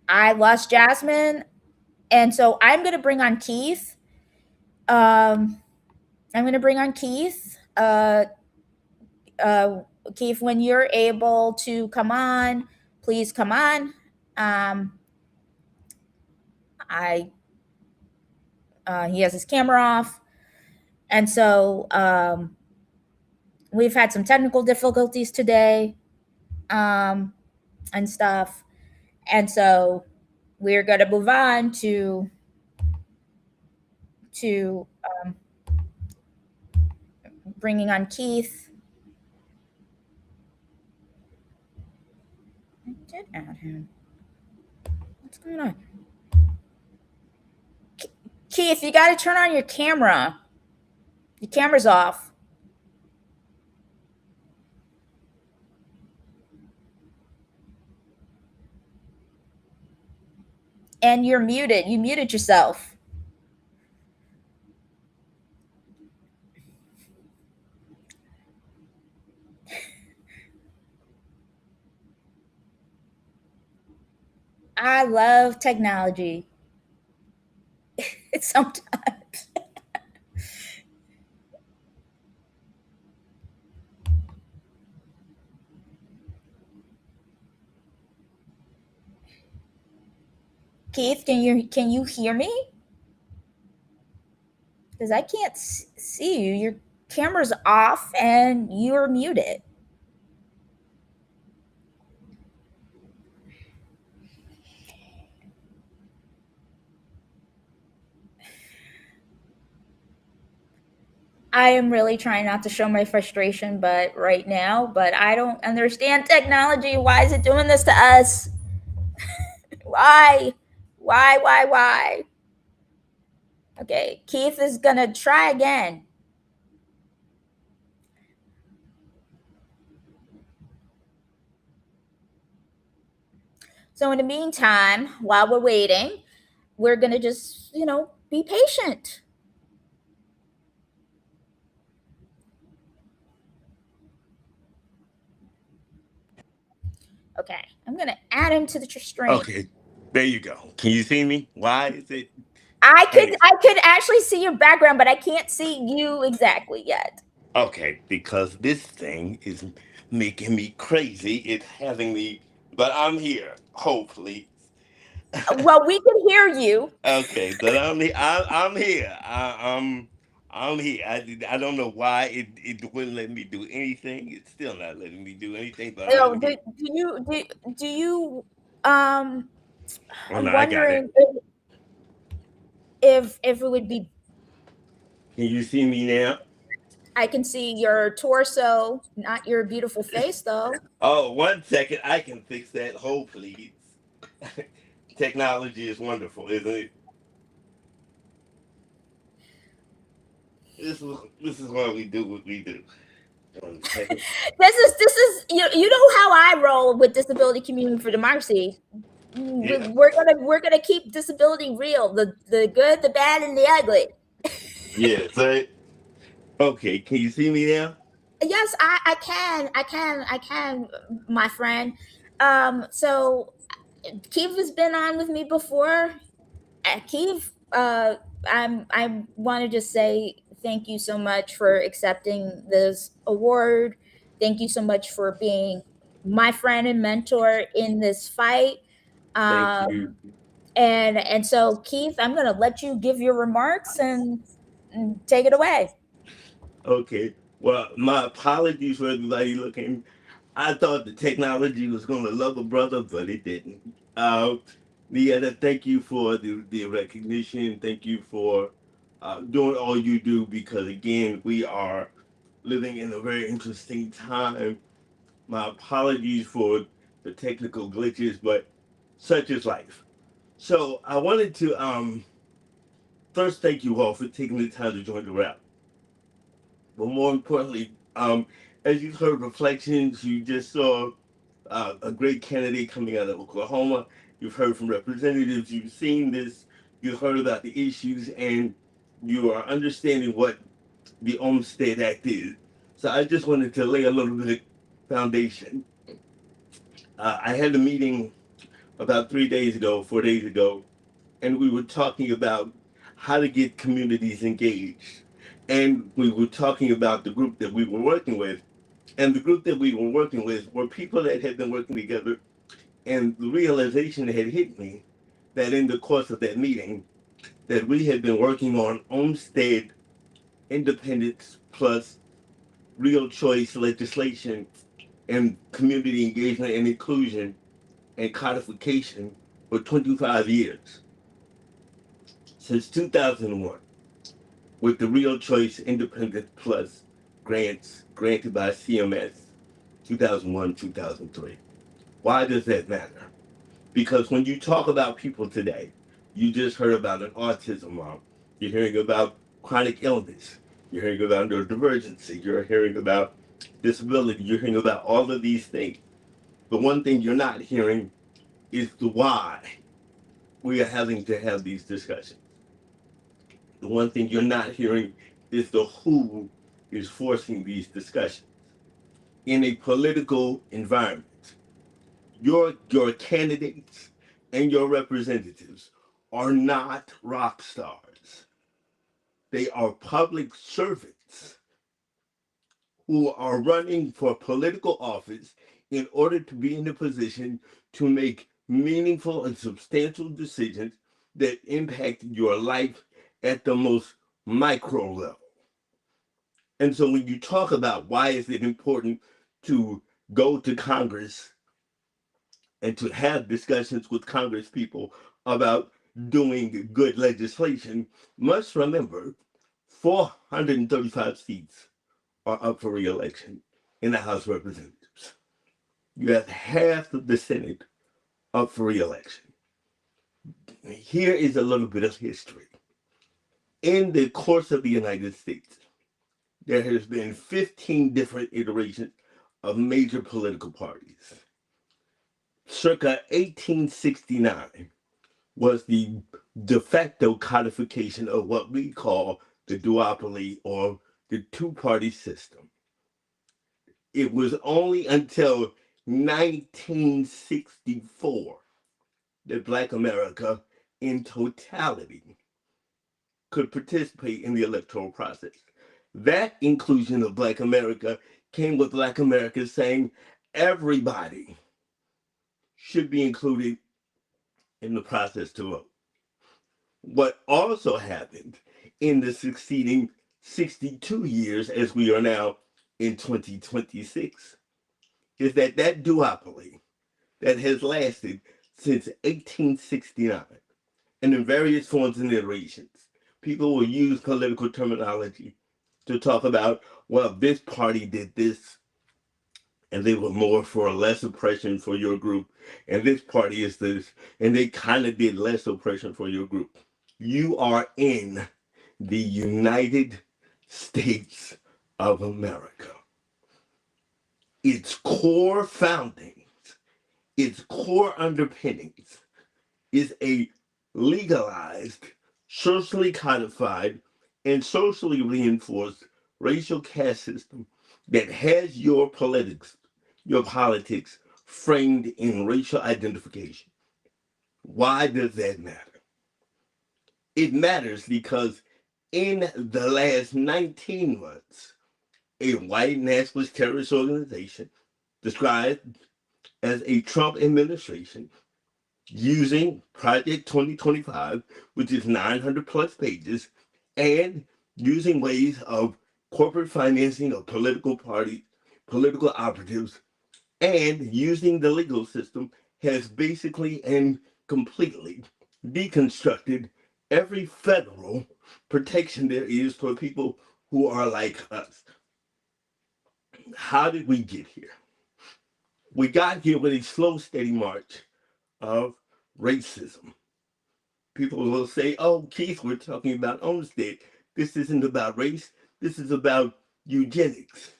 I lost Jasmine, and so I'm going to bring on Keith. I'm going to bring on Keith. Keith, when you're able to come on, please come on. He has his camera off, and so we've had some technical difficulties today, and stuff, and so we're going to move on to bringing on Keith. I did add him. What's going on? Keith, you got to turn on your camera. Your camera's off. And you're muted. You muted yourself. I love technology. Sometimes. Keith, can you hear me? Because I can't see you. Your camera's off and you're muted. I am really trying not to show my frustration, but I don't understand technology. Why is it doing this to us? Why? Why? Okay, Keith is gonna try again. So in the meantime, while we're waiting, we're going to just, be patient. Okay, I'm going to add him to the stream. Okay, there you go. Can you see me? Why is it? I Hey, could actually see your background, but I can't see you exactly yet. okay, because this thing is making me crazy. It's having me, but I'm here. Hopefully, Well, we can hear you. okay, but I'm here. I'm here. I don't know why it wouldn't let me do anything. It's still not letting me do anything, but Oh, I'm do, here. do you do you um Oh no, I'm I got it. wondering if it would be. Can you see me now? I can see your torso, not your beautiful face, though. Oh, 1 second. I can fix that. Hopefully, technology is wonderful, isn't it? This is why we do what we do. 1 second. This is you know how I roll with Disability Community for Democracy. Yeah. We're gonna keep disability real, the good, the bad, and the ugly. Yeah. So okay. Can you see me now? Yes, I can, my friend. So Keith has been on with me before. Keith, I want to just say thank you so much for accepting this award. Thank you so much for being my friend and mentor in this fight. Thank you. And so Keith, I'm gonna let you give your remarks and take it away. Okay. Well, my apologies for everybody looking. I thought the technology was going to love a brother, but it didn't. Leanna, thank you for the recognition. Thank you for doing all you do because, again, we are living in a very interesting time. My apologies for the technical glitches, but such is life. So I wanted to first thank you all for taking the time to join the rap. But more importantly, as you've heard reflections, you just saw a great candidate coming out of Oklahoma. You've heard from representatives. You've seen this. You've heard about the issues, and you are understanding what the Olmstead Act is. So I just wanted to lay a little bit of foundation. I had a meeting about 3 days ago, 4 days ago, and we were talking about how to get communities engaged. And we were talking about the group that we were working with. And the group that we were working with were people that had been working together. And the realization had hit me that in the course of that meeting, that we had been working on Olmstead independence plus real choice legislation and community engagement and inclusion and codification for 25 years, since 2001, with the Real Choice Independent Plus grants granted by CMS 2001, 2003. Why does that matter? Because when you talk about people today, you just heard about an autism mom, you're hearing about chronic illness, you're hearing about neurodivergency, you're hearing about disability, you're hearing about all of these things. The one thing you're not hearing is the why we are having to have these discussions. The one thing you're not hearing is the who is forcing these discussions. In a political environment, your candidates and your representatives are not rock stars. They are public servants who are running for political office in order to be in a position to make meaningful and substantial decisions that impact your life at the most micro level. And so when you talk about why is it important to go to Congress and to have discussions with Congress people about doing good legislation, must remember 435 seats are up for re-election in the House of Representatives. You have half of the Senate up for re-election. Here is a little bit of history. In the course of the United States, there has been 15 different iterations of major political parties. circa 1869 was the de facto codification of what we call the duopoly or the two-party system. It was only until 1964 that Black America in totality could participate in the electoral process. That inclusion of Black America came with Black America saying everybody should be included in the process to vote. What also happened in the succeeding 62 years, as we are now in 2026, is that duopoly that has lasted since 1869 and in various forms and iterations. People will use political terminology to talk about, well, this party did this, and they were more for less oppression for your group, and this party is this, and they kind of did less oppression for your group. You are in the United States of America. Its core foundings, its core underpinnings is a legalized, socially codified, and socially reinforced racial caste system that has your politics framed in racial identification. Why does that matter? It matters because in the last 19 months, a white nationalist terrorist organization described as a Trump administration using Project 2025, which is 900 plus pages, and using ways of corporate financing of political parties, political operatives, and using the legal system has basically and completely deconstructed every federal protection there is for people who are like us. How did we get here? We got here with a slow, steady march of racism. People will say, oh, Keith, we're talking about Olmsted. This isn't about race. This is about eugenics.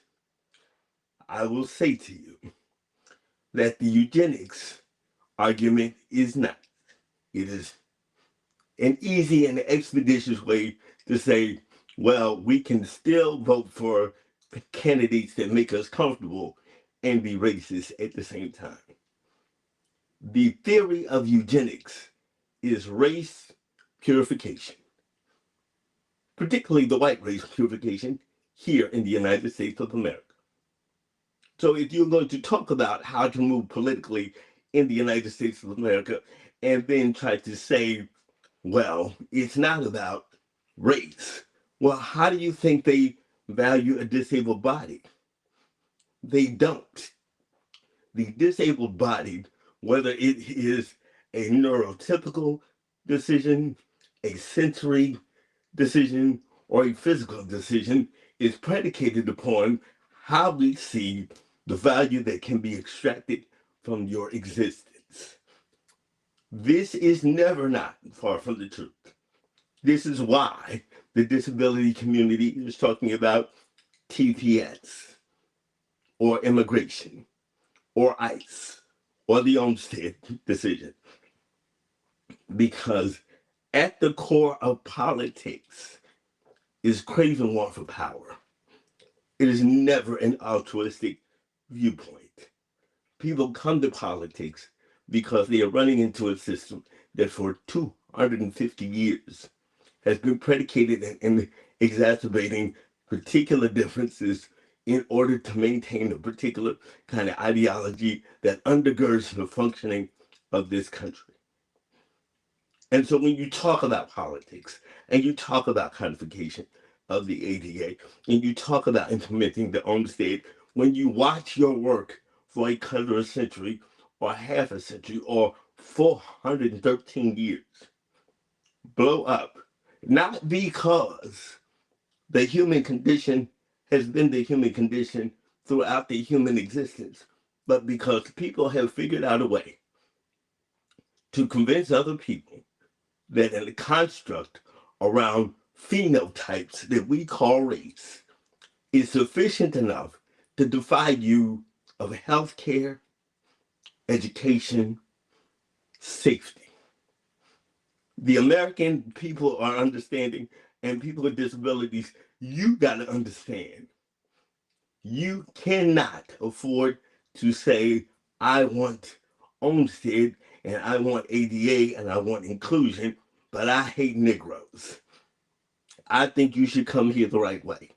I will say to you that the eugenics argument is not. It is an easy and expeditious way to say, well, we can still vote for candidates that make us comfortable and be racist at the same time. The theory of eugenics is race purification, particularly the white race purification here in the United States of America. So if you're going to talk about how to move politically in the United States of America and then try to say, well, it's not about race. Well, how do you think they value a disabled body? They don't. The disabled body, whether it is a neurotypical decision, a sensory decision, or a physical decision, is predicated upon how we see the value that can be extracted from your existence. This is never not far from the truth. This is why the disability community is talking about TPS, or immigration, or ICE, or the Olmsted decision. Because at the core of politics is craving want for power. It is never an altruistic viewpoint. People come to politics because they are running into a system that for 250 years has been predicated and exacerbating particular differences in order to maintain a particular kind of ideology that undergirds the functioning of this country. And so when you talk about politics and you talk about codification of the ADA and you talk about implementing the Olmsted, when you watch your work for a quarter of a century or half a century or 413 years blow up, not because the human condition has been the human condition throughout the human existence, but because people have figured out a way to convince other people that in a construct around phenotypes that we call race is sufficient enough to deprive you of health care education, safety. The American people are understanding, and people with disabilities, you got to understand, you cannot afford to say, I want Olmsted and I want ADA and I want inclusion, but I hate Negroes. I think you should come here the right way.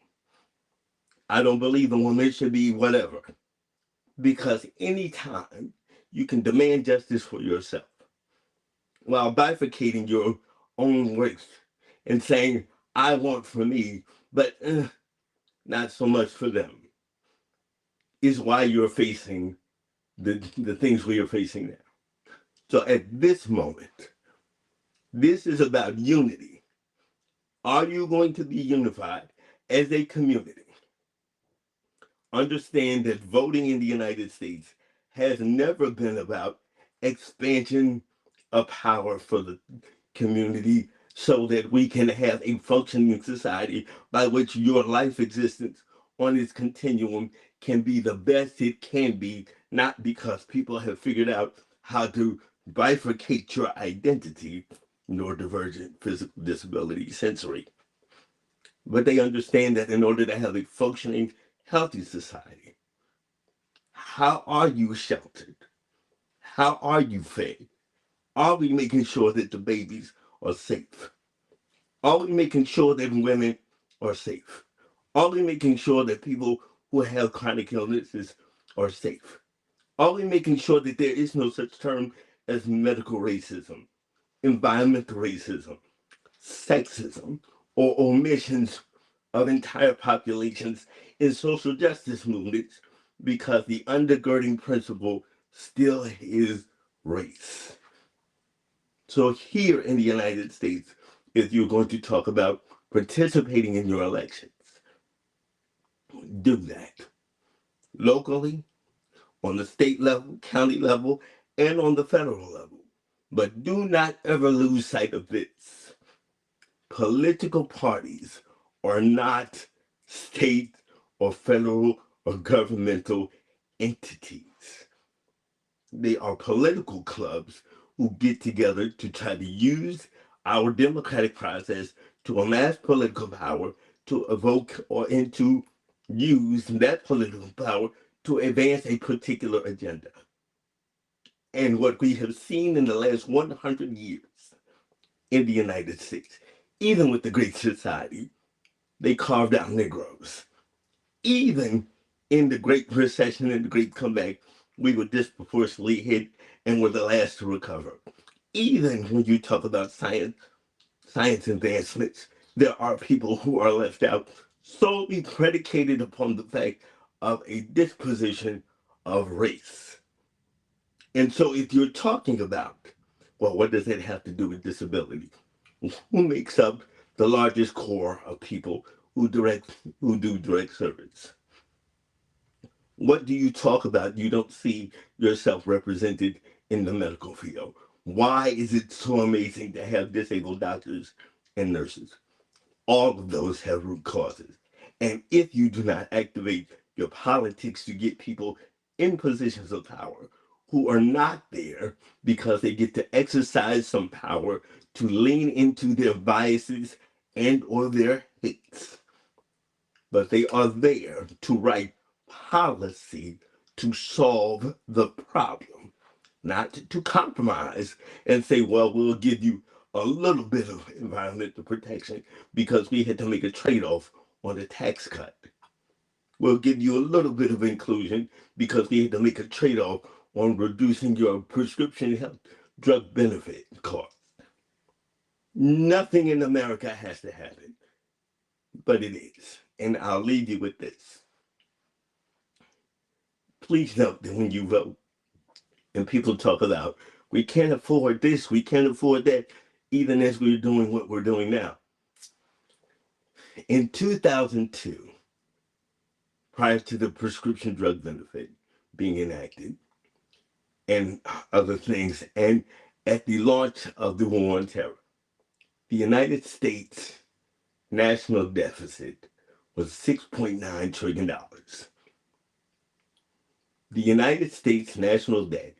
I don't believe a woman should be whatever. Because anytime you can demand justice for yourself while bifurcating your own race and saying, I want for me, but not so much for them, is why you're facing the things we are facing now. So at this moment, this is about unity. Are you going to be unified as a community? Understand that voting in the United States has never been about expansion of power for the community so that we can have a functioning society by which your life existence on its continuum can be the best it can be, not because people have figured out how to bifurcate your identity, neurodivergent, physical disability, sensory. But they understand that in order to have a functioning, healthy society, how are you sheltered? How are you fed? Are we making sure that the babies are safe? Are we making sure that women are safe? Are we making sure that people who have chronic illnesses are safe? Are we making sure that there is no such term as medical racism, environmental racism, sexism, or omissions of entire populations in social justice movements because the undergirding principle still is race? So here in the United States, if you're going to talk about participating in your elections, do that locally, on the state level, county level, and on the federal level. But do not ever lose sight of this. Political parties are not state or federal or governmental entities. They are political clubs who get together to try to use our democratic process to amass political power, to evoke or to use that political power to advance a particular agenda. And what we have seen in the last 100 years in the United States, even with the Great Society, they carved out Negroes. Even in the Great Recession and the Great Comeback, we were disproportionately hit and were the last to recover. Even when you talk about science advancements, there are people who are left out solely predicated upon the fact of a disposition of race. And so if you're talking about, well, what does that have to do with disability? Who makes up the largest core of people who do direct service? What do you talk about? You don't see yourself represented in the medical field. Why is it so amazing to have disabled doctors and nurses? All of those have root causes. And if you do not activate your politics to get people in positions of power who are not there because they get to exercise some power to lean into their biases and or their hates, but they are there to write policy to solve the problem, not to compromise and say, well, we'll give you a little bit of environmental protection because we had to make a trade-off on a tax cut. We'll give you a little bit of inclusion because we had to make a trade-off on reducing your prescription health drug benefit costs. Nothing in America has to happen, but it is. And I'll leave you with this. Please note that when you vote and people talk about, we can't afford this, we can't afford that, even as we're doing what we're doing now. In 2002, prior to the prescription drug benefit being enacted and other things, and at the launch of the war on terror, the United States national deficit was $6.9 trillion. The United States national debt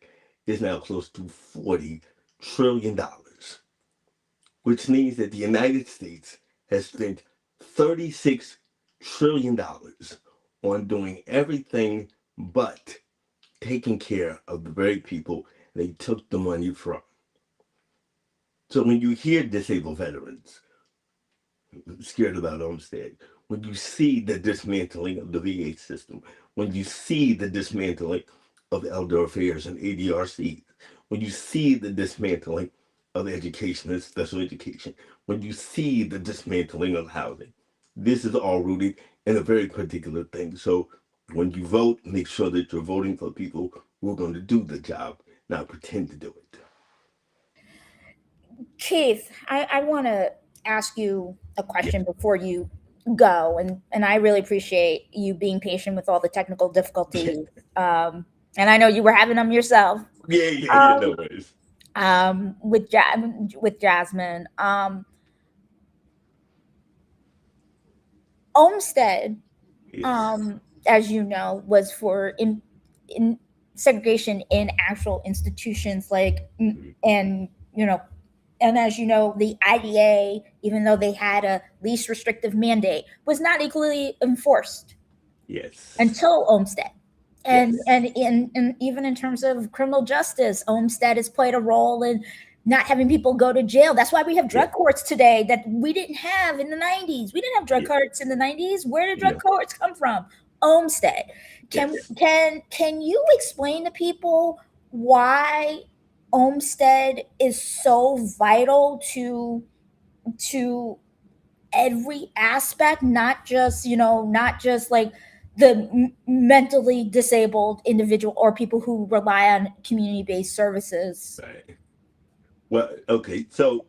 is now close to $40 trillion, which means that the United States has spent $36 trillion on doing everything but taking care of the very people they took the money from. So when you hear disabled veterans scared about Olmstead, when you see the dismantling of the VA system, when you see the dismantling of elder affairs and ADRC, when you see the dismantling of education and special education, when you see the dismantling of housing, this is all rooted in a very particular thing. So when you vote, make sure that you're voting for people who are going to do the job, not pretend to do it. Keith, I want to ask you a question before you go, and I really appreciate you being patient with all the technical difficulties. And I know you were having them yourself. Yeah, no worries. With Jasmine, Olmstead, Yes. as you know, was for in segregation in actual institutions, like, and you know, and as you know, the IDA, even though they had a least restrictive mandate, was not equally enforced Yes. until Olmstead. And Yes. and even in terms of criminal justice, Olmstead has played a role in not having people go to jail. That's why we have drug Yeah. courts today that we didn't have in the 90s. We didn't have drug Yeah. courts in the 90s. Where did drug No. courts come from? Olmstead. Can Yes. can you explain to people why Olmstead is so vital to every aspect, not just, not just like the mentally disabled individual or people who rely on community-based services? Right. Well, okay. So,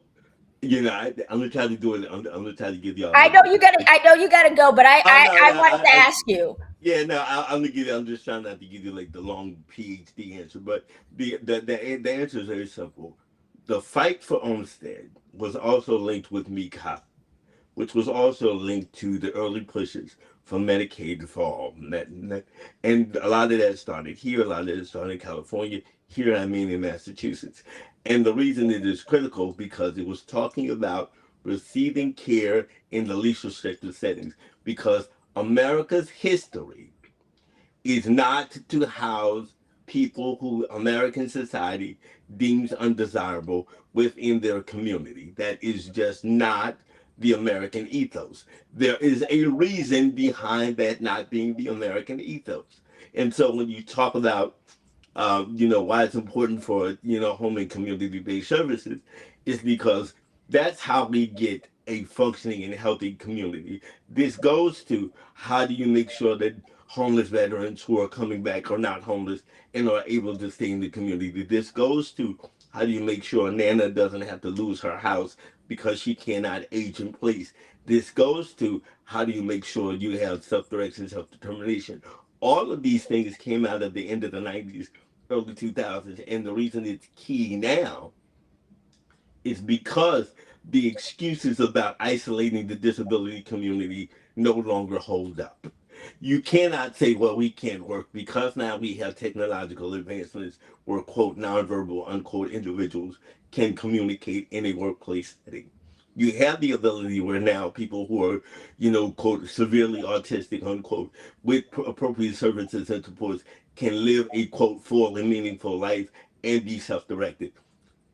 I'm gonna try to do it. I'm gonna try to give y'all I like know you gotta I know you gotta go, but Oh no, I no, wanted to ask you. yeah, no, I'm gonna give you. I'm just trying not to give you like the long PhD answer, but the answer is very simple. The fight for Olmstead was also linked with Meek, which was also linked to the early pushes for Medicaid for all. And a lot of that started here, a lot of it started in California, here I mean in Massachusetts. And the reason it is critical because it was talking about receiving care in the least restrictive settings. Because America's history is not to house people who American society deems undesirable within their community. That is just not the American ethos. There is a reason behind that not being the American ethos. And so when you talk about why it's important for, home and community based services is because that's how we get a functioning and healthy community. This goes to how do you make sure that homeless veterans who are coming back are not homeless and are able to stay in the community. This goes to how do you make sure Nana doesn't have to lose her house because she cannot age in place. This goes to how do you make sure you have self-direction, self-determination. All of these things came out of the end of the 90s, early 2000s. And the reason it's key now is because the excuses about isolating the disability community no longer hold up. You cannot say, well, we can't work because now we have technological advancements where, quote, nonverbal, unquote, individuals can communicate in a workplace setting. You have the ability where now people who are, quote, severely autistic, unquote, with appropriate services and supports can live a, quote, full and meaningful life and be self directed.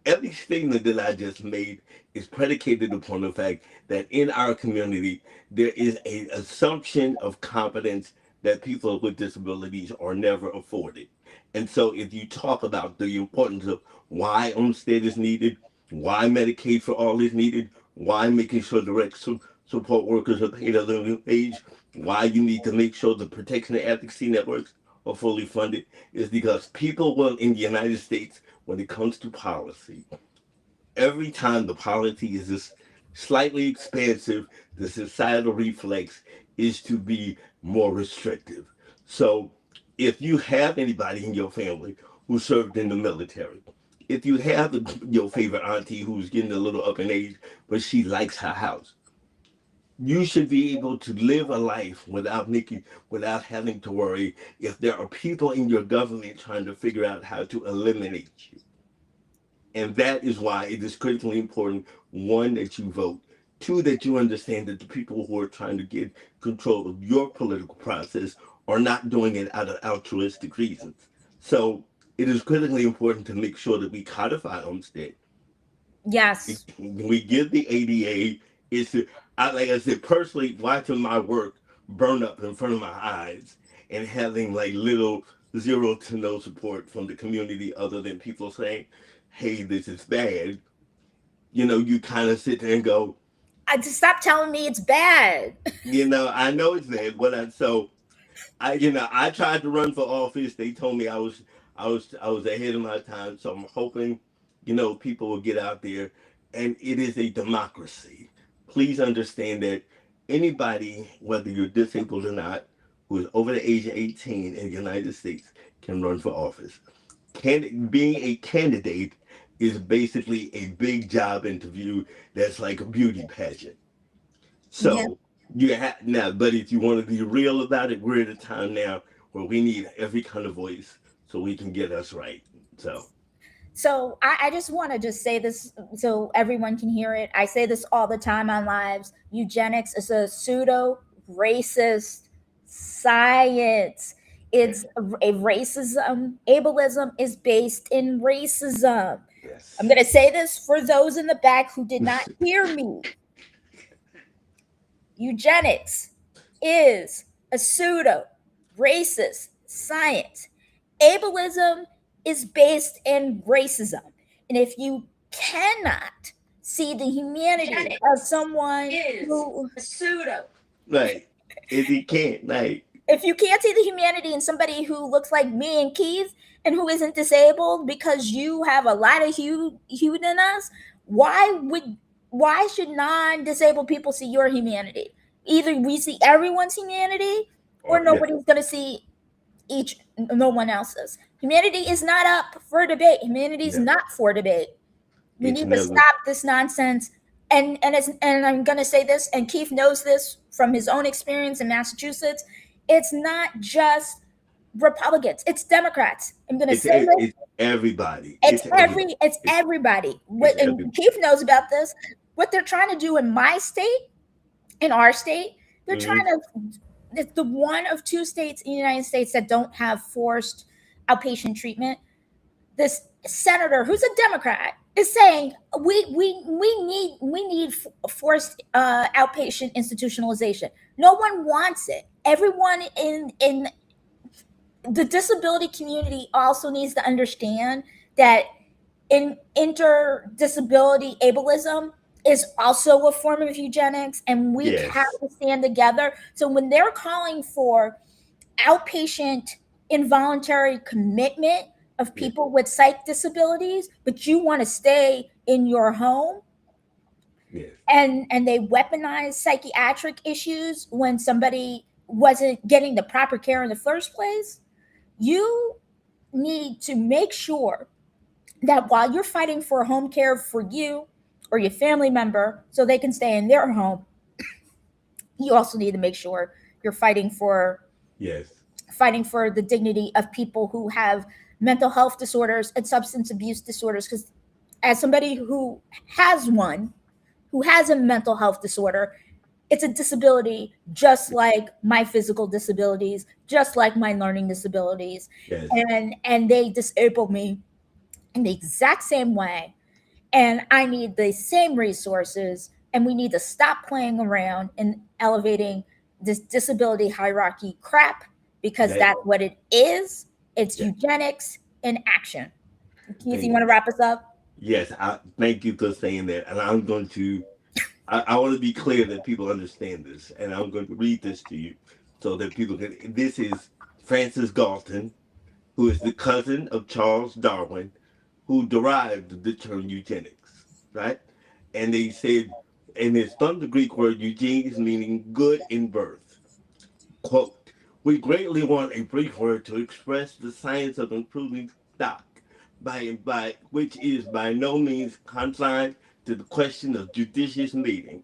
Every statement that I just made is predicated upon the fact that in our community, there is an assumption of competence that people with disabilities are never afforded. And so, if you talk about the importance of why Olmstead is needed, why Medicaid for all is needed, why making sure direct support workers are paid a living wage, why you need to make sure the protection and advocacy networks are fully funded, is because people will in the United States when it comes to policy. Every time the policy is just slightly expansive, the societal reflex is to be more restrictive. So if you have anybody in your family who served in the military, if you have your favorite auntie who's getting a little up in age, but she likes her house, You should be able to live a life without having to worry if there are people in your government trying to figure out how to eliminate you. And that is why it is critically important, one, that you vote, two, that you understand that the people who are trying to get control of your political process are not doing it out of altruistic reasons. So it is critically important to make sure that we codify Olmstead. Yes. We give the ADA. It's like I said, personally watching my work burn up in front of my eyes and having like little zero to no support from the community other than people saying, "Hey, this is bad." You kind of sit there and go, I just stop telling me it's bad. I know it's bad, but I tried to run for office. They told me I was ahead of my time. So I'm hoping, people will get out there, and it is a democracy. Please understand that anybody, whether you're disabled or not, who is over the age of 18 in the United States, can run for office. Being a candidate is basically a big job interview that's like a beauty pageant. Yeah. So you have now, but if you want to be real about it, we're at a time now where we need every kind of voice so we can get us right. So I just want to just say this so everyone can hear it. I say this all the time on lives. Eugenics is a pseudo racist science. It's a racism. Ableism is based in racism. Yes. I'm going to say this for those in the back who did not hear me. Eugenics is a pseudo racist science. Ableism is based in racism. And if you cannot see the humanity of someone who, Like, if you can't, like, if you can't see the humanity in somebody who looks like me and Keith and who isn't disabled because you have a lot of hue in us, why should non-disabled people see your humanity? Either we see everyone's humanity or yeah, nobody's going to see no one else's. Humanity is not up for debate. Humanity is No. not for debate. We It's need to never- stop this nonsense. And I'm going to say this, and Keith knows this from his own experience in Massachusetts. It's not just Republicans; it's Democrats. I'm going to it's, say this. it's everybody. It's everybody. It's And everybody. Keith knows about this. What they're trying to do in my state, in our state, they're Mhm. trying to. It's the one of two states in the United States that don't have forced outpatient treatment. This senator, who's a Democrat, is saying we need forced outpatient institutionalization. No one wants it. Everyone in the disability community also needs to understand that in interdisability ableism is also a form of eugenics, and we Yes. have to stand together. So when they're calling for outpatient involuntary commitment of people with psych disabilities, but you want to stay in your home, Yes. and they weaponize psychiatric issues when somebody wasn't getting the proper care in the first place, you need to make sure that while you're fighting for home care for you or your family member so they can stay in their home, you also need to make sure you're fighting for Yes. the dignity of people who have mental health disorders and substance abuse disorders. Because as somebody who has a mental health disorder, it's a disability just like my physical disabilities, just like my learning disabilities. Yes. And they disable me in the exact same way. And I need the same resources. And we need to stop playing around and elevating this disability hierarchy crap, because That- that's what it is. It's Yeah. eugenics in action. Keith, Thank you want to wrap us up? Yes, thank you for saying that. And I'm going to, I want to be clear that people understand this. And I'm going to read this to you so that people can. This is Francis Galton, who is the cousin of Charles Darwin, who derived the term eugenics, right? And they said, and it's from the Greek word eugenes, meaning good in birth. Quote, we greatly want a Greek word to express the science of improving stock, by which is by no means confined to the question of judicious mating,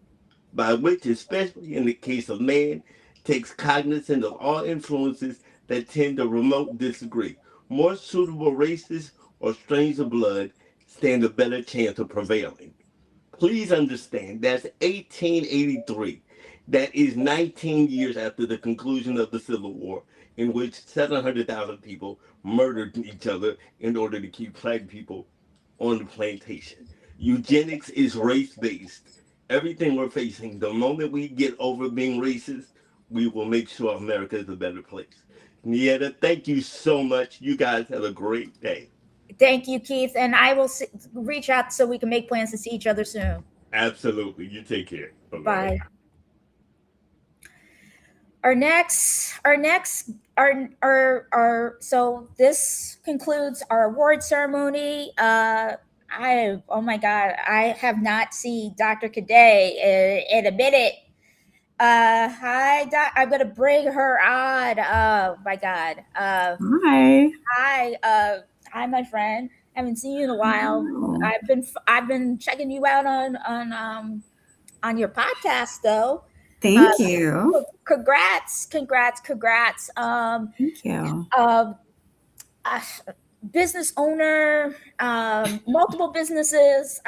by which, especially in the case of man, takes cognizance of all influences that tend to remote disagree. More suitable races or strains of blood stand a better chance of prevailing. Please understand that's 1883. That is 19 years after the conclusion of the Civil War, in which 700,000 people murdered each other in order to keep black people on the plantation. Eugenics is race based. Everything we're facing, the moment we get over being racist, we will make sure America is a better place. Nieta, thank you so much. You guys have a great day. Thank you, Keith. And I will reach out so we can make plans to see each other soon. Absolutely. You take care. Bye-bye. Bye. So this concludes our award ceremony. Oh my God, I have not seen Dr. Cadet in a minute. Hi, Doc. I'm gonna bring her on. Oh my God. Hi. Hi, my friend. Haven't seen you in a while. Oh. I've been checking you out on your podcast though. Thank you. Congrats. Thank you. Business owner, multiple businesses,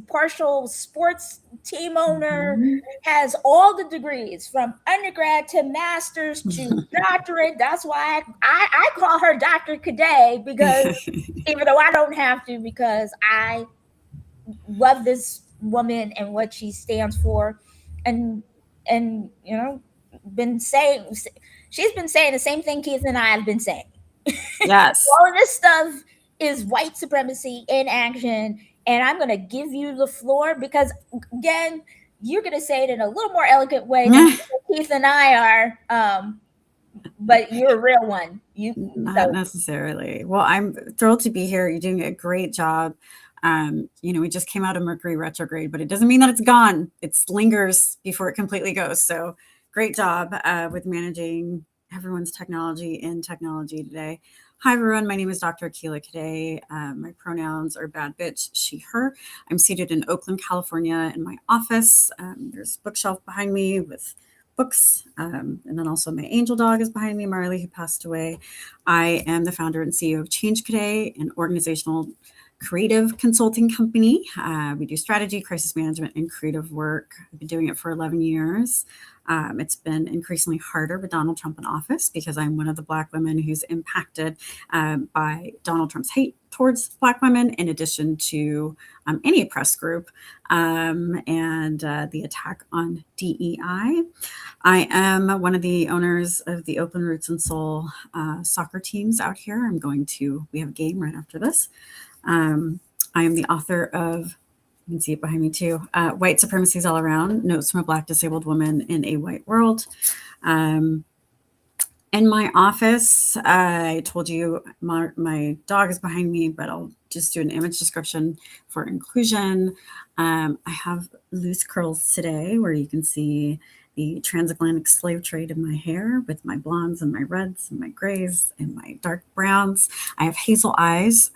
partial sports team owner, has all the degrees from undergrad to master's to doctorate. That's why I call her Dr. Cadet, because even though I don't have to, because I love this woman and what she stands for, and you know, she's been saying the same thing Keith and I have been saying. Yes. All of this stuff is white supremacy in action, and I'm going to give you the floor because, again, you're going to say it in a little more elegant way than Keith and I are. But you're a real one. Not necessarily. Well, I'm thrilled to be here. You're doing a great job. We just came out of Mercury retrograde, but it doesn't mean that it's gone. It lingers before it completely goes. So great job with managing everyone's technology in technology today. Hi, everyone. My name is Dr. Akila Cadet. My pronouns are bad bitch, she, her. I'm seated in Oakland, California in my office. There's a bookshelf behind me with books. And then also my angel dog is behind me, Marley, who passed away. I am the founder and CEO of Change Cadet, an organizational creative consulting company. We do strategy, crisis management, and creative work. I've been doing it for 11 years. It's been increasingly harder with Donald Trump in office because I'm one of the Black women who's impacted by Donald Trump's hate towards Black women, in addition to any oppressed group and the attack on DEI. I am one of the owners of the Oakland Roots and Soul soccer teams out here. We have a game right after this. I am the author of, you can see it behind me too, White Supremacies All Around, Notes from a Black Disabled Woman in a White World. In my office, I told you my dog is behind me, but I'll just do an image description for inclusion. I have loose curls today where you can see the transatlantic slave trade in my hair with my blondes and my reds and my grays and my dark browns. I have hazel eyes.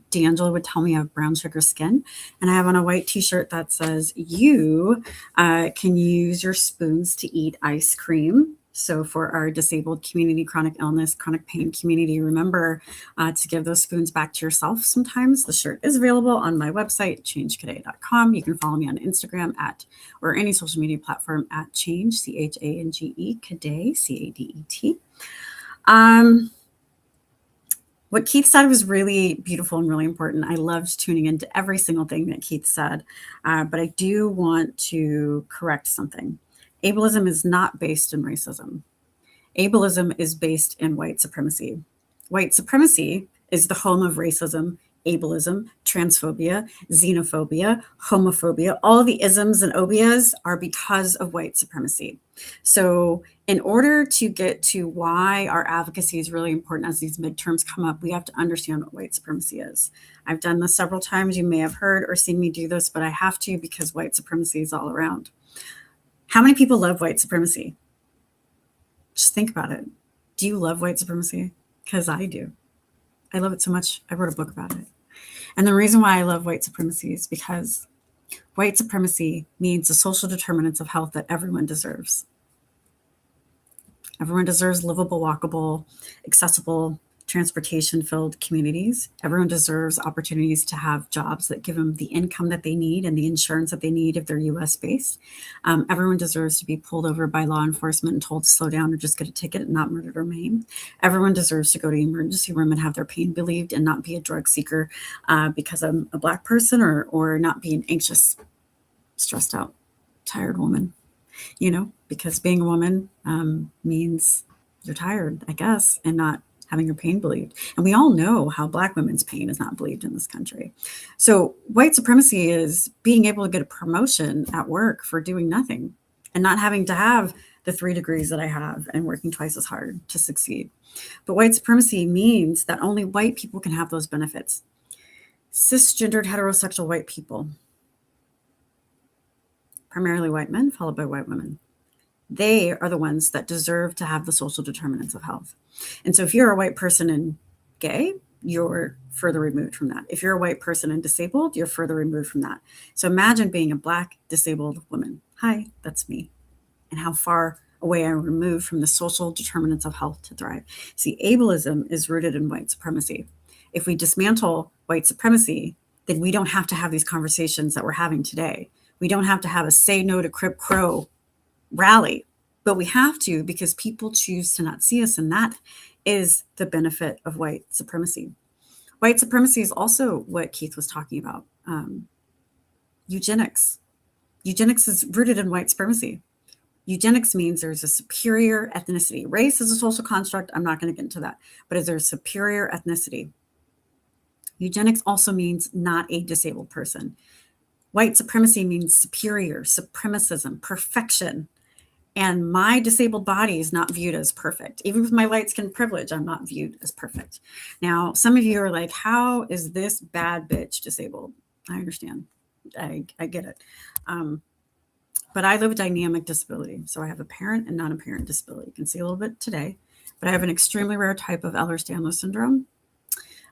D'Angelo would tell me I have brown sugar skin. And I have on a white t-shirt that says, you can use your spoons to eat ice cream. So for our disabled community, chronic illness, chronic pain community, remember to give those spoons back to yourself sometimes. The shirt is available on my website, changecadet.com. You can follow me on Instagram or any social media platform at change, CHANGE, Cadet, CADET. What Keith said was really beautiful and really important. I loved tuning into every single thing that Keith said, but I do want to correct something. Ableism is not based in racism. Ableism is based in white supremacy. White supremacy is the home of racism, ableism, transphobia, xenophobia, homophobia. All the isms and obias are because of white supremacy. So in order to get to why our advocacy is really important as these midterms come up, we have to understand what white supremacy is. I've done this several times. You may have heard or seen me do this, but I have to because white supremacy is all around. How many people love white supremacy? Just think about it. Do you love white supremacy? Because I do. I love it so much. I wrote a book about it. And the reason why I love white supremacy is because White supremacy means the social determinants of health that everyone deserves. Everyone deserves livable, walkable, accessible, transportation-filled communities. Everyone deserves opportunities to have jobs that give them the income that they need and the insurance that they need if they're US-based. Everyone deserves to be pulled over by law enforcement and told to slow down or just get a ticket and not murdered or maimed. Everyone deserves to go to the emergency room and have their pain relieved and not be a drug seeker because I'm a Black person or not be an anxious, stressed out, tired woman. Because being a woman means you're tired, I guess, and not having your pain believed. And we all know how Black women's pain is not believed in this country. So white supremacy is being able to get a promotion at work for doing nothing and not having to have the 3 degrees that I have and working twice as hard to succeed. But white supremacy means that only white people can have those benefits. Cisgendered heterosexual white people, primarily white men, followed by white women. They are the ones that deserve to have the social determinants of health. And so if you're a white person and gay, you're further removed from that. If you're a white person and disabled, you're further removed from that. So imagine being a Black disabled woman. Hi, that's me. And how far away I'm removed from the social determinants of health to thrive. See, ableism is rooted in white supremacy. If we dismantle white supremacy, then we don't have to have these conversations that we're having today. We don't have to have a say no to Crip Crow rally, but we have to because people choose to not see us, and that is the benefit of white supremacy. White supremacy is also what Keith was talking about. Eugenics. Eugenics is rooted in white supremacy. Eugenics means there's a superior ethnicity. Race is a social construct. I'm not going to get into that, but is there a superior ethnicity? Eugenics also means not a disabled person. White supremacy means superior, supremacism, perfection. And my disabled body is not viewed as perfect. Even with my light skin privilege, I'm not viewed as perfect. Now, some of you are like, how is this bad bitch disabled? I understand. I get it. But I live a dynamic disability. So I have a parent and non-apparent disability. You can see a little bit today, but I have an extremely rare type of Ehlers-Danlos syndrome.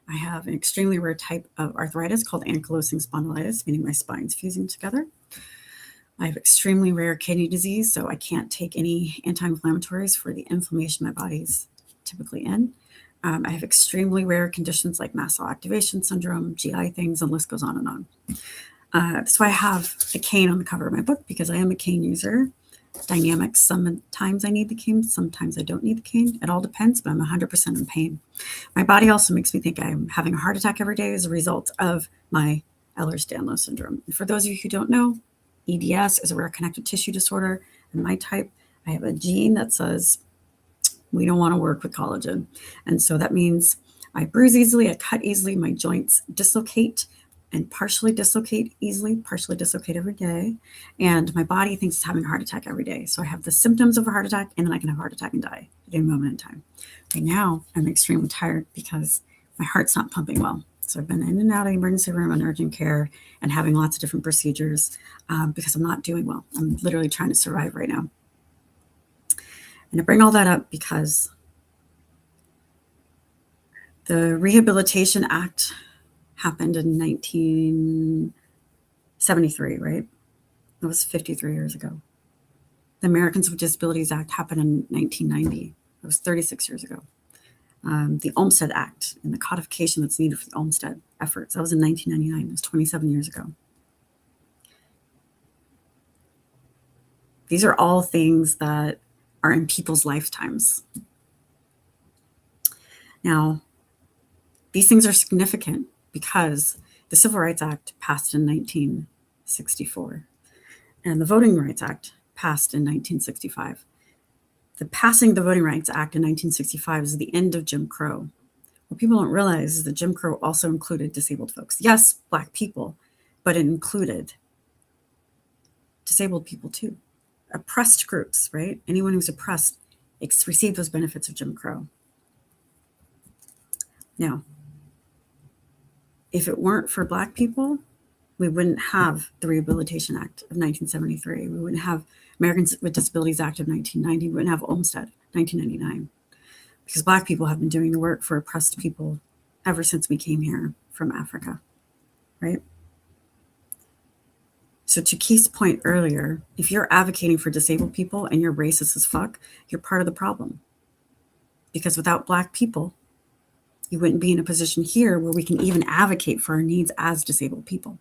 I have an extremely rare type of arthritis called ankylosing spondylitis, meaning my spine's fusing together. I have extremely rare kidney disease, so I can't take any anti-inflammatories for the inflammation my body's typically in. I have extremely rare conditions like mast cell activation syndrome, GI things, and the list goes on and on. That's why I have a cane on the cover of my book, because I am a cane user. Dynamics, sometimes I need the cane, sometimes I don't need the cane. It all depends, but I'm 100% in pain. My body also makes me think I'm having a heart attack every day as a result of my Ehlers-Danlos syndrome. And for those of you who don't know, EDS is a rare connective tissue disorder. And my type, I have a gene that says we don't want to work with collagen. And so that means I bruise easily, I cut easily, my joints dislocate and partially dislocate easily, partially dislocate every day. And my body thinks it's having a heart attack every day. So I have the symptoms of a heart attack, and then I can have a heart attack and die at any moment in time. Right now, I'm extremely tired because my heart's not pumping well. So I've been in and out of the emergency room and urgent care and having lots of different procedures because I'm not doing well. I'm literally trying to survive right now. And I bring all that up because the Rehabilitation Act happened in 1973, right? That was 53 years ago. The Americans with Disabilities Act happened in 1990. That was 36 years ago. The Olmstead Act and the codification that's needed for the Olmstead efforts. That was in 1999. It was 27 years ago. These are all things that are in people's lifetimes. Now, these things are significant because the Civil Rights Act passed in 1964 and the Voting Rights Act passed in 1965. The passing of the Voting Rights Act in 1965 is the end of Jim Crow. What people don't realize is that Jim Crow also included disabled folks. Yes, Black people, but it included disabled people too. Oppressed groups, right? Anyone who's oppressed received those benefits of Jim Crow. Now, if it weren't for Black people, we wouldn't have the Rehabilitation Act of 1973. We wouldn't have Americans with Disabilities Act of 1990. We wouldn't have Olmstead, 1999. Because Black people have been doing the work for oppressed people ever since we came here from Africa, right? So to Keith's point earlier, if you're advocating for disabled people and you're racist as fuck, you're part of the problem. Because without Black people, you wouldn't be in a position here where we can even advocate for our needs as disabled people.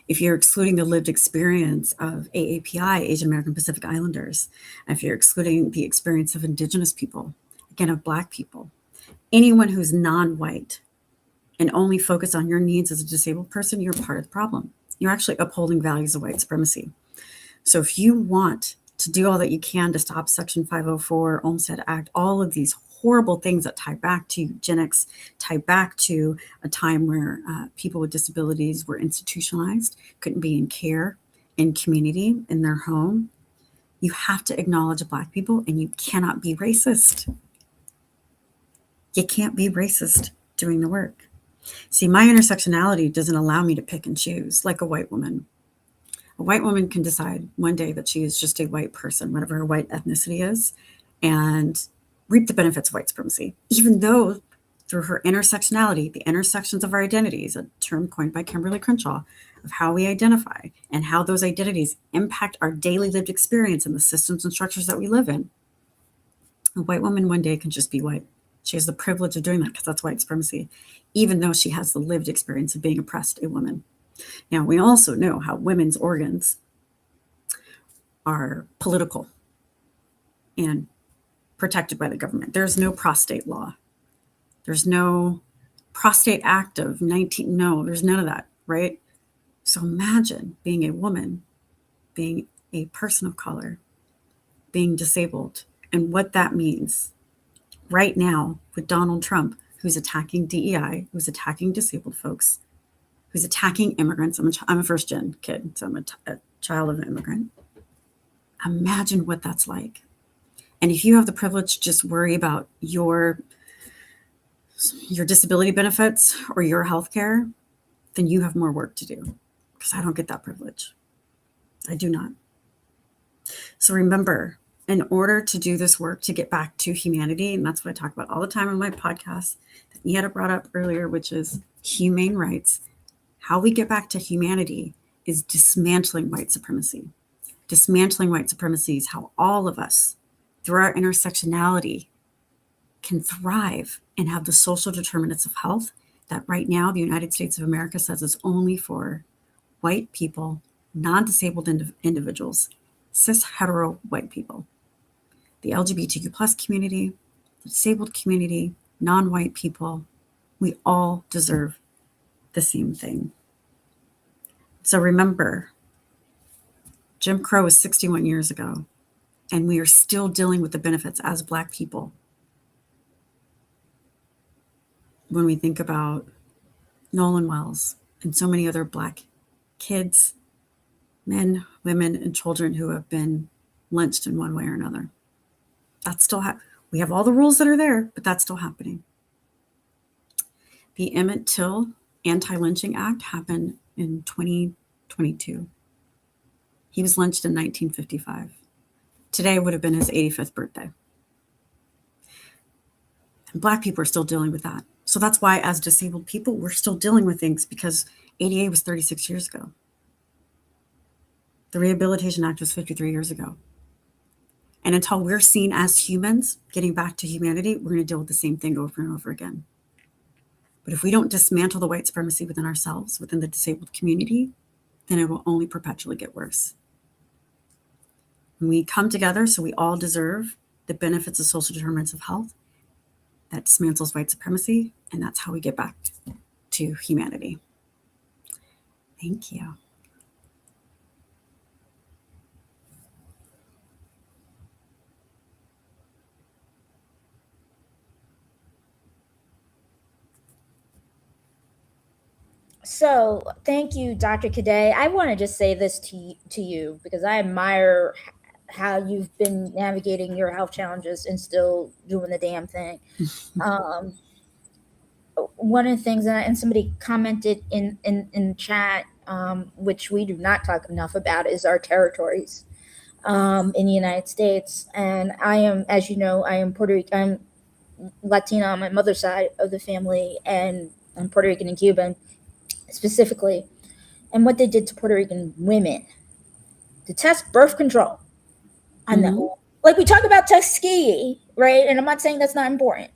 If you're excluding the lived experience of AAPI, Asian American Pacific Islanders, if you're excluding the experience of Indigenous people, again, of Black people, anyone who's non-white, and only focus on your needs as a disabled person, you're part of the problem. You're actually upholding values of white supremacy. So if you want to do all that you can to stop Section 504, Olmstead Act, all of these horrible things that tie back to eugenics, tie back to a time where people with disabilities were institutionalized, couldn't be in care, in community, in their home, you have to acknowledge Black people, and you cannot be racist. You can't be racist doing the work. See, my intersectionality doesn't allow me to pick and choose like a white woman. A white woman can decide one day that she is just a white person, whatever her white ethnicity is, and reap the benefits of white supremacy, even though through her intersectionality, the intersections of our identities, a term coined by Kimberly Crenshaw, of how we identify and how those identities impact our daily lived experience and the systems and structures that we live in. A white woman one day can just be white. She has the privilege of doing that because that's white supremacy, even though she has the lived experience of being oppressed, a woman. Now, we also know how women's organs are political and protected by the government. There's no prostate law. There's no prostate act of 19, no, there's none of that, right? So imagine being a woman, being a person of color, being disabled, and what that means right now with Donald Trump, who's attacking DEI, who's attacking disabled folks, who's attacking immigrants. I'm a first-gen kid, so I'm a child of an immigrant. Imagine what that's like. And if you have the privilege to just worry about your disability benefits or your health care, then you have more work to do, because I don't get that privilege. I do not. So remember, in order to do this work, to get back to humanity, and that's what I talk about all the time on my podcast that Nieta brought up earlier, which is humane rights, how we get back to humanity is dismantling white supremacy. Dismantling white supremacy is how all of us, through our intersectionality, can thrive and have the social determinants of health that right now the United States of America says is only for white people, non-disabled individuals, cis hetero white people. The LGBTQ plus community, the disabled community, non-white people, we all deserve the same thing. So remember, Jim Crow was 61 years ago, and we are still dealing with the benefits as Black people. When we think about Nolan Wells and so many other Black kids, men, women, and children who have been lynched in one way or another. That's still we have all the rules that are there, but that's still happening. The Emmett Till Anti-Lynching Act happened in 2022. He was lynched in 1955. Today would have been his 85th birthday. And Black people are still dealing with that. So that's why as disabled people, we're still dealing with things, because ADA was 36 years ago. The Rehabilitation Act was 53 years ago. And until we're seen as humans, getting back to humanity, we're going to deal with the same thing over and over again. But if we don't dismantle the white supremacy within ourselves, within the disabled community, then it will only perpetually get worse. When we come together, so we all deserve the benefits of social determinants of health, that dismantles white supremacy, and that's how we get back to humanity. Thank you. So thank you, Dr. Cadet. I want to just say this to you because I admire how you've been navigating your health challenges and still doing the damn thing. One of the things, and somebody commented in chat, which we do not talk enough about, is our territories in the United States. And I am, as you know, I am Puerto Rican, I'm Latina on my mother's side of the family, and I'm Puerto Rican and Cuban specifically. and what they did to Puerto Rican women to test birth control on them. Like we talk about Tuskegee, right? And I'm not saying that's not important.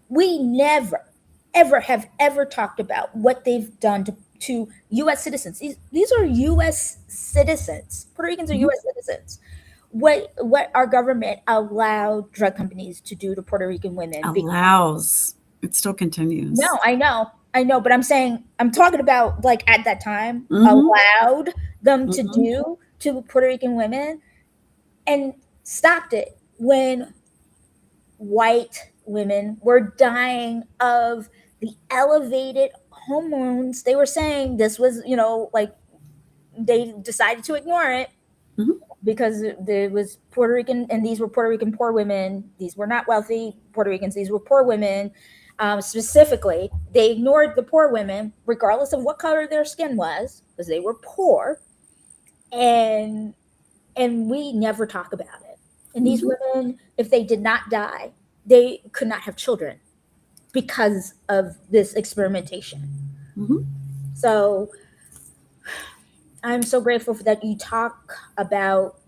We never, ever have ever talked about what they've done to U.S. citizens. These are U.S. citizens. Puerto Ricans are U.S. citizens. What our government allowed drug companies to do to Puerto Rican women. Allows. It still continues. No, I know, but I'm talking about like at that time allowed them to do to Puerto Rican women and stopped it when white women were dying of the elevated hormones. They were saying this was, like they decided to ignore it because there was Puerto Rican, and these were Puerto Rican poor women. These were not wealthy Puerto Ricans. These were poor women. Specifically, they ignored the poor women, regardless of what color their skin was, because they were poor, and we never talk about it. And these women, if they did not die, they could not have children because of this experimentation. So I'm so grateful for that you talk about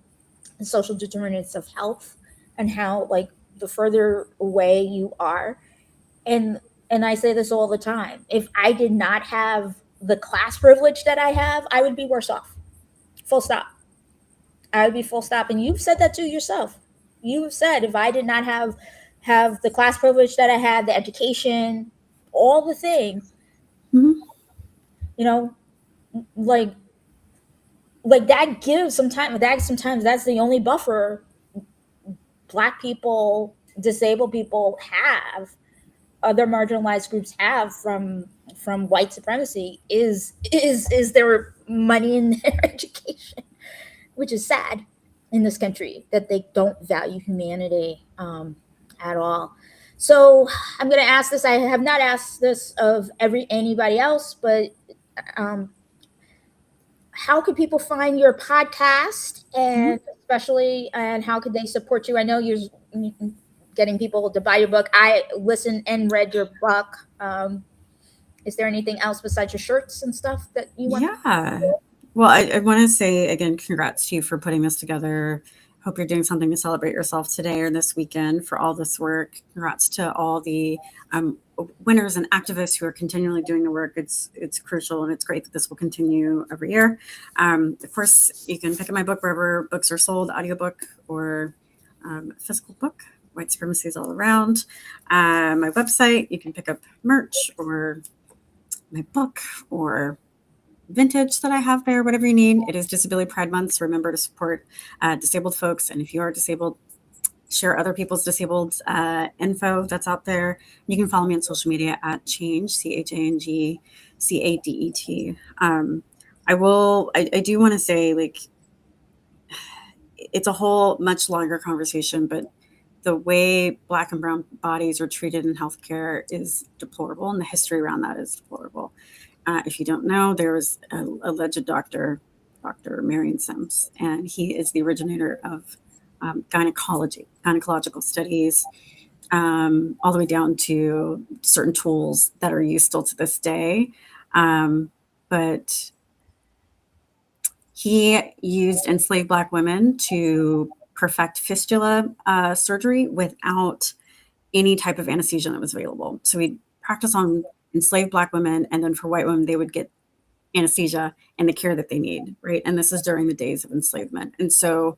the social determinants of health and how, like, the further away you are, and I say this all the time, if I did not have the class privilege that I have, I would be worse off. Full stop. I would be full stop. And you've said that to yourself. You've said, if I did not have the class privilege that I had, the education, all the things, like that gives sometimes that's the only buffer Black people, disabled people have, other marginalized groups have from white supremacy is their money in their education, which is sad in this country that they don't value humanity at all. So I'm going to ask this. I have not asked this of anybody else, but how could people find your podcast, and especially, and how could they support you? I know you're getting people to buy your book. I listened and read your book. Is there anything else besides your shirts and stuff that you want? Yeah. Well, I want to say again, congrats to you for putting this together. Hope you're doing something to celebrate yourself today or this weekend for all this work. Congrats to all the winners and activists who are continually doing the work. It's crucial, and it's great that this will continue every year. Of course, you can pick up my book wherever books are sold, audiobook or physical book. White Supremacy is All Around. My website, you can pick up merch or my book or vintage that I have there, whatever you need. It is Disability Pride Month, so remember to support disabled folks. And if you are disabled, share other people's disabled info that's out there. You can follow me on social media at Change, CHANG CADET. I do want to say, like, it's a whole much longer conversation, but the way Black and brown bodies are treated in healthcare is deplorable, and the history around that is deplorable. If you don't know, there was an alleged doctor, Dr. Marion Sims, and he is the originator of gynecological studies, all the way down to certain tools that are used still to this day. But he used enslaved Black women to perfect fistula surgery without any type of anesthesia that was available. So he'd practice on enslaved Black women, and then for white women, they would get anesthesia and the care that they need, right? And this is during the days of enslavement. And so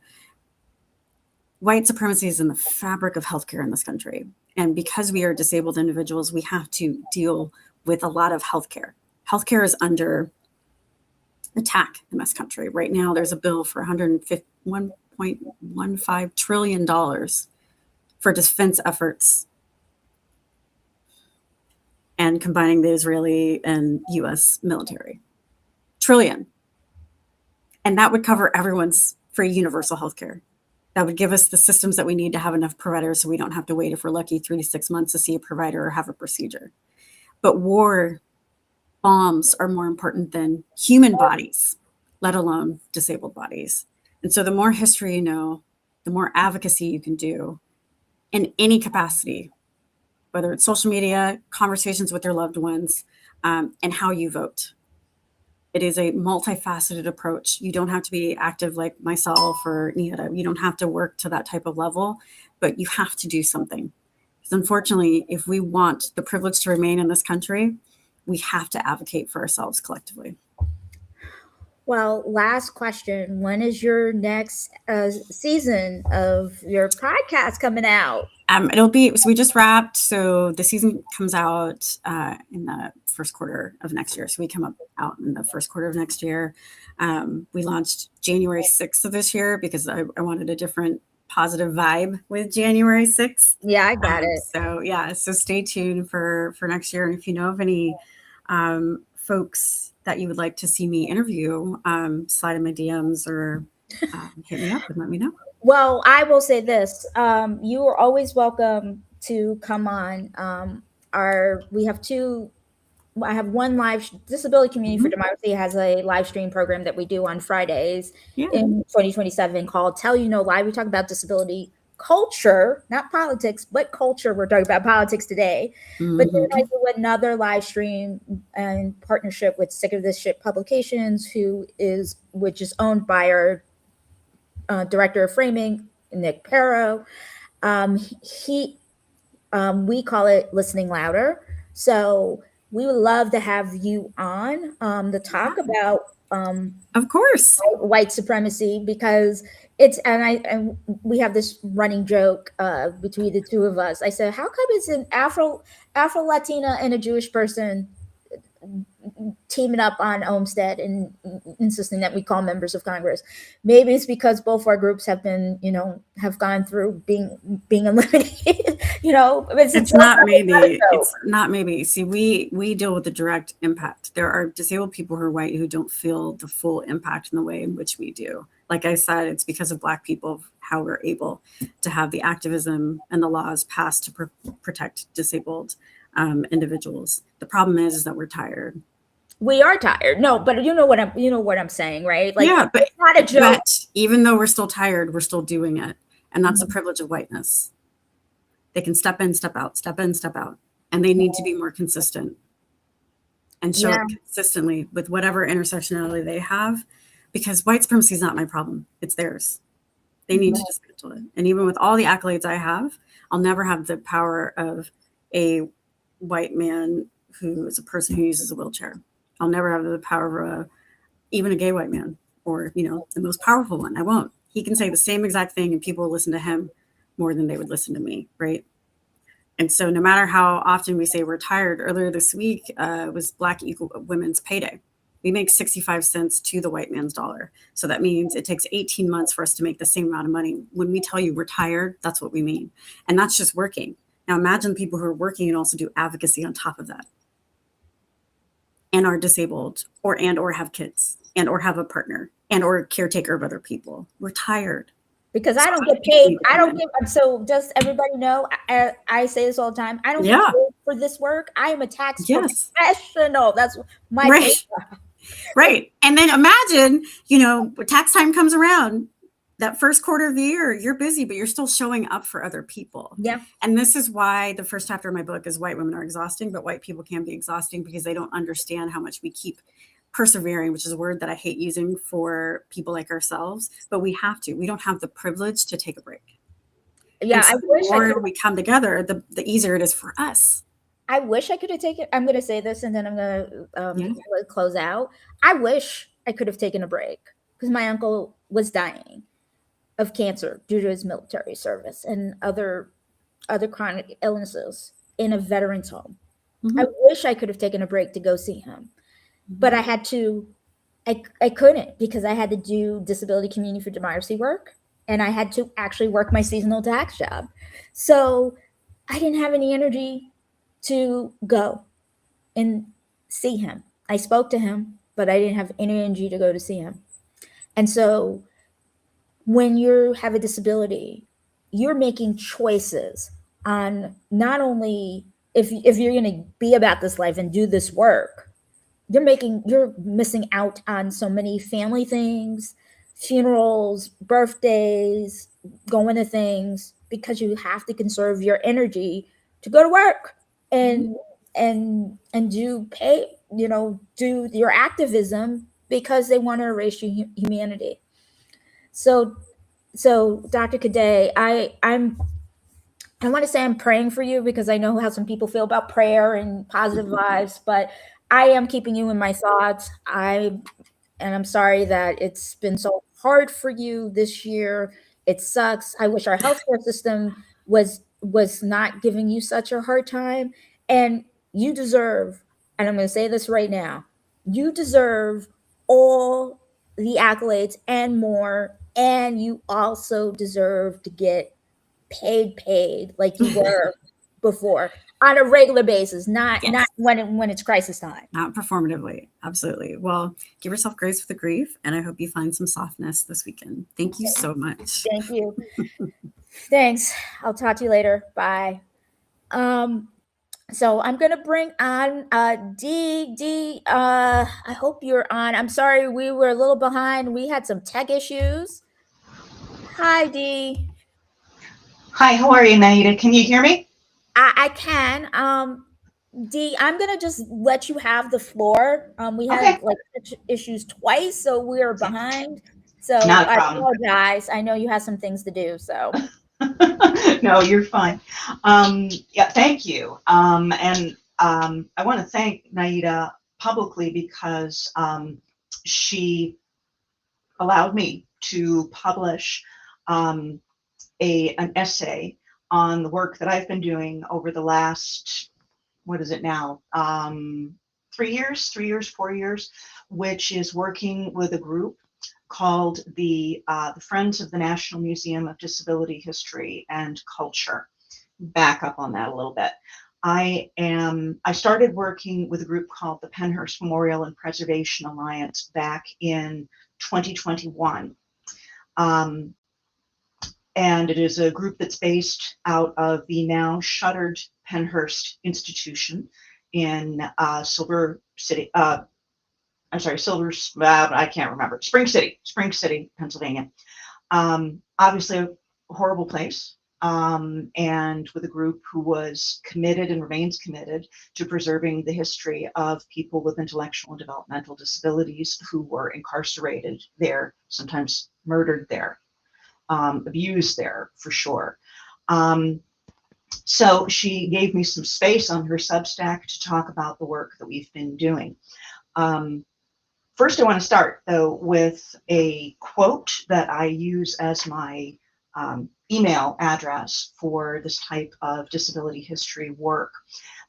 white supremacy is in the fabric of healthcare in this country. And because we are disabled individuals, we have to deal with a lot of healthcare. Healthcare is under attack in this country. Right now, there's a bill for $1.15 trillion for defense efforts and combining the Israeli and US military. Trillion. And that would cover everyone's free universal health care. That would give us the systems that we need to have enough providers so we don't have to wait, if we're lucky, 3 to 6 months to see a provider or have a procedure. But war bombs are more important than human bodies, let alone disabled bodies. And so the more history you know, the more advocacy you can do in any capacity, whether it's social media, conversations with your loved ones, and how you vote. It is a multifaceted approach. You don't have to be active like myself or Nieta. You don't have to work to that type of level, but you have to do something. Because unfortunately, if we want the privilege to remain in this country, we have to advocate for ourselves collectively. Well, last question. When is your next season of your podcast coming out? It'll be, so we just wrapped. So the season comes out in the first quarter of next year. So we come out in the first quarter of next year. We launched January 6th of this year because I wanted a different positive vibe with January 6th. Yeah, I got it. So yeah, so stay tuned for next year. And if you know of any folks that you would like to see me interview, slide in my DMs or hit me up and let me know. Well, I will say this. You are always welcome to come on. We have two. I have one live Disability Community for Democracy has a live stream program that we do on Fridays in 2027 called Tell You No Lie. We talk about disability culture, not politics, but culture. We're talking about politics today. But then I do another live stream in partnership with Sick of This Shit Publications, which is owned by our director of framing, Nick Perro. We call it Listening Louder. So we would love to have you on to talk about of course, white supremacy, because and we have this running joke between the two of us. I said, how come it's an Afro Latina and a Jewish person teaming up on Olmsted and insisting that we call members of Congress? Maybe it's because both our groups have been, have gone through being eliminated. It's not maybe. It's not maybe. See, we deal with the direct impact. There are disabled people who are white who don't feel the full impact in the way in which we do. Like I said, it's because of Black people how we're able to have the activism and the laws passed to protect disabled individuals. The problem is that we're tired. We are tired. No, but you know what I'm saying, right? Like, yeah, but it's not a joke. But even though we're still tired, we're still doing it, and that's the privilege of whiteness. They can step in, step out, step in, step out, and they need to be more consistent and show up consistently with whatever intersectionality they have, because white supremacy is not my problem; it's theirs. They need to dismantle it. And even with all the accolades I have, I'll never have the power of a white man who is a person who uses a wheelchair. I'll never have the power of even a gay white man, or the most powerful one. I won't. He can say the same exact thing and people will listen to him more than they would listen to me, right? And so no matter how often we say we're tired, earlier this week was Black Women's Pay Day. We make 65 cents to the white man's dollar. So that means it takes 18 months for us to make the same amount of money. When we tell you we're tired, that's what we mean. And that's just working. Now imagine people who are working and also do advocacy on top of that, and are disabled or have kids and or have a partner and or caretaker of other people. We're tired. Because I don't get paid. So just everybody know, I say this all the time. I don't get paid for this work. I am a tax professional. That's my paper. Right. And then imagine, when tax time comes around, that first quarter of the year, you're busy, but you're still showing up for other people. Yeah. And this is why the first chapter of my book is White Women Are Exhausting, but white people can be exhausting because they don't understand how much we keep persevering, which is a word that I hate using for people like ourselves, but we have to. We don't have the privilege to take a break. Yeah, so the more we come together, the easier it is for us. I wish I could have taken. I'm going to say this, and then I'm going to close out. I wish I could have taken a break because my uncle was dying of cancer due to his military service and other chronic illnesses in a veteran's home. I wish I could have taken a break to go see him. But I had to, I couldn't, because I had to do Disability Community for Democracy work, and I had to actually work my seasonal tax job. So I didn't have any energy to go and see him. I spoke to him, but I didn't have any energy to go to see him. And so when you have a disability, you're making choices on not only if you're going to be about this life and do this work, you're missing out on so many family things, funerals, birthdays, going to things, because you have to conserve your energy to go to work and do do your activism because they want to erase your humanity. So, Dr. Cadet, I want to say I'm praying for you because I know how some people feel about prayer and positive vibes, but I am keeping you in my thoughts. I'm sorry that it's been so hard for you this year. It sucks. I wish our healthcare system was not giving you such a hard time. And you deserve, and I'm going to say this right now, you deserve all the accolades and more. And you also deserve to get paid like you were before on a regular basis, not Yes. when it's crisis time. Not performatively. Absolutely. Well, give yourself grace for the grief, and I hope you find some softness this weekend. Thank you so much. Thank you. Thanks. I'll talk to you later. Bye. So I'm gonna bring on D. D, I hope you're on. I'm sorry we were a little behind. We had some tech issues. Hi, D. Hi, how are you, Naida? Can you hear me? I can. D, I'm gonna just let you have the floor. We Okay. had like issues twice, so we are behind. So Not a I problem. apologize. I know you have some things to do. So No, you're fine. Yeah, thank you. I want to thank Naida publicly because she allowed me to publish an essay on the work that I've been doing over the last, what is it now? 3 years, 4 years, which is working with a group called the Friends of the National Museum of Disability History and Culture. Back up on that a little bit. I started working with a group called the Pennhurst Memorial and Preservation Alliance back in 2021. And it is a group that's based out of the now shuttered Pennhurst Institution in Silver City. I can't remember. Spring City, Pennsylvania. Obviously a horrible place. And with a group who was committed and remains committed to preserving the history of people with intellectual and developmental disabilities who were incarcerated there, sometimes murdered there, abused there for sure. So she gave me some space on her Substack to talk about the work that we've been doing. First, I want to start, though, with a quote that I use as my email address for this type of disability history work.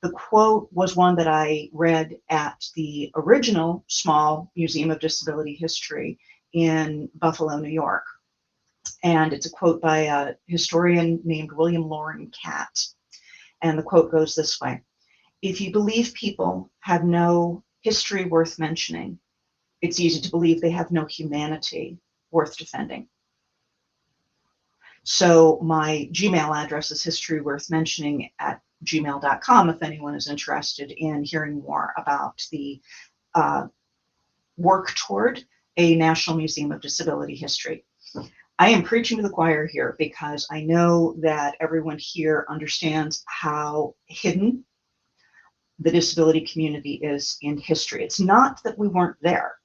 The quote was one that I read at the original small Museum of Disability History in Buffalo, New York. And it's a quote by a historian named William Loren Catt. And the quote goes this way: "If you believe people have no history worth mentioning, it's easy to believe they have no humanity worth defending." So my Gmail address is historyworthmentioning@gmail.com if anyone is interested in hearing more about the work toward a National Museum of Disability History. I am preaching to the choir here because I know that everyone here understands how hidden the disability community is in history. It's not that we weren't there.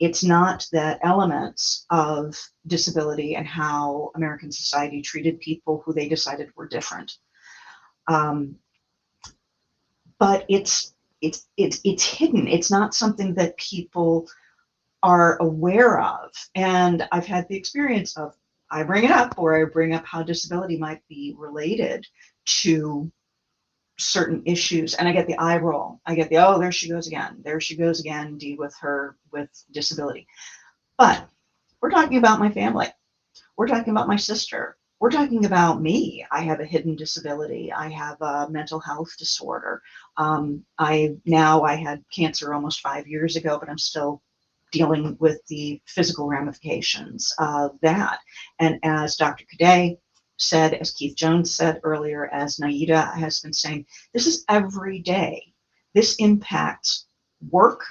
It's not that elements of disability and how American society treated people who they decided were different. But it's hidden. It's not something that people are aware of. And I've had the experience of, I bring it up, or I bring up how disability might be related to certain issues, and I get the eye roll. I get the, oh, there she goes again, D with disability. But we're talking about my family. We're talking about my sister. We're talking about me. I have a hidden disability. I have a mental health disorder. I had cancer almost 5 years ago, but I'm still dealing with the physical ramifications of that. And as Dr. Cadet said, as Keith Jones said earlier, as Naida has been saying, this is every day. This impacts work.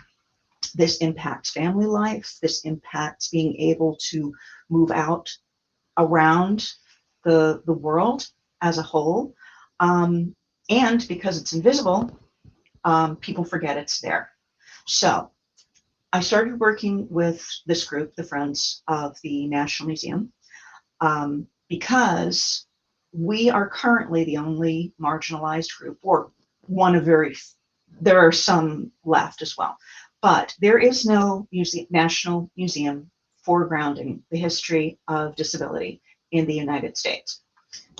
This impacts family life. This impacts being able to move out around the world as a whole. And because it's invisible, people forget it's there. So I started working with this group, the Friends of the National Museum, because we are currently the only marginalized group, or one of there are some left as well, but there is no national museum foregrounding the history of disability in the United States.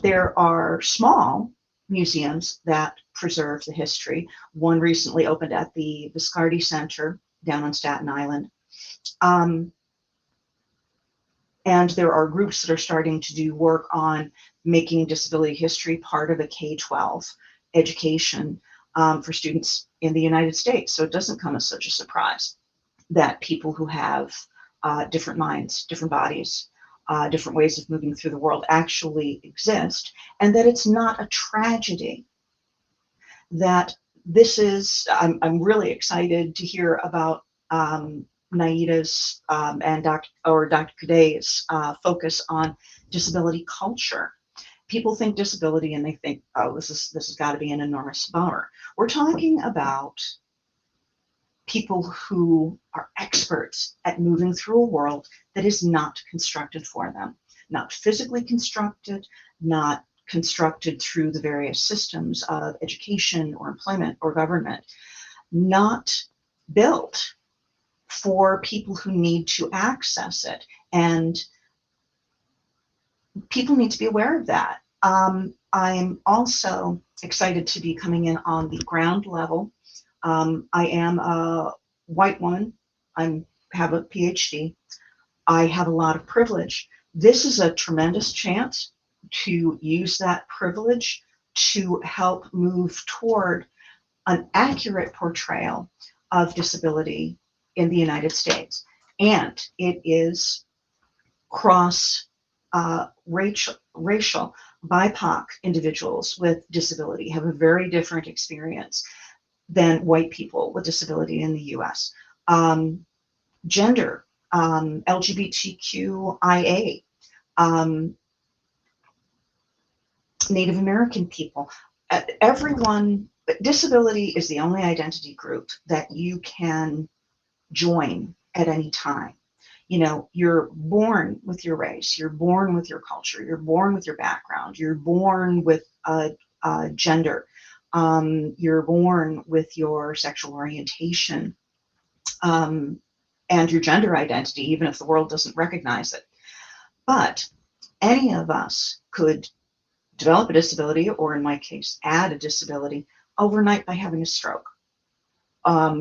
There are small museums that preserve the history. One recently opened at the Viscardi Center down on Staten Island. And there are groups that are starting to do work on making disability history part of a K-12 education for students in the United States. So it doesn't come as such a surprise that people who have different minds, different bodies, different ways of moving through the world actually exist, and that it's not a tragedy. That this is, I'm really excited to hear about Naida's and Dr. Kadei's focus on disability culture. People think disability and they think, oh, this has got to be an enormous bummer. We're talking about people who are experts at moving through a world that is not constructed for them, not physically constructed, not constructed through the various systems of education or employment or government, not built for people who need to access it. And people need to be aware of that. I'm also excited to be coming in on the ground level. I am a white woman. I have a PhD. I have a lot of privilege. This is a tremendous chance to use that privilege to help move toward an accurate portrayal of disability in the United States. And it is cross racial, BIPOC individuals with disability have a very different experience than white people with disability in the US. Gender, LGBTQIA, Native American people, everyone, disability is the only identity group that you can join at any time. You know, you're born with your race, you're born with your culture, you're born with your background, you're born with gender, you're born with your sexual orientation, and your gender identity, even if the world doesn't recognize it. But any of us could develop a disability, or in my case, add a disability overnight by having a stroke,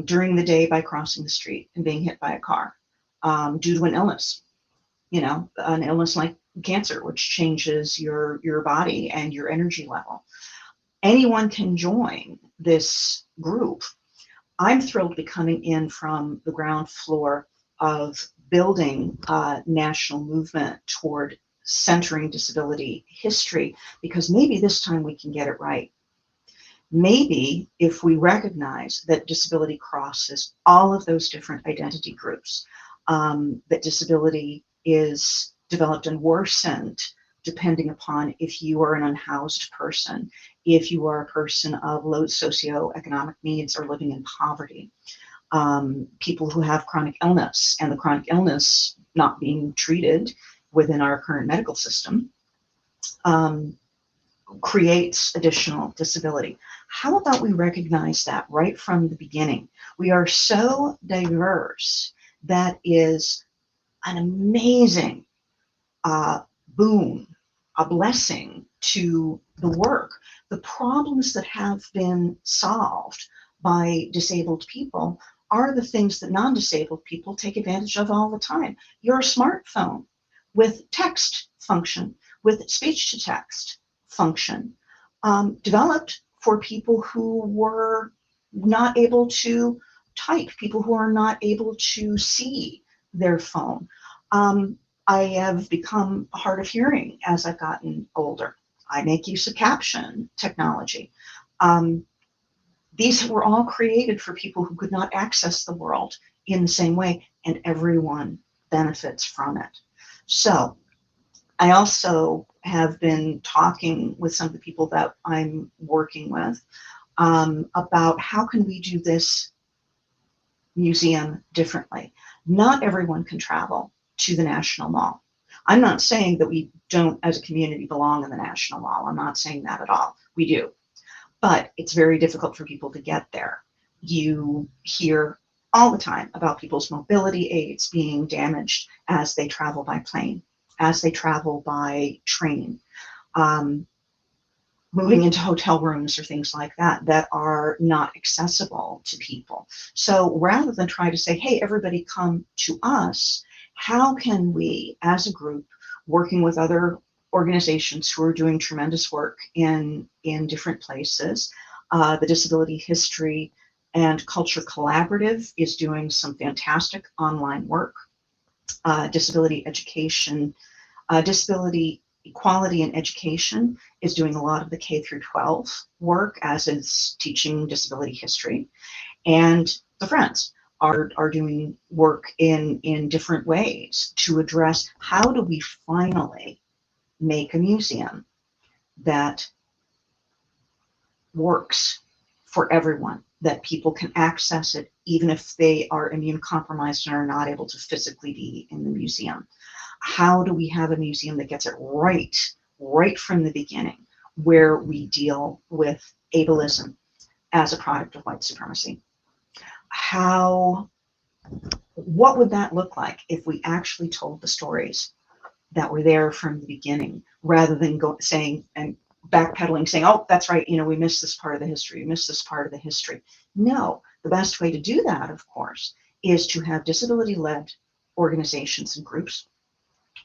during the day by crossing the street and being hit by a car, due to an illness, you know, an illness like cancer, which changes your body and your energy level. Anyone can join this group. I'm thrilled to be coming in from the ground floor of building a national movement toward centering disability history, because maybe this time we can get it right. Maybe if we recognize that disability crosses all of those different identity groups, that disability is developed and worsened depending upon if you are an unhoused person, if you are a person of low socioeconomic needs or living in poverty, people who have chronic illness, and the chronic illness not being treated within our current medical system, creates additional disability. How about we recognize that right from the beginning? We are so diverse. That is an amazing boon, a blessing to the work. The problems that have been solved by disabled people are the things that non-disabled people take advantage of all the time. Your smartphone with text function, with speech to text function, developed for people who were not able to type, people who are not able to see their phone. I have become hard of hearing as I've gotten older. I make use of caption technology. These were all created for people who could not access the world in the same way, and everyone benefits from it. So I also have been talking with some of the people that I'm working with about how can we do this museum differently. Not everyone can travel to the National Mall. I'm not saying that we don't, as a community, belong in the National Mall. I'm not saying that at all. We do. But it's very difficult for people to get there. You hear all the time about people's mobility aids being damaged as they travel by plane, as they travel by train, moving into hotel rooms or things like that that are not accessible to people. So rather than try to say, hey, everybody come to us, how can we, as a group, working with other organizations who are doing tremendous work in different places, the Disability History and Culture Collaborative is doing some fantastic online work. Disability Education, Disability Equality in Education is doing a lot of the K through 12 work, as is teaching disability history. And the Friends are doing work in different ways to address how do we finally make a museum that works for everyone, that people can access it even if they are immune compromised and are not able to physically be in the museum. How do we have a museum that gets it right from the beginning, where we deal with ableism as a product of white supremacy? What would that look like if we actually told the stories that were there from the beginning, rather than saying and backpedaling, saying, oh, that's right, we missed this part of the history, we missed this part of the history. No, the best way to do that, of course, is to have disability-led organizations and groups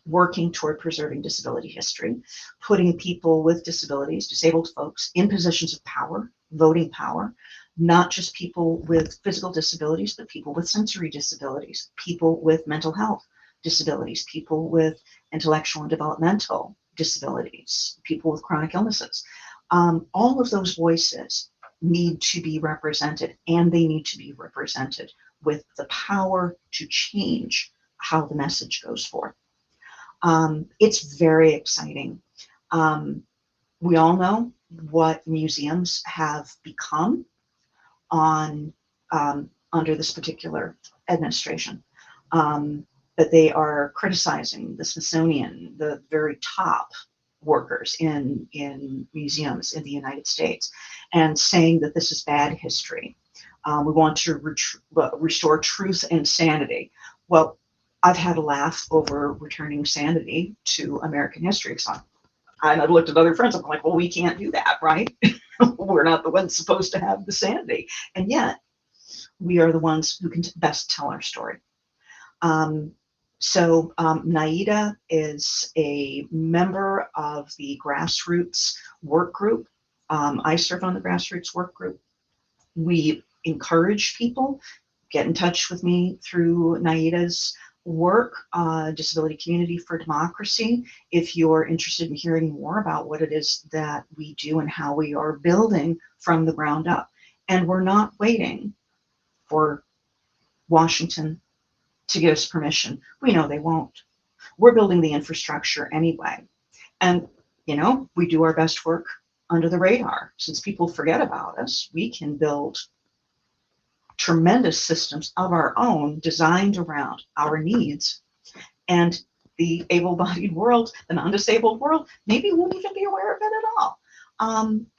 working toward preserving disability history, putting people with disabilities, disabled folks, in positions of power, voting power, not just people with physical disabilities, but people with sensory disabilities, people with mental health disabilities, people with intellectual and developmental disabilities, people with chronic illnesses. All of those voices need to be represented, and they need to be represented with the power to change how the message goes forth. It's very exciting. We all know what museums have become under this particular administration. That they are criticizing the Smithsonian, the very top workers in museums in the United States, and saying that this is bad history. We want to restore truth and sanity. Well, I've had a laugh over returning sanity to American history. So I've looked at other friends, I'm like, well, we can't do that, right? We're not the ones supposed to have the sanity. And yet, we are the ones who can best tell our story. NAIDA is a member of the grassroots work group. I serve on the grassroots work group. We encourage people, get in touch with me through NAIDA's work, Disability Community for Democracy, if you're interested in hearing more about what it is that we do and how we are building from the ground up. And we're not waiting for Washington to give us permission. We know they won't. We're building the infrastructure anyway. And, we do our best work under the radar. Since people forget about us, we can build tremendous systems of our own designed around our needs. And the able-bodied world, the non-disabled world, maybe won't even be aware of it at all.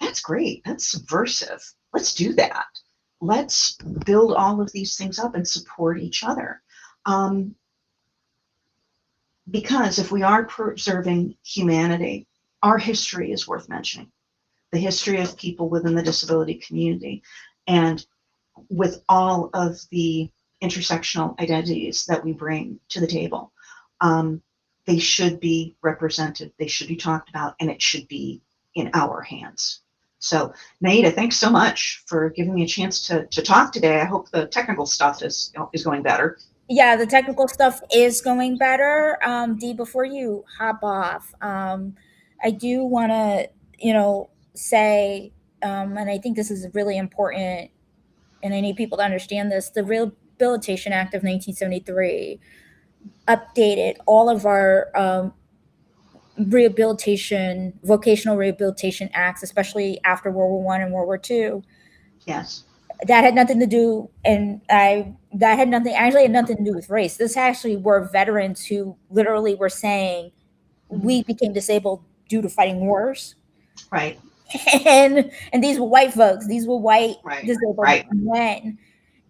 That's great. That's subversive. Let's do that. Let's build all of these things up and support each other. Because if we are preserving humanity, our history is worth mentioning. The history of people within the disability community, and with all of the intersectional identities that we bring to the table. They should be represented, they should be talked about, and it should be in our hands. So NAIDA, thanks so much for giving me a chance to talk today. I hope the technical stuff is going better. Yeah, the technical stuff is going better. Dee, before you hop off, I do want to, say, and I think this is really important, and I need people to understand this, the Rehabilitation Act of 1973 updated all of our vocational rehabilitation acts, especially after World War I and World War II. Yes. that had nothing to do, and I that had nothing actually had nothing to do with race. This actually were veterans who literally were saying we became disabled due to fighting wars. Right. And these were white folks. These were white Right. disabled Right. men.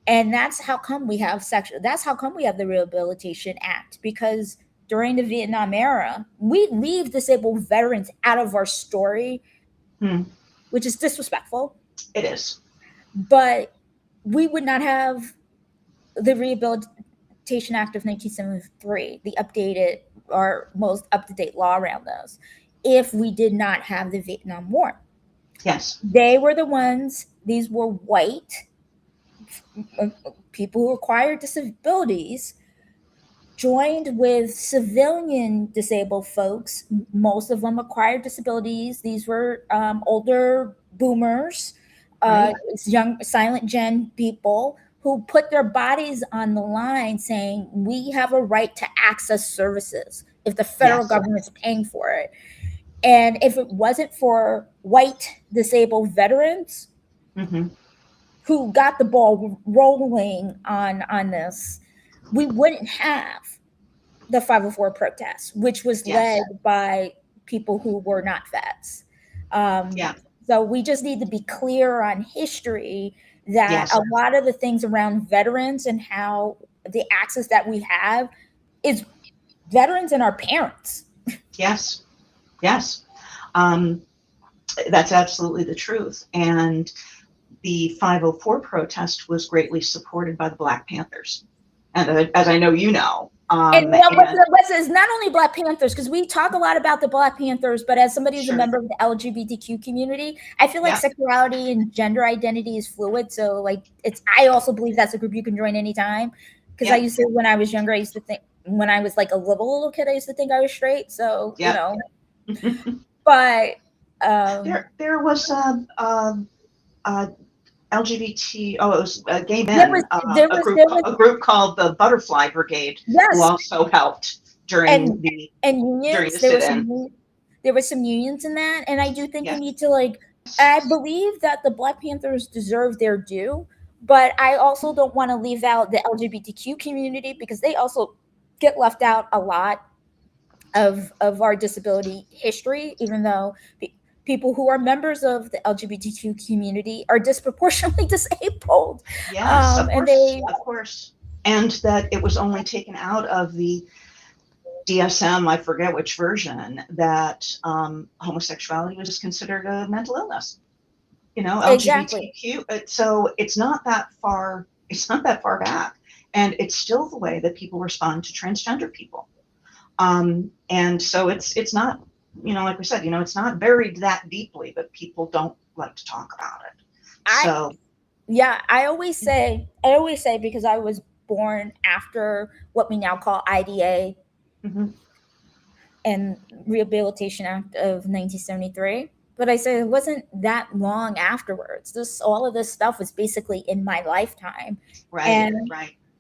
And that's how come we have that's how come we have the Rehabilitation Act, because during the Vietnam era, we leave disabled veterans out of our story, which is disrespectful. It is. But we would not have the Rehabilitation Act of 1973, the updated or most up-to-date law around those, if we did not have the Vietnam War. Yes. They were the ones, these were white people who acquired disabilities, joined with civilian disabled folks. Most of them acquired disabilities. These were older boomers, Right. young silent gen people who put their bodies on the line saying, we have a right to access services if the federal Yes. government's paying for it. And if it wasn't for white disabled veterans who got the ball rolling on this, we wouldn't have the 504 protests, which was led by people who were not vets. So we just need to be clear on history that a lot of the things around veterans and how the access that we have is veterans and our parents. Yes. Yes. That's absolutely the truth. And the 504 protest was greatly supported by the Black Panthers. And as I know you know. And it's not only Black Panthers, because we talk a lot about the Black Panthers, but as somebody who's a member of the LGBTQ community, I feel like sexuality and gender identity is fluid. So like I also believe that's a group you can join anytime. Because I used to, when I was younger, I used to think, when I was like a little kid, I used to think I was straight. So, you know, but there was LGBT, it was gay men, a group called the Butterfly Brigade, who also helped during the unions. There were some unions in that, and I do think we need to I believe that the Black Panthers deserve their due, but I also don't want to leave out the LGBTQ community, because they also get left out a lot of our disability history, even though people who are members of the LGBTQ community are disproportionately disabled. Yes, of course. And that it was only taken out of the DSM, I forget which version, that homosexuality was considered a mental illness. You know, LGBTQ. So it's not that far. It's not that far back, and it's still the way that people respond to transgender people. And so it's not. You know, like we said, you know, it's not buried that deeply, but people don't like to talk about it. I always say, because I was born after what we now call IDA and Rehabilitation Act of 1973. But I say it wasn't that long afterwards. All of this stuff was basically in my lifetime.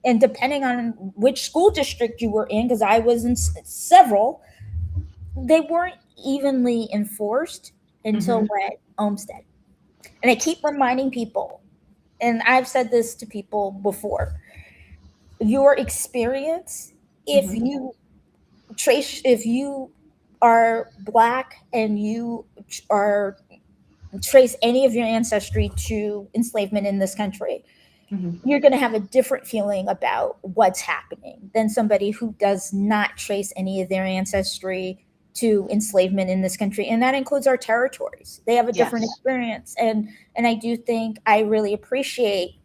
And depending on which school district you were in, because I was in several, they weren't evenly enforced until Olmsted. And I keep reminding people, and I've said this to people before, your experience, if you are Black and you trace any of your ancestry to enslavement in this country, you're going to have a different feeling about what's happening than somebody who does not trace any of their ancestry to enslavement in this country. And that includes our territories. They have a different experience. And I do think I really appreciate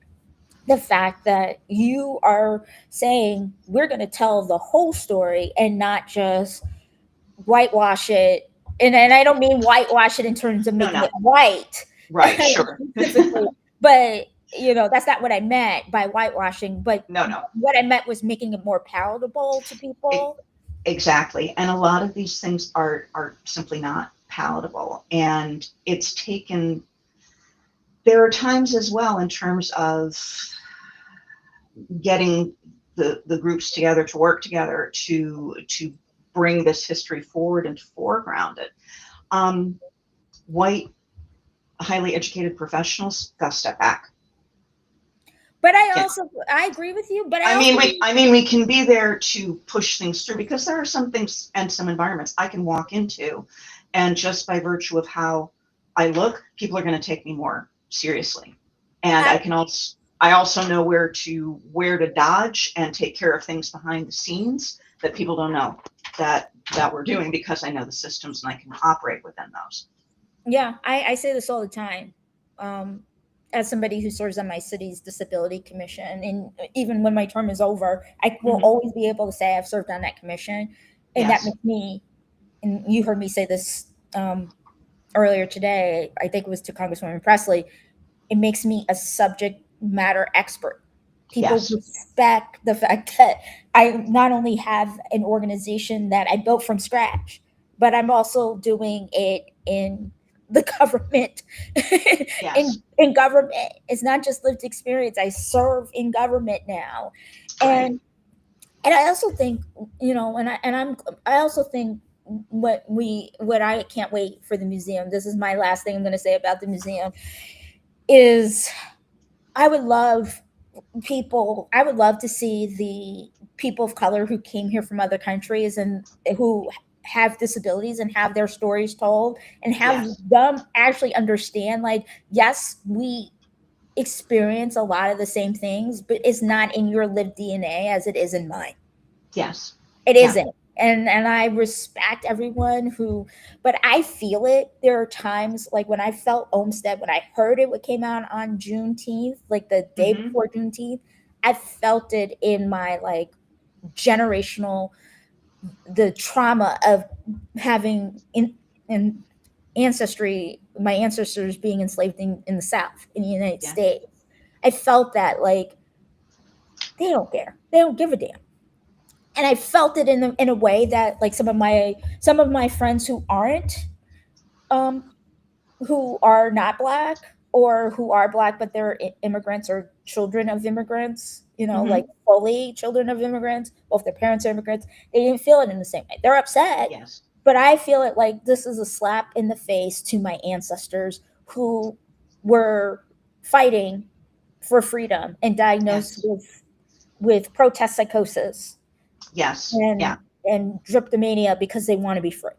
the fact that you are saying we're going to tell the whole story and not just whitewash it. And I don't mean whitewash it in terms of making it white. Right, sure. But, you know, that's not what I meant by whitewashing. But what I meant was making it more palatable to people. Exactly. And a lot of these things are simply not palatable. And it's taken, there are times as well in terms of getting the groups together to work together to bring this history forward and to foreground it. White, highly educated professionals got to step back. But I Yeah. also I agree with you. But I mean, we can be there to push things through because there are some things and some environments I can walk into, and just by virtue of how I look, people are going to take me more seriously. And I also know where to dodge and take care of things behind the scenes that people don't know that we're doing, because I know the systems and I can operate within those. Yeah, I say this all the time. As somebody who serves on my city's disability commission, and even when my term is over, I will Mhm. always be able to say I've served on that commission, and that Yes. makes me. And you heard me say this earlier today. I think it was to Congresswoman Presley. It makes me a subject matter expert. People Yes. respect the fact that I not only have an organization that I built from scratch, but I'm also doing it in the government. Yes. In government, it's not just lived experience. I serve in government now, Right. and I also think, I also think what I can't wait for the museum. This is my last thing I'm going to say about the museum is I would love I would love to see the people of color who came here from other countries and who have disabilities and have their stories told and have Yes. them actually understand, like, yes, we experience a lot of the same things, but it's not in your lived DNA as it is in mine. Yes. It Yeah. isn't. And I respect everyone who, but I feel it. There are times like when I felt Olmsted, when I heard it, what came out on Juneteenth, like the day Mhm. before Juneteenth, I felt it in my like generational, the trauma of having in ancestry, my ancestors being enslaved in the South, in the United Yeah. States. I felt that like they don't care. They don't give a damn. And I felt it in a way that like some of my friends um who are not black, or who are black but they're immigrants or children of immigrants, like Mhm. fully children of immigrants, both their parents are immigrants, they didn't feel it in the same way. They're upset, Yes. but I feel it like this is a slap in the face to my ancestors who were fighting for freedom and diagnosed Yes. with protest psychosis Yes. Yeah. and dryptomania because they want to be free.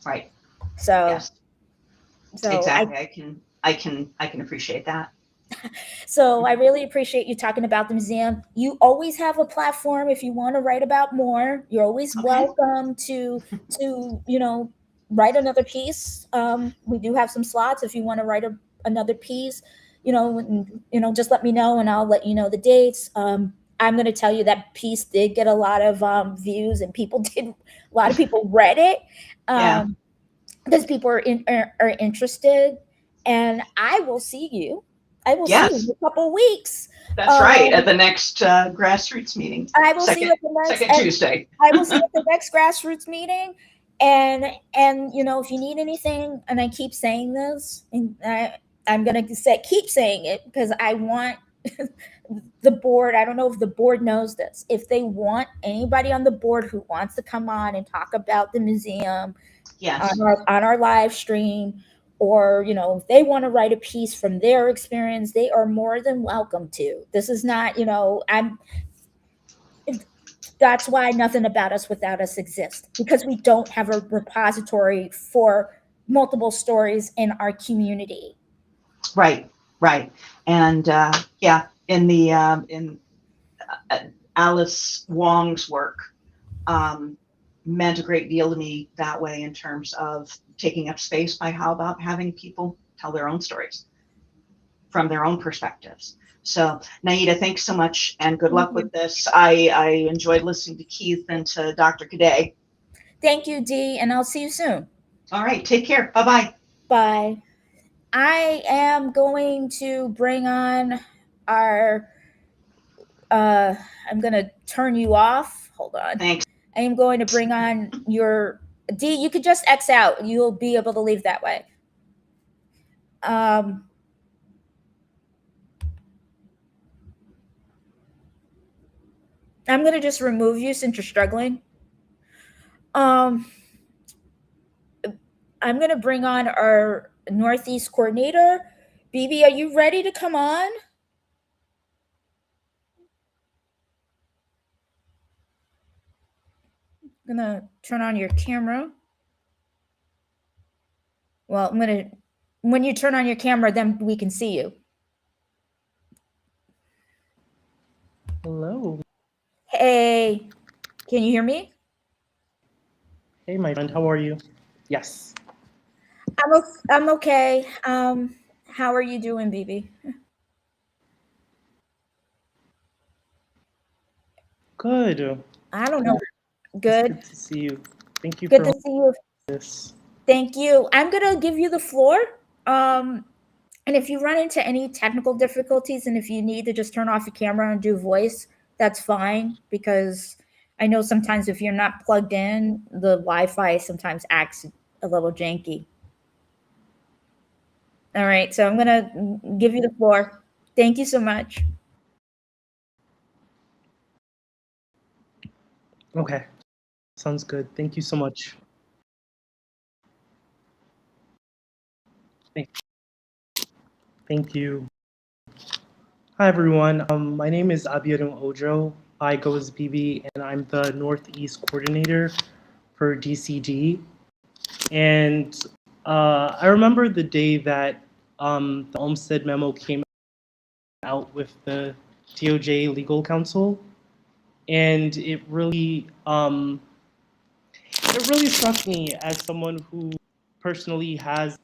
Right. So Yes. so I Exactly. I can appreciate that. so I really appreciate you talking about the museum. You always have a platform if you want to write about more. You're always Okay. welcome to write another piece. We do have some slots if you want to write another piece. Just let me know and I'll let you know the dates. I'm going to tell you that piece did get a lot of views and a lot of people read it. Yeah. Because people are interested, and I will see you. I will see you in Yes. a couple weeks. That's right. At Um, the next grassroots meeting, I will see you at the next. second Tuesday. I will see you at the next grassroots meeting, and if you need anything, and I keep saying this, and I'm gonna keep saying it because I want the board. I don't know if the board knows this. If they want anybody on the board who wants to come on and talk about the museum Yes. on our live stream, or if they want to write a piece from their experience, they are more than welcome to. This is not, I'm that's why Nothing About Us Without Us exists, because we don't have a repository for multiple stories in our community. Right. Right. And yeah, in uh, Alice Wong's work, meant a great deal to me that way, in terms of taking up space by how about having people tell their own stories from their own perspectives. So Naida, thanks so much and good luck with this. I enjoyed listening to Keith and to Dr. Cadet. Thank you, Dee, and I'll see you soon. All right, take care. Bye-bye. Bye. I am going to bring on our I'm going to turn you off. Hold on. Thanks. I am going to bring on your D. You could just X out. You'll be able to leave that way. I'm going to just remove you since you're struggling. I'm going to bring on our Northeast coordinator. BB, are you ready to come on? gonna turn on your camera. Well, when you turn on your camera, then we can see you. Hello. Hey, can you hear me? Hey, my friend. How are you? Yes. I'm okay. How are you doing, BB? Good. I don't know. It's Good. good to see you. Thank you Good for to see you. this. Thank you. I'm gonna give you the floor. And if you run into any technical difficulties and if you need to just turn off your camera and do voice, that's fine because I know sometimes if you're not plugged in, the Wi-Fi sometimes acts a little janky. All right, so I'm gonna give you the floor. Thank you so much. Okay. Sounds good. Thank you so much. Thank, thank you. Hi, everyone. My name is Abiodun Ojo. I go as BB, and I'm the Northeast Coordinator for DCD. And I remember the day that the Olmsted memo came out with the DOJ legal counsel, and it really struck me as someone who personally has,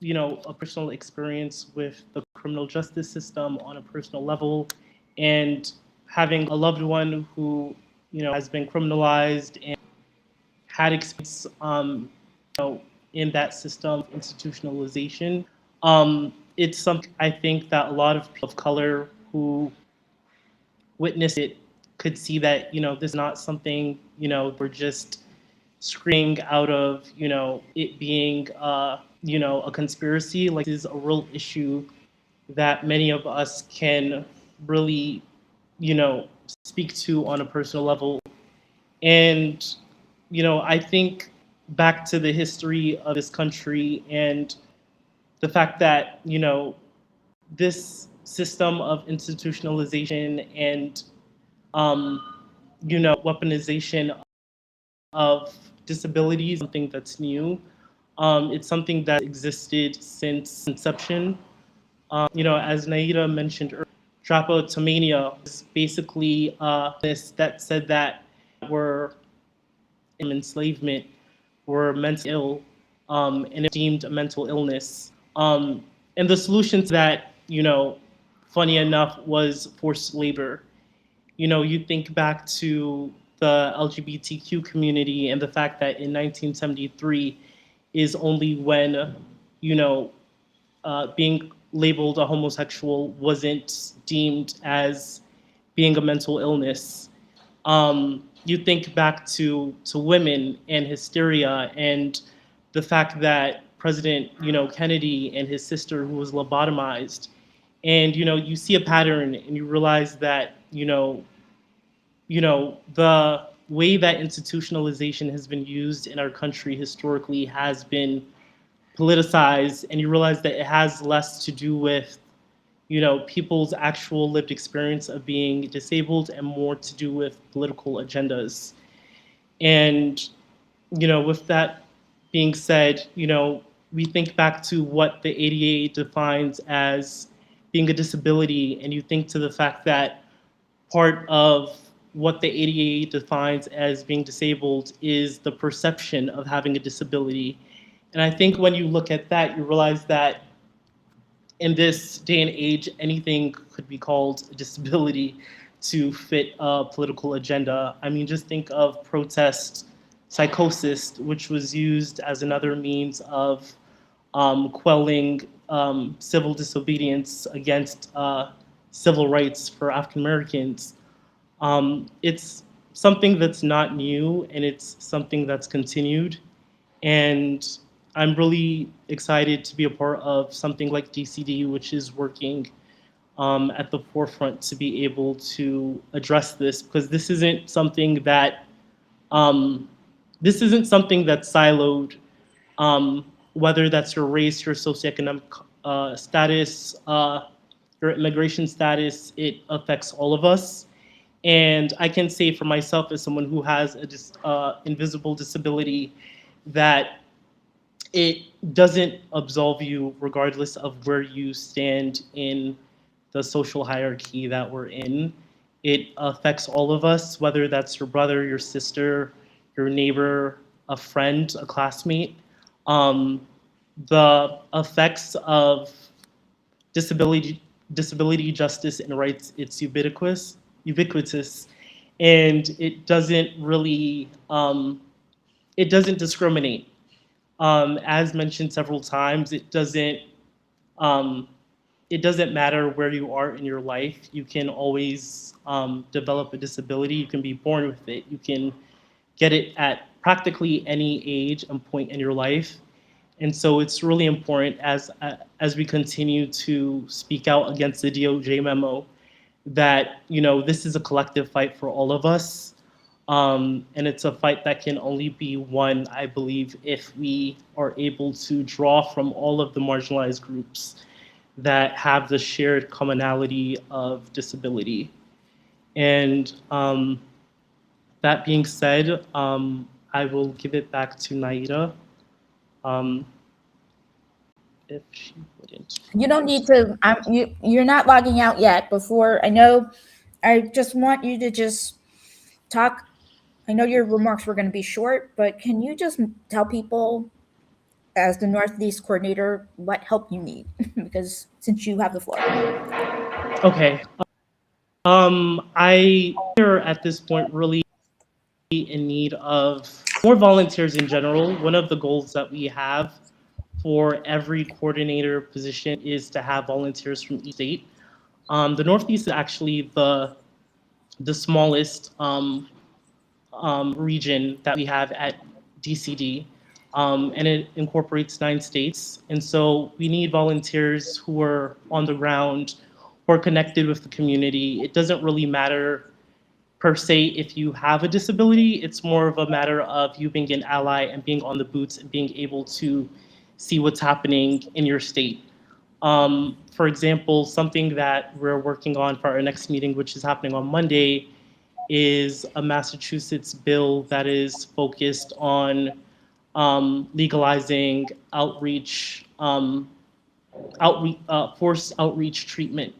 a personal experience with the criminal justice system on a personal level, and having a loved one who, has been criminalized and had experience, in that system of institutionalization. It's something I think that a lot of people of color who witnessed it could see that, this is not something, we're just screaming out of, it being, a conspiracy. Like, this is a real issue that many of us can really, speak to on a personal level. And, I think back to the history of this country and the fact that, this system of institutionalization and, weaponization of disabilities, something that's new. It's something that existed since inception. As Naida mentioned earlier, drapetomania is basically this that said that were in enslavement were mentally ill and deemed a mental illness. And the solution to that, funny enough, was forced labor. You think back to the LGBTQ community and the fact that in 1973 is only when, being labeled a homosexual wasn't deemed as being a mental illness. You think back to women and hysteria and the fact that President, Kennedy and his sister who was lobotomized, and you see a pattern and you realize that the way that institutionalization has been used in our country historically has been politicized, and you realize that it has less to do with people's actual lived experience of being disabled and more to do with political agendas. And with that being said, we think back to what the ADA defines as being a disability, and you think to the fact that part of what the ADA defines as being disabled is the perception of having a disability. And I think when you look at that, you realize that in this day and age, anything could be called a disability to fit a political agenda. I mean, just think of protest psychosis, which was used as another means of quelling civil disobedience against civil rights for African Americans. It's something that's not new, and it's something that's continued. And I'm really excited to be a part of something like DCD, which is working at the forefront to be able to address this, because this isn't something that's siloed. Whether that's your race, your socioeconomic status, your immigration status, it affects all of us. And I can say for myself, as someone who has a invisible disability, that it doesn't absolve you regardless of where you stand in the social hierarchy that we're in. It affects all of us, whether that's your brother, your sister, your neighbor, a friend, a classmate. The effects of disability justice and rights, it's ubiquitous, and it doesn't really it doesn't discriminate. As mentioned several times, um, it doesn't matter where you are in your life. You can always develop a disability. You can be born with it. You can get it at practically any age and point in your life. And so it's really important as we continue to speak out against the DOJ memo that this is a collective fight for all of us. And it's a fight that can only be won, I believe, if we are able to draw from all of the marginalized groups that have the shared commonality of disability. And that being said, I will give it back to Naida. If she wouldn't. You don't need to. You're not logging out yet. Before I know, I just want you to just talk. I know your remarks were going to be short, but can you just tell people, as the Northeast coordinator, what help you need? Because since you have the floor. Okay. I are at this point really in need of more volunteers in general. One of the goals that we have for every coordinator position is to have volunteers from each state. The Northeast is actually the smallest region that we have at DCD, and it incorporates 9 states. And so we need volunteers who are on the ground, who are connected with the community. It doesn't really matter per se if you have a disability. It's more of a matter of you being an ally and being on the boots and being able to see what's happening in your state. For example, something that we're working on for our next meeting, which is happening on Monday, is a Massachusetts bill that is focused on legalizing forced outreach treatment.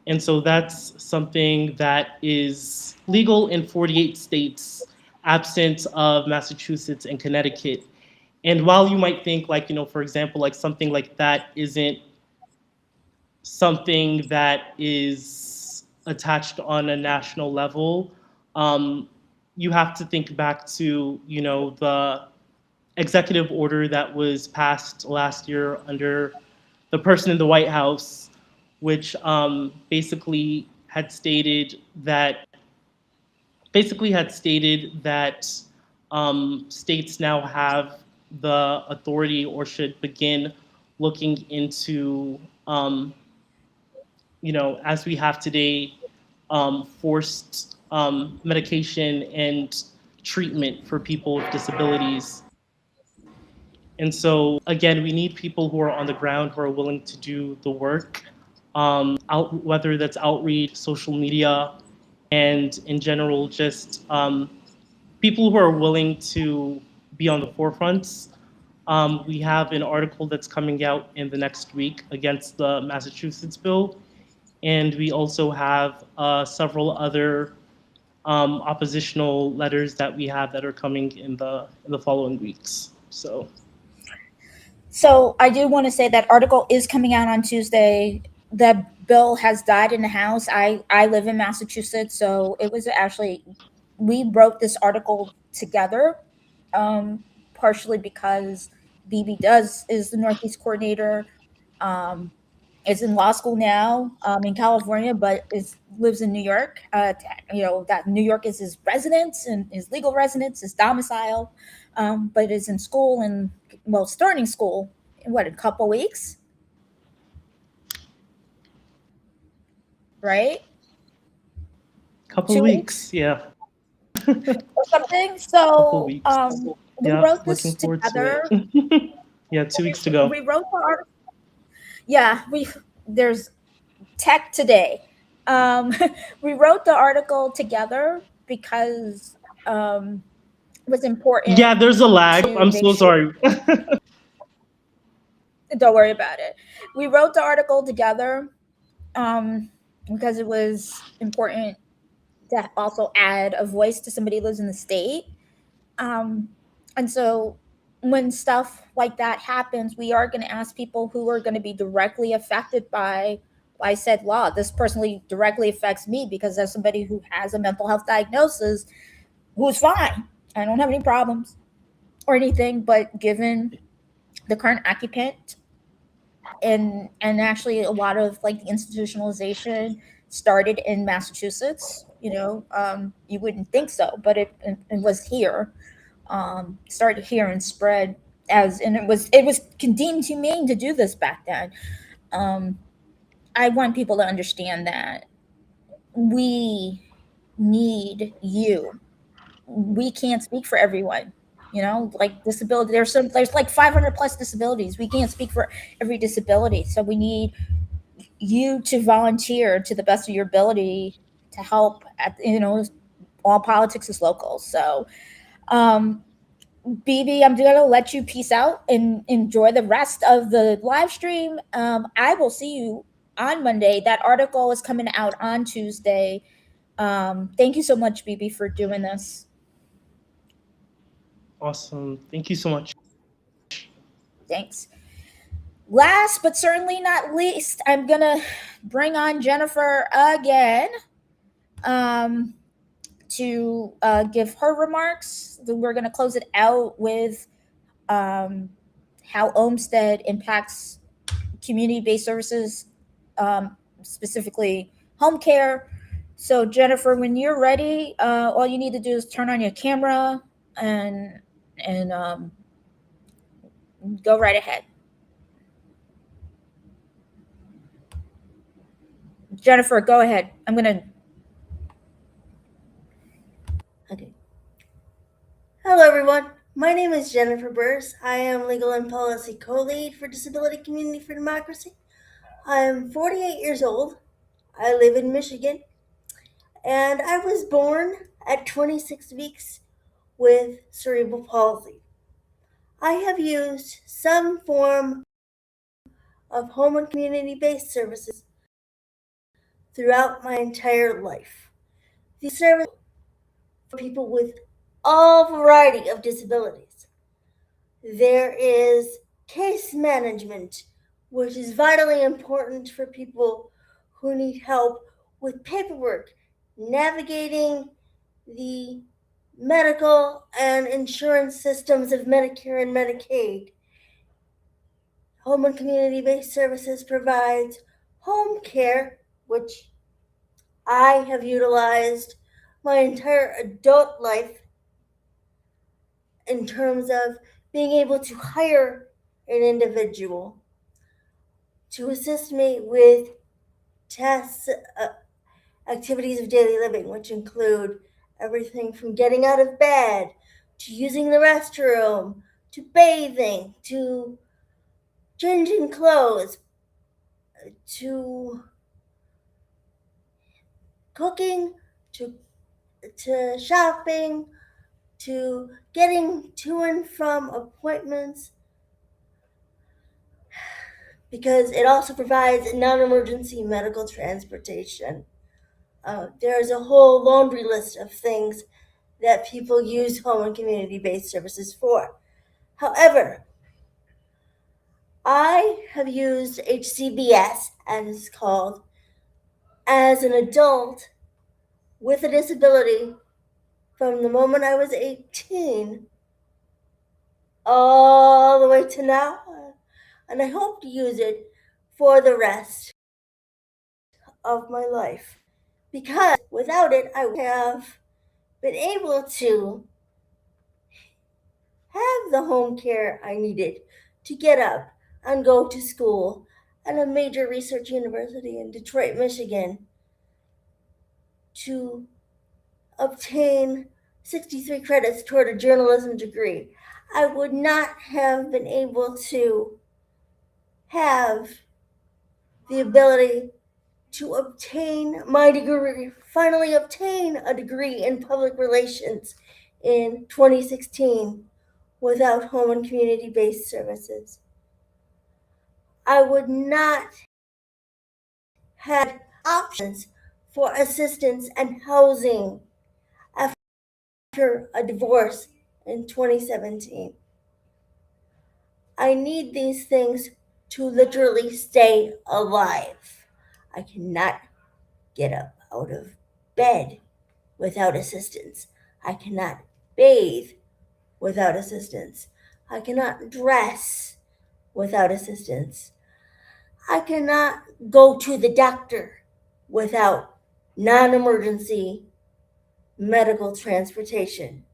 And so that's something that is legal in 48 states, absent of Massachusetts and Connecticut. And while you might think for example, something like that isn't something that is attached on a national level, you have to think back to, the executive order that was passed last year under the person in the White House, which basically had stated that states now have the authority or should begin looking into, as we have today, forced medication and treatment for people with disabilities. And so, again, we need people who are on the ground, who are willing to do the work, whether that's outreach, social media, and in general, just people who are willing to be on the forefronts. We have an article that's coming out in the next week against the Massachusetts bill. And we also have several other oppositional letters that we have that are coming in the following weeks. So I do want to say that article is coming out on Tuesday. The bill has died in the House. I live in Massachusetts, so it was actually, we wrote this article together, partially because BB is the Northeast coordinator. Is in law school now in California, but lives in New York. That New York is his residence and his legal residence, his domicile, but is in school and starting school in a couple weeks, right? Couple weeks, yeah. Or something. So we wrote this together. Yeah, 2 weeks to go. We wrote the article. Yeah, there's tech today. We wrote the article together because it was important Yeah, there's a lag. to I'm make so sure. sorry. Don't worry about it. We wrote the article together because it was important to also add a voice to somebody who lives in the state. Um, and so when stuff like that happens, we are going to ask people who are going to be directly affected by said law. This personally directly affects me because as somebody who has a mental health diagnosis, who's fine, I don't have any problems or anything, but given the current occupant and actually a lot of like the institutionalization started in Massachusetts. You wouldn't think so, but it was here. Started here and spread and it was deemed humane to do this back then. Um, I want people to understand that we need you. We can't speak for everyone. Like disability, there's like 500 plus disabilities. We can't speak for every disability, so we need you to volunteer to the best of your ability to help. All politics is local. So BB, I'm gonna let you peace out and enjoy the rest of the live stream. I will see you on Monday. That article is coming out on Tuesday. Thank you so much, BB, for doing this. Awesome. Thank you so much. Thanks. Last but certainly not least, I'm gonna bring on Jennifer again to give her remarks. Then we're gonna close it out with how Olmsted impacts community-based services, specifically home care. So Jennifer, when you're ready, all you need to do is turn on your camera and go right ahead. Jennifer, go ahead. Okay. Hello, everyone. My name is Jennifer Burse. I am Legal and Policy Co-Lead for Disability Community for Democracy. I am 48 years old. I live in Michigan. And I was born at 26 weeks with cerebral palsy. I have used some form of home and community-based services throughout my entire life. These services for people with all variety of disabilities. There is case management, which is vitally important for people who need help with paperwork, navigating the medical and insurance systems of Medicare and Medicaid. Home and community-based services provides home care, which I have utilized my entire adult life in terms of being able to hire an individual to assist me with tasks, activities of daily living, which include everything from getting out of bed to using the restroom to bathing to changing clothes to cooking to shopping to getting to and from appointments, because it also provides non-emergency medical transportation. There's a whole laundry list of things that people use home and community-based services for. However, I have used HCBS, as it's called, as an adult with a disability from the moment I was 18 all the way to now, and I hope to use it for the rest of my life, because without it I would have been able to have the home care I needed to get up and go to school at a major research university in Detroit, Michigan, to obtain 63 credits toward a journalism degree. I would not have been able to have the ability to obtain my degree, finally obtain a degree in public relations in 2016 without home and community-based services. I would not have options for assistance and housing after a divorce in 2017. I need these things to literally stay alive. I cannot get up out of bed without assistance. I cannot bathe without assistance. I cannot dress without assistance. I cannot go to the doctor without non-emergency medical transportation.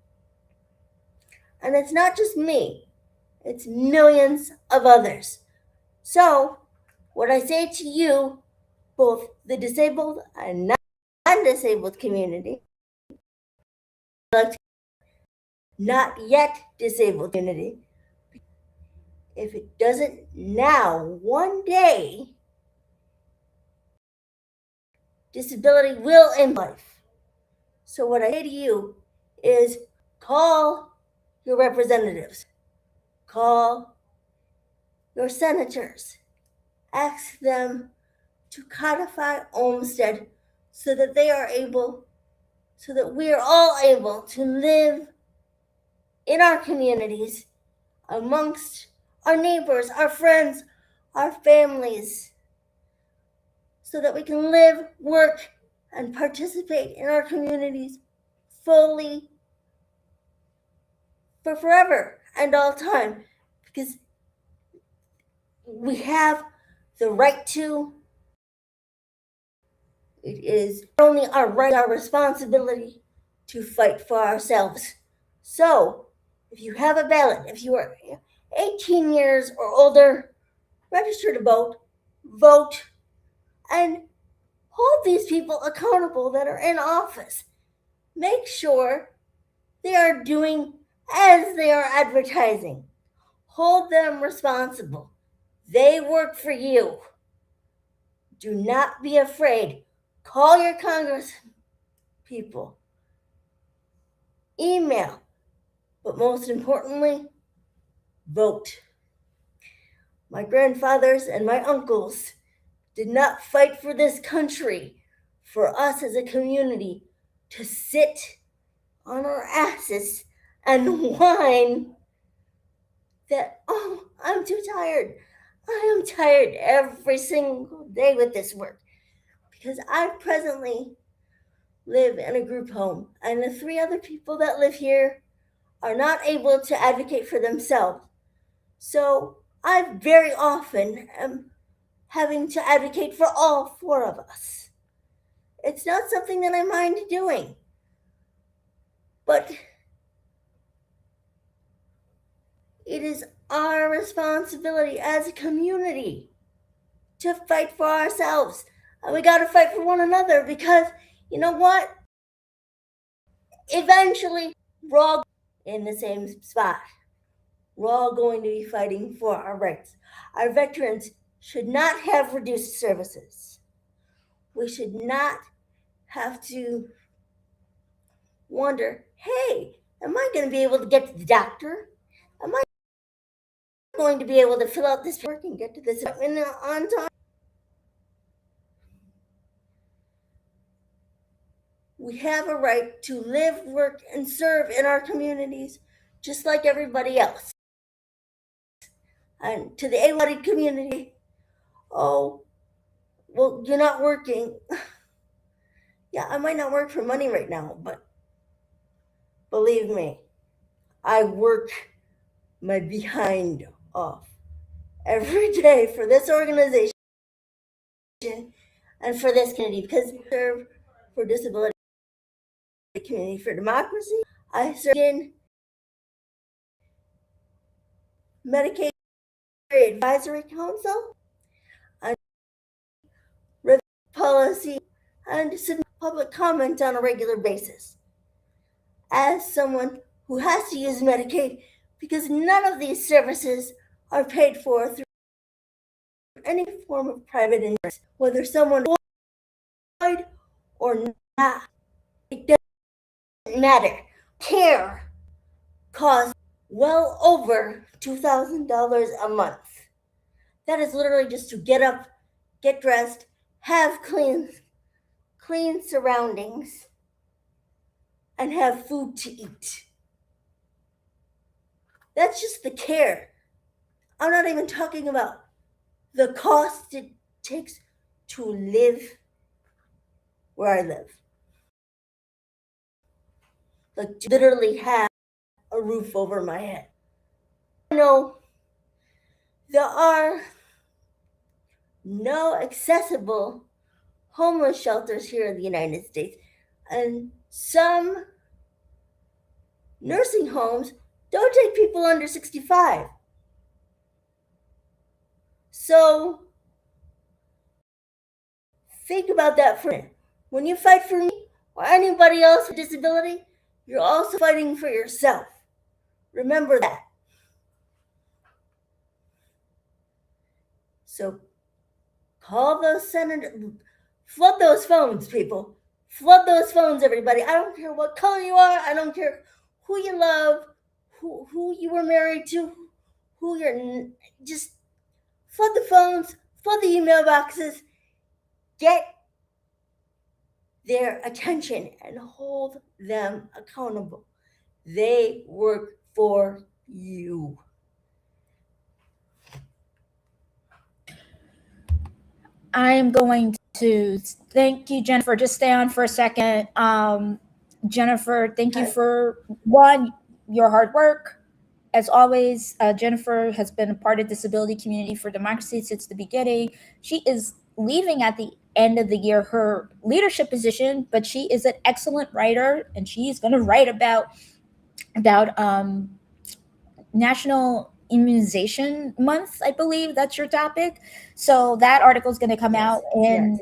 And it's not just me, it's millions of others. So, what I say to you, both the disabled and non-disabled community, not yet disabled community, if it doesn't now, one day, disability will end life. So what I say to you is call your representatives, call your senators, ask them to codify Olmsted so that they are able, so that we are all able to live in our communities amongst our neighbors, our friends, our families, so that we can live, work, and participate in our communities fully for forever and all time, because we have the right to. It is not only our right, our responsibility to fight for ourselves. So, if you have a ballot, if you are 18 years or older, register to vote, vote, and hold these people accountable that are in office. Make sure they are doing as they are advertising. Hold them responsible. They work for you. Do not be afraid. Call your Congress people. Email. But most importantly, vote. My grandfathers and my uncles did not fight for this country, for us as a community to sit on our asses and whine that, oh, I'm too tired. I am tired every single day with this work, because I presently live in a group home, and the 3 other people that live here are not able to advocate for themselves. So I very often am having to advocate for all 4 of us. It's not something that I mind doing, but it is our responsibility as a community to fight for ourselves. And we got to fight for one another, because you know what? Eventually, we're all in the same spot. We're all going to be fighting for our rights. Our veterans should not have reduced services. We should not have to wonder, hey, am I going to be able to get to the doctor? Am I going to be able to fill out this paperwork and get to this appointment on time? We have a right to live, work, and serve in our communities just like everybody else. And to the able-bodied community, oh, well, you're not working. Yeah, I might not work for money right now, but believe me, I work my behind off every day for this organization and for this community, because I serve for disability community for democracy. I serve in Medicaid Advisory Council, and policy, and submit public comment on a regular basis. As someone who has to use Medicaid, because none of these services are paid for through any form of private insurance, whether someone employed or not. It doesn't matter. Care costs well over $2,000 a month. That is literally just to get up, get dressed, have clean surroundings, and have food to eat. That's just the care. I'm not even talking about the cost it takes to live where I live. Like, to literally have a roof over my head. No, there are no accessible homeless shelters here in the United States, and some nursing homes don't take people under 65. So think about that for a minute. When you fight for me or anybody else with disability, you're also fighting for yourself. Remember that. So call those senators, flood those phones, people. Flood those phones, everybody. I don't care what color you are. I don't care who you love, who you were married to, who you're. Just flood the phones, flood the email boxes. Get their attention and hold them accountable. They work for you. I am going to thank you, Jennifer. Just stay on for a second. Jennifer, thank you for your hard work. As always, Jennifer has been a part of Disability Community for Democracy since the beginning. She is leaving at the end of the year her leadership position, but she is an excellent writer, and she's going to write about National Immunization Month. I believe that's your topic. So that article is going to come out in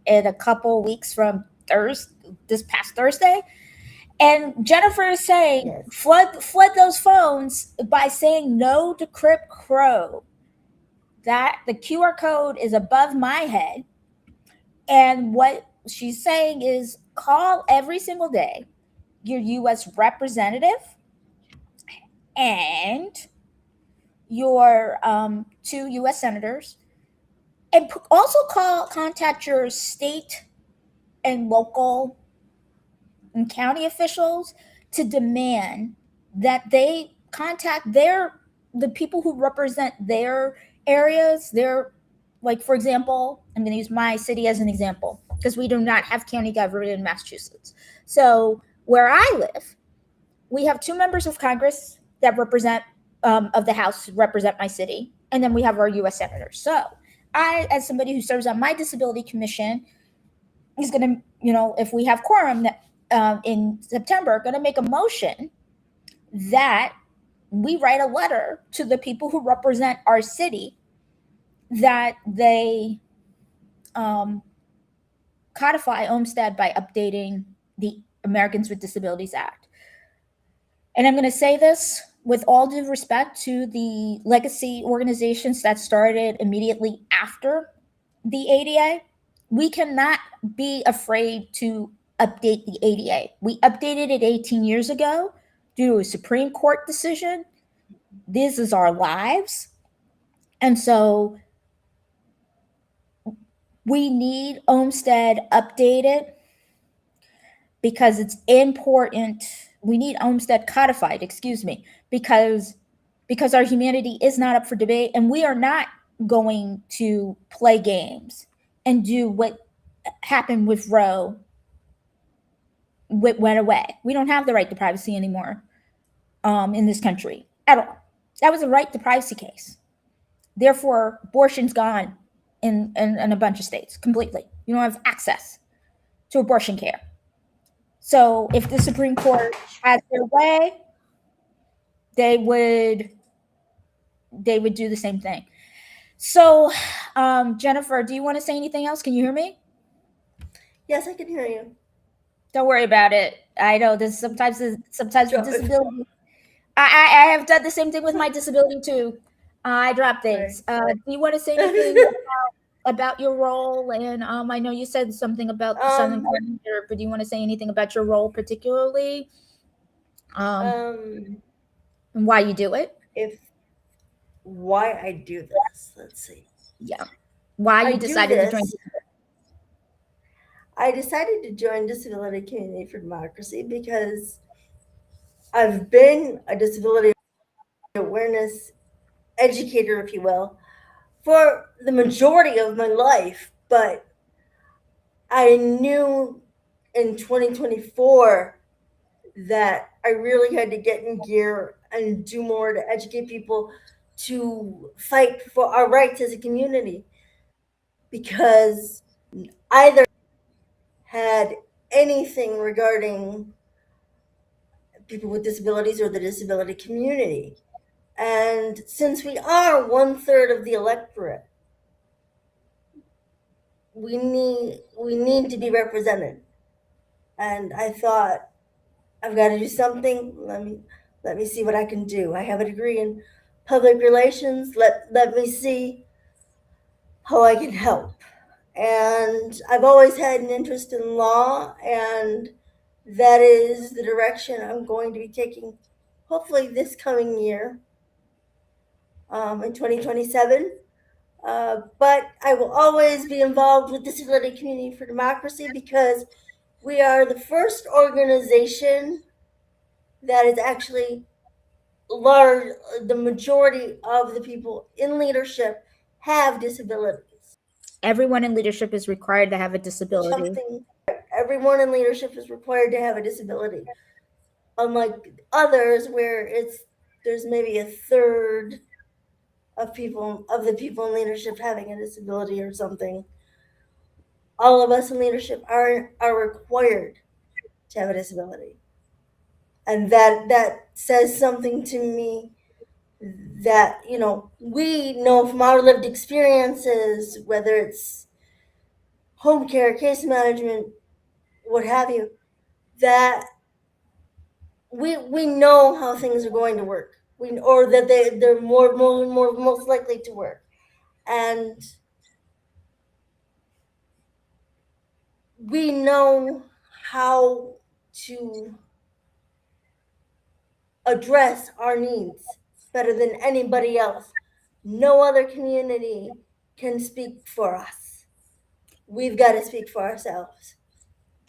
a couple weeks from this past Thursday. And Jennifer is saying, flood those phones by saying no to Crip Crow. That the QR code is above my head. And what she's saying is call every single day your U.S. representative and your 2 U.S. senators, and also contact your state and local and county officials to demand that they contact the people who represent their areas. Like, for example, I'm going to use my city as an example because we do not have county government in Massachusetts. So where I live, we have 2 members of Congress that represent of the House represent my city, and then we have our U.S. senators. So I, as somebody who serves on my disability commission, is going to, if we have quorum in September, going to make a motion that we write a letter to the people who represent our city that they codify Olmstead by updating the Americans with Disabilities Act. And I'm going to say this with all due respect to the legacy organizations that started immediately after the ADA. We cannot be afraid to update the ADA. We updated it 18 years ago due to a Supreme Court decision. This is our lives. And so we need Olmstead updated because it's important. We need Olmstead codified, because our humanity is not up for debate, and we are not going to play games and do what happened with Roe. Went away. We don't have the right to privacy anymore in this country at all. That was a right to privacy case. Therefore, abortion's gone in a bunch of states completely. You don't have access to abortion care. So if the Supreme Court has their way, they would do the same thing. So, Jennifer, do you want to say anything else? Can you hear me? Yes, I can hear you. Don't worry about it. I know this sometimes with disability. I have done the same thing with my disability too. I drop things. Do you want to say anything about your role? And I know you said something about the silent coordinator, but do you want to say anything about your role particularly? And why you do it? Why I do this. Let's see. Yeah. Why you decided to join? I decided to join Disability Community for Democracy because I've been a disability awareness educator, if you will, for the majority of my life. But I knew in 2024 that I really had to get in gear and do more to educate people to fight for our rights as a community, because either had anything regarding people with disabilities or the disability community. And since we are 1/3 of the electorate, we need to be represented. And I thought, I've got to do something. Let me see what I can do. I have a degree in public relations. Let me see how I can help. And I've always had an interest in law, and that is the direction I'm going to be taking, hopefully this coming year, in 2027. But I will always be involved with Disability Community for Democracy because we are the first organization that is actually large. The majority of the people in leadership have disabilities. Everyone in leadership is required to have a disability. Everyone in leadership is required to have a disability. Unlike others where there's maybe 1/3 of the people in leadership having a disability or something. All of us in leadership are required to have a disability. And that says something to me, that, we know from our lived experiences, whether it's home care, case management, what have you, that we know how things are going to work. Or that they're most likely to work. And we know how to address our needs better than anybody else. No other community can speak for us. We've got to speak for ourselves.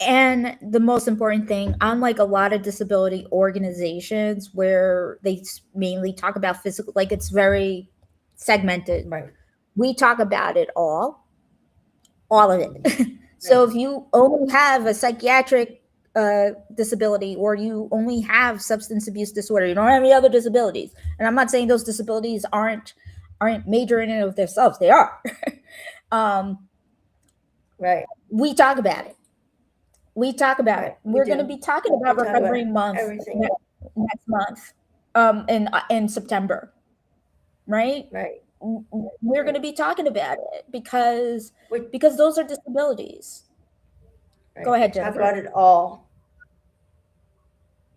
And the most important thing, unlike a lot of disability organizations where they mainly talk about physical, like it's very segmented. Right. We talk about it all of it. So if you only have a psychiatric disability, or you only have substance abuse disorder, you don't have any other disabilities. And I'm not saying those disabilities aren't major in and of themselves. They are. Right. We talk about it. We talk about it. We're going to be talking about Recovery Month next month, in September, right? Right. We're going to be talking about it because those are disabilities. Right. Go ahead, Jennifer. Talk about it all.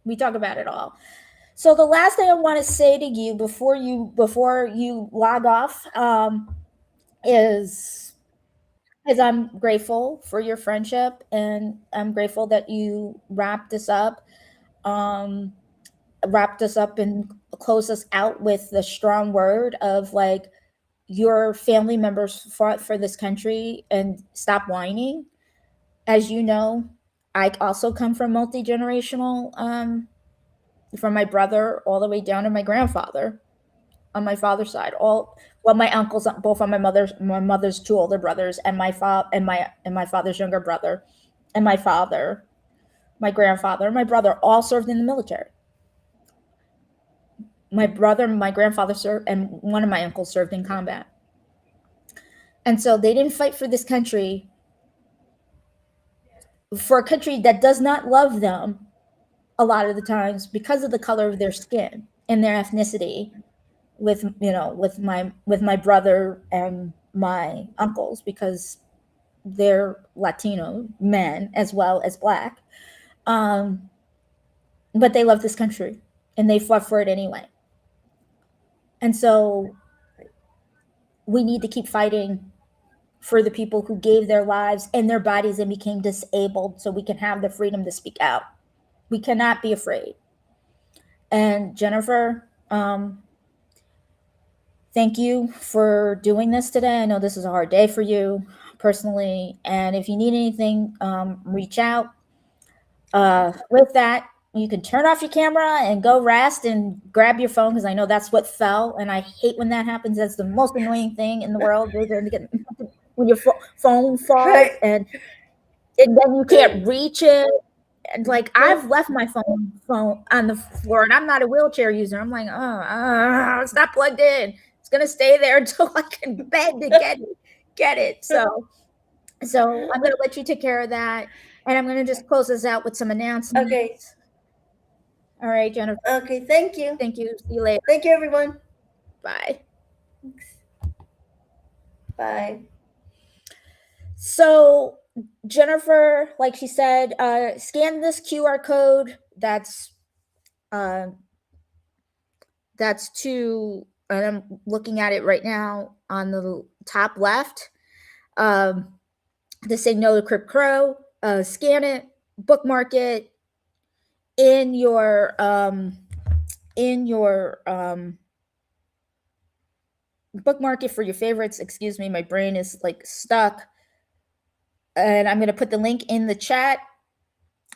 We talk about it all. So the last thing I want to say to you before you log off is I'm grateful for your friendship, and I'm grateful that you wrapped us up and closed us out with the strong word of, like, your family members fought for this country and stop whining. As you know, I also come from multi-generational, from my brother all the way down to my grandfather on my father's side. My uncles, both on my mother's two older brothers, and my father's younger brother, and my father, my grandfather, my brother all served in the military. My brother, my grandfather served, and one of my uncles served in combat. And so they didn't fight for this country, for a country that does not love them a lot of the times because of the color of their skin and their ethnicity. With my brother and my uncles, because they're Latino men as well as Black, but they love this country and they fought for it anyway. And so we need to keep fighting for the people who gave their lives and their bodies and became disabled so we can have the freedom to speak out. We cannot be afraid. And Jennifer, thank you for doing this today. I know this is a hard day for you personally. And if you need anything, reach out. With that, you can turn off your camera and go rest and grab your phone, because I know that's what fell. And I hate when that happens. That's the most annoying thing in the world. When your phone falls Right. and then you can't reach it. And like, I've left my phone on the floor, and I'm not a wheelchair user. I'm like, it's not plugged in. It's gonna stay there until I can beg to get it. So I'm gonna let you take care of that, and I'm gonna just close this out with some announcements. Okay. All right, Jennifer. Okay, thank you. Thank you. See you later. Thank you, everyone. Bye. Bye. So Jennifer, like she said, scan this QR code. That's to, and I'm looking at it right now on the top left. To say no to Crip Crow. Scan it, bookmark it in your bookmark it for your favorites. Excuse me, my brain is like stuck. And I'm going to put the link in the chat.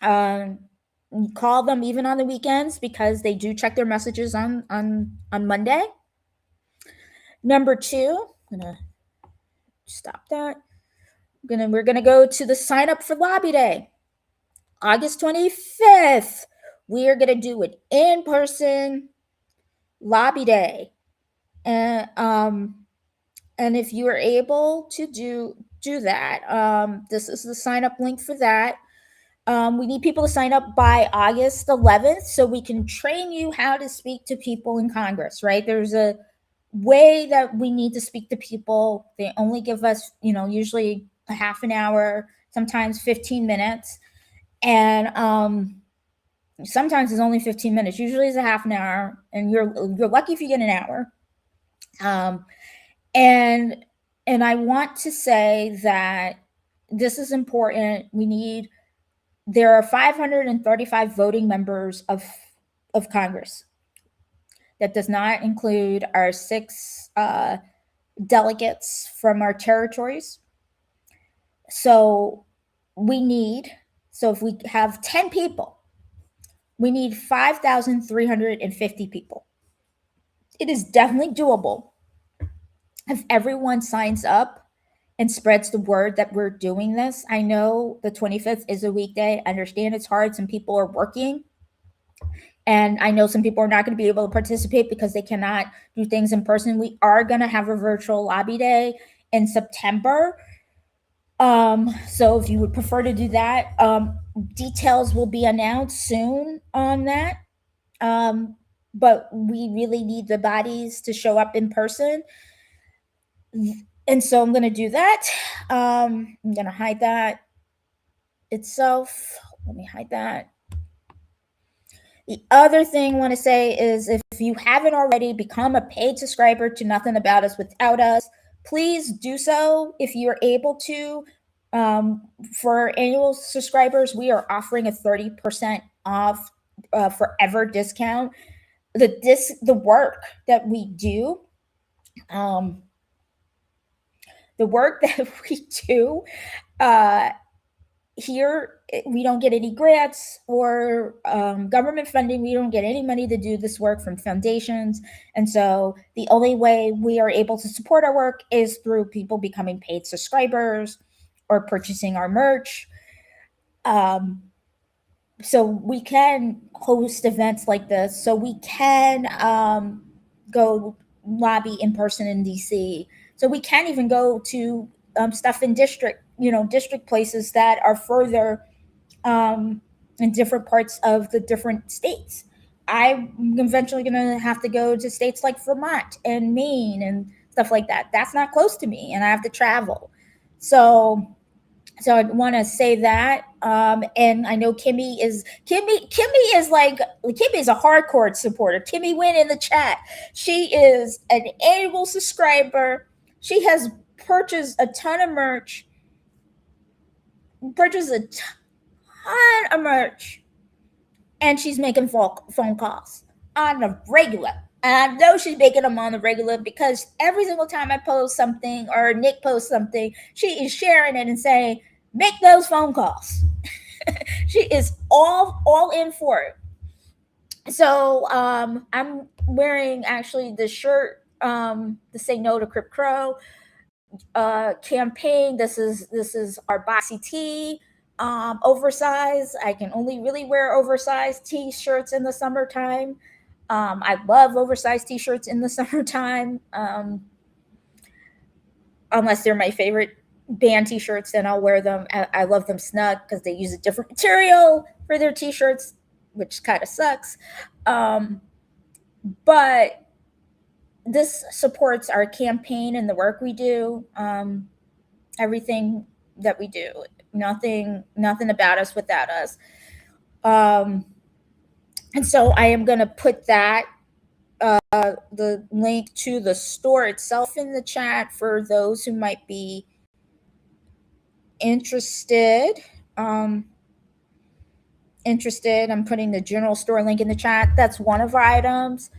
Call them even on the weekends, because they do check their messages on Monday. Number 2, I'm going to stop that. We're going to go to the sign up for Lobby Day. August 25th, we are going to do an in-person Lobby Day. And if you are able to do that, this is the sign up link for that. We need people to sign up by August 11th so we can train you how to speak to people in Congress, right? There's a way that we need to speak to people. They only give us, usually a half an hour, sometimes 15 minutes. And sometimes it's only 15 minutes. Usually it's a half an hour, and you're lucky if you get an hour. And I want to say that this is important. There are 535 voting members of Congress. That does not include our 6 delegates from our territories. So if we have 10 people, we need 5,350 people. It is definitely doable if everyone signs up and spreads the word that we're doing this. I know the 25th is a weekday. I understand it's hard. Some people are working. And I know some people are not going to be able to participate because they cannot do things in person. We are going to have a virtual Lobby Day in September. So if you would prefer to do that, details will be announced soon on that. But we really need the bodies to show up in person. And so I'm going to do that. I'm going to hide that itself. Let me hide that. The other thing I want to say is, if you haven't already become a paid subscriber to Nothing About Us Without Us, please do so if you're able to. For annual subscribers, we are offering a 30% off forever discount. The work that we do, here, we don't get any grants or government funding. We don't get any money to do this work from foundations. And so the only way we are able to support our work is through people becoming paid subscribers or purchasing our merch. So we can host events like this. So we can go lobby in person in DC. So we can even go to stuff in district places that are further in different parts of the different states. I'm eventually going to have to go to states like Vermont and Maine and stuff like that. That's not close to me, and I have to travel. So I want to say that. And I know Kimmy is a hardcore supporter. Kimmy went in the chat. She is an annual subscriber. She has purchased a ton of merch, and she's making phone calls on the regular. And I know she's making them on the regular because every single time I post something or Nick posts something, she is sharing it and saying, make those phone calls. She is all in for it. So I'm wearing actually the shirt, the Say No to Crip Crow campaign. This is our boxy tee, oversized. I can only really wear oversized t-shirts in the summertime. I love oversized t-shirts in the summertime, unless they're my favorite band t-shirts, then I'll wear them. I love them snug because they use a different material for their t-shirts, which kind of sucks. But this supports our campaign and the work we do. Everything that we do, nothing about us without us. And so I am going to put that the link to the store itself in the chat for those who might be interested. I'm putting the general store link in the chat. That's one of our items.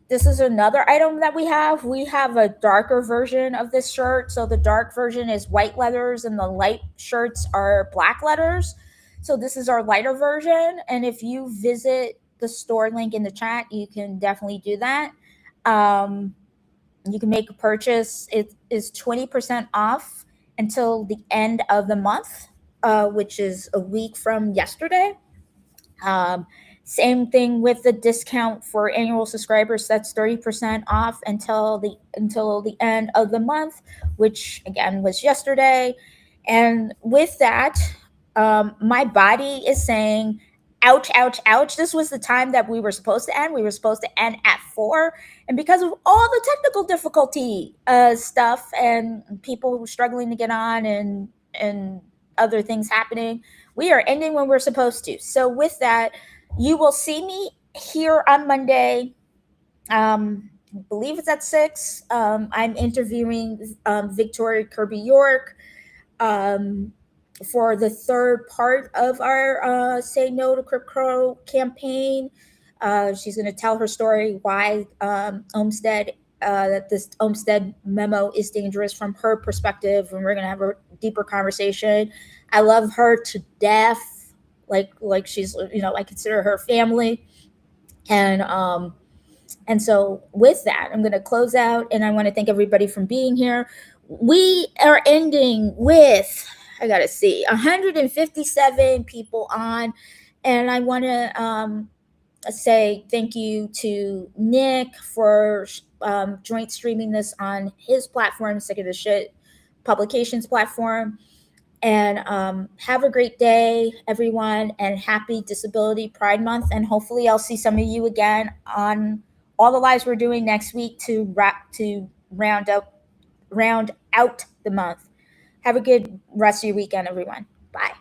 This is another item that we have. We have a darker version of this shirt. So the dark version is white letters and the light shirts are black letters. So this is our lighter version. And if you visit the store link in the chat, you can definitely do that. You can make a purchase. It is 20% off until the end of the month, which is a week from yesterday. Same thing with the discount for annual subscribers. That's 30% off until the end of the month, which again was yesterday. And with that, my body is saying, ouch, ouch, ouch. This was the time that we were supposed to end. We were supposed to end at 4. And because of all the technical difficulty stuff and people struggling to get on and other things happening, we are ending when we're supposed to. So with that, you will see me here on Monday. I believe it's at 6. I'm interviewing Victoria Kirby York for the third part of our Say No to Crip Crow campaign. She's going to tell her story why that this Olmstead memo is dangerous from her perspective, and we're going to have a deeper conversation. I love her to death. Like she's, I consider her family. And so with that, I'm going to close out, and I want to thank everybody for being here. We are ending with, I got to see, 157 people on. And I want to say thank you to Nick for joint streaming this on his platform, Sick of the Shit Publications platform. And have a great day, everyone, and happy Disability Pride Month. And hopefully I'll see some of you again on all the lives we're doing next week to round out the month. Have a good rest of your weekend, everyone. Bye.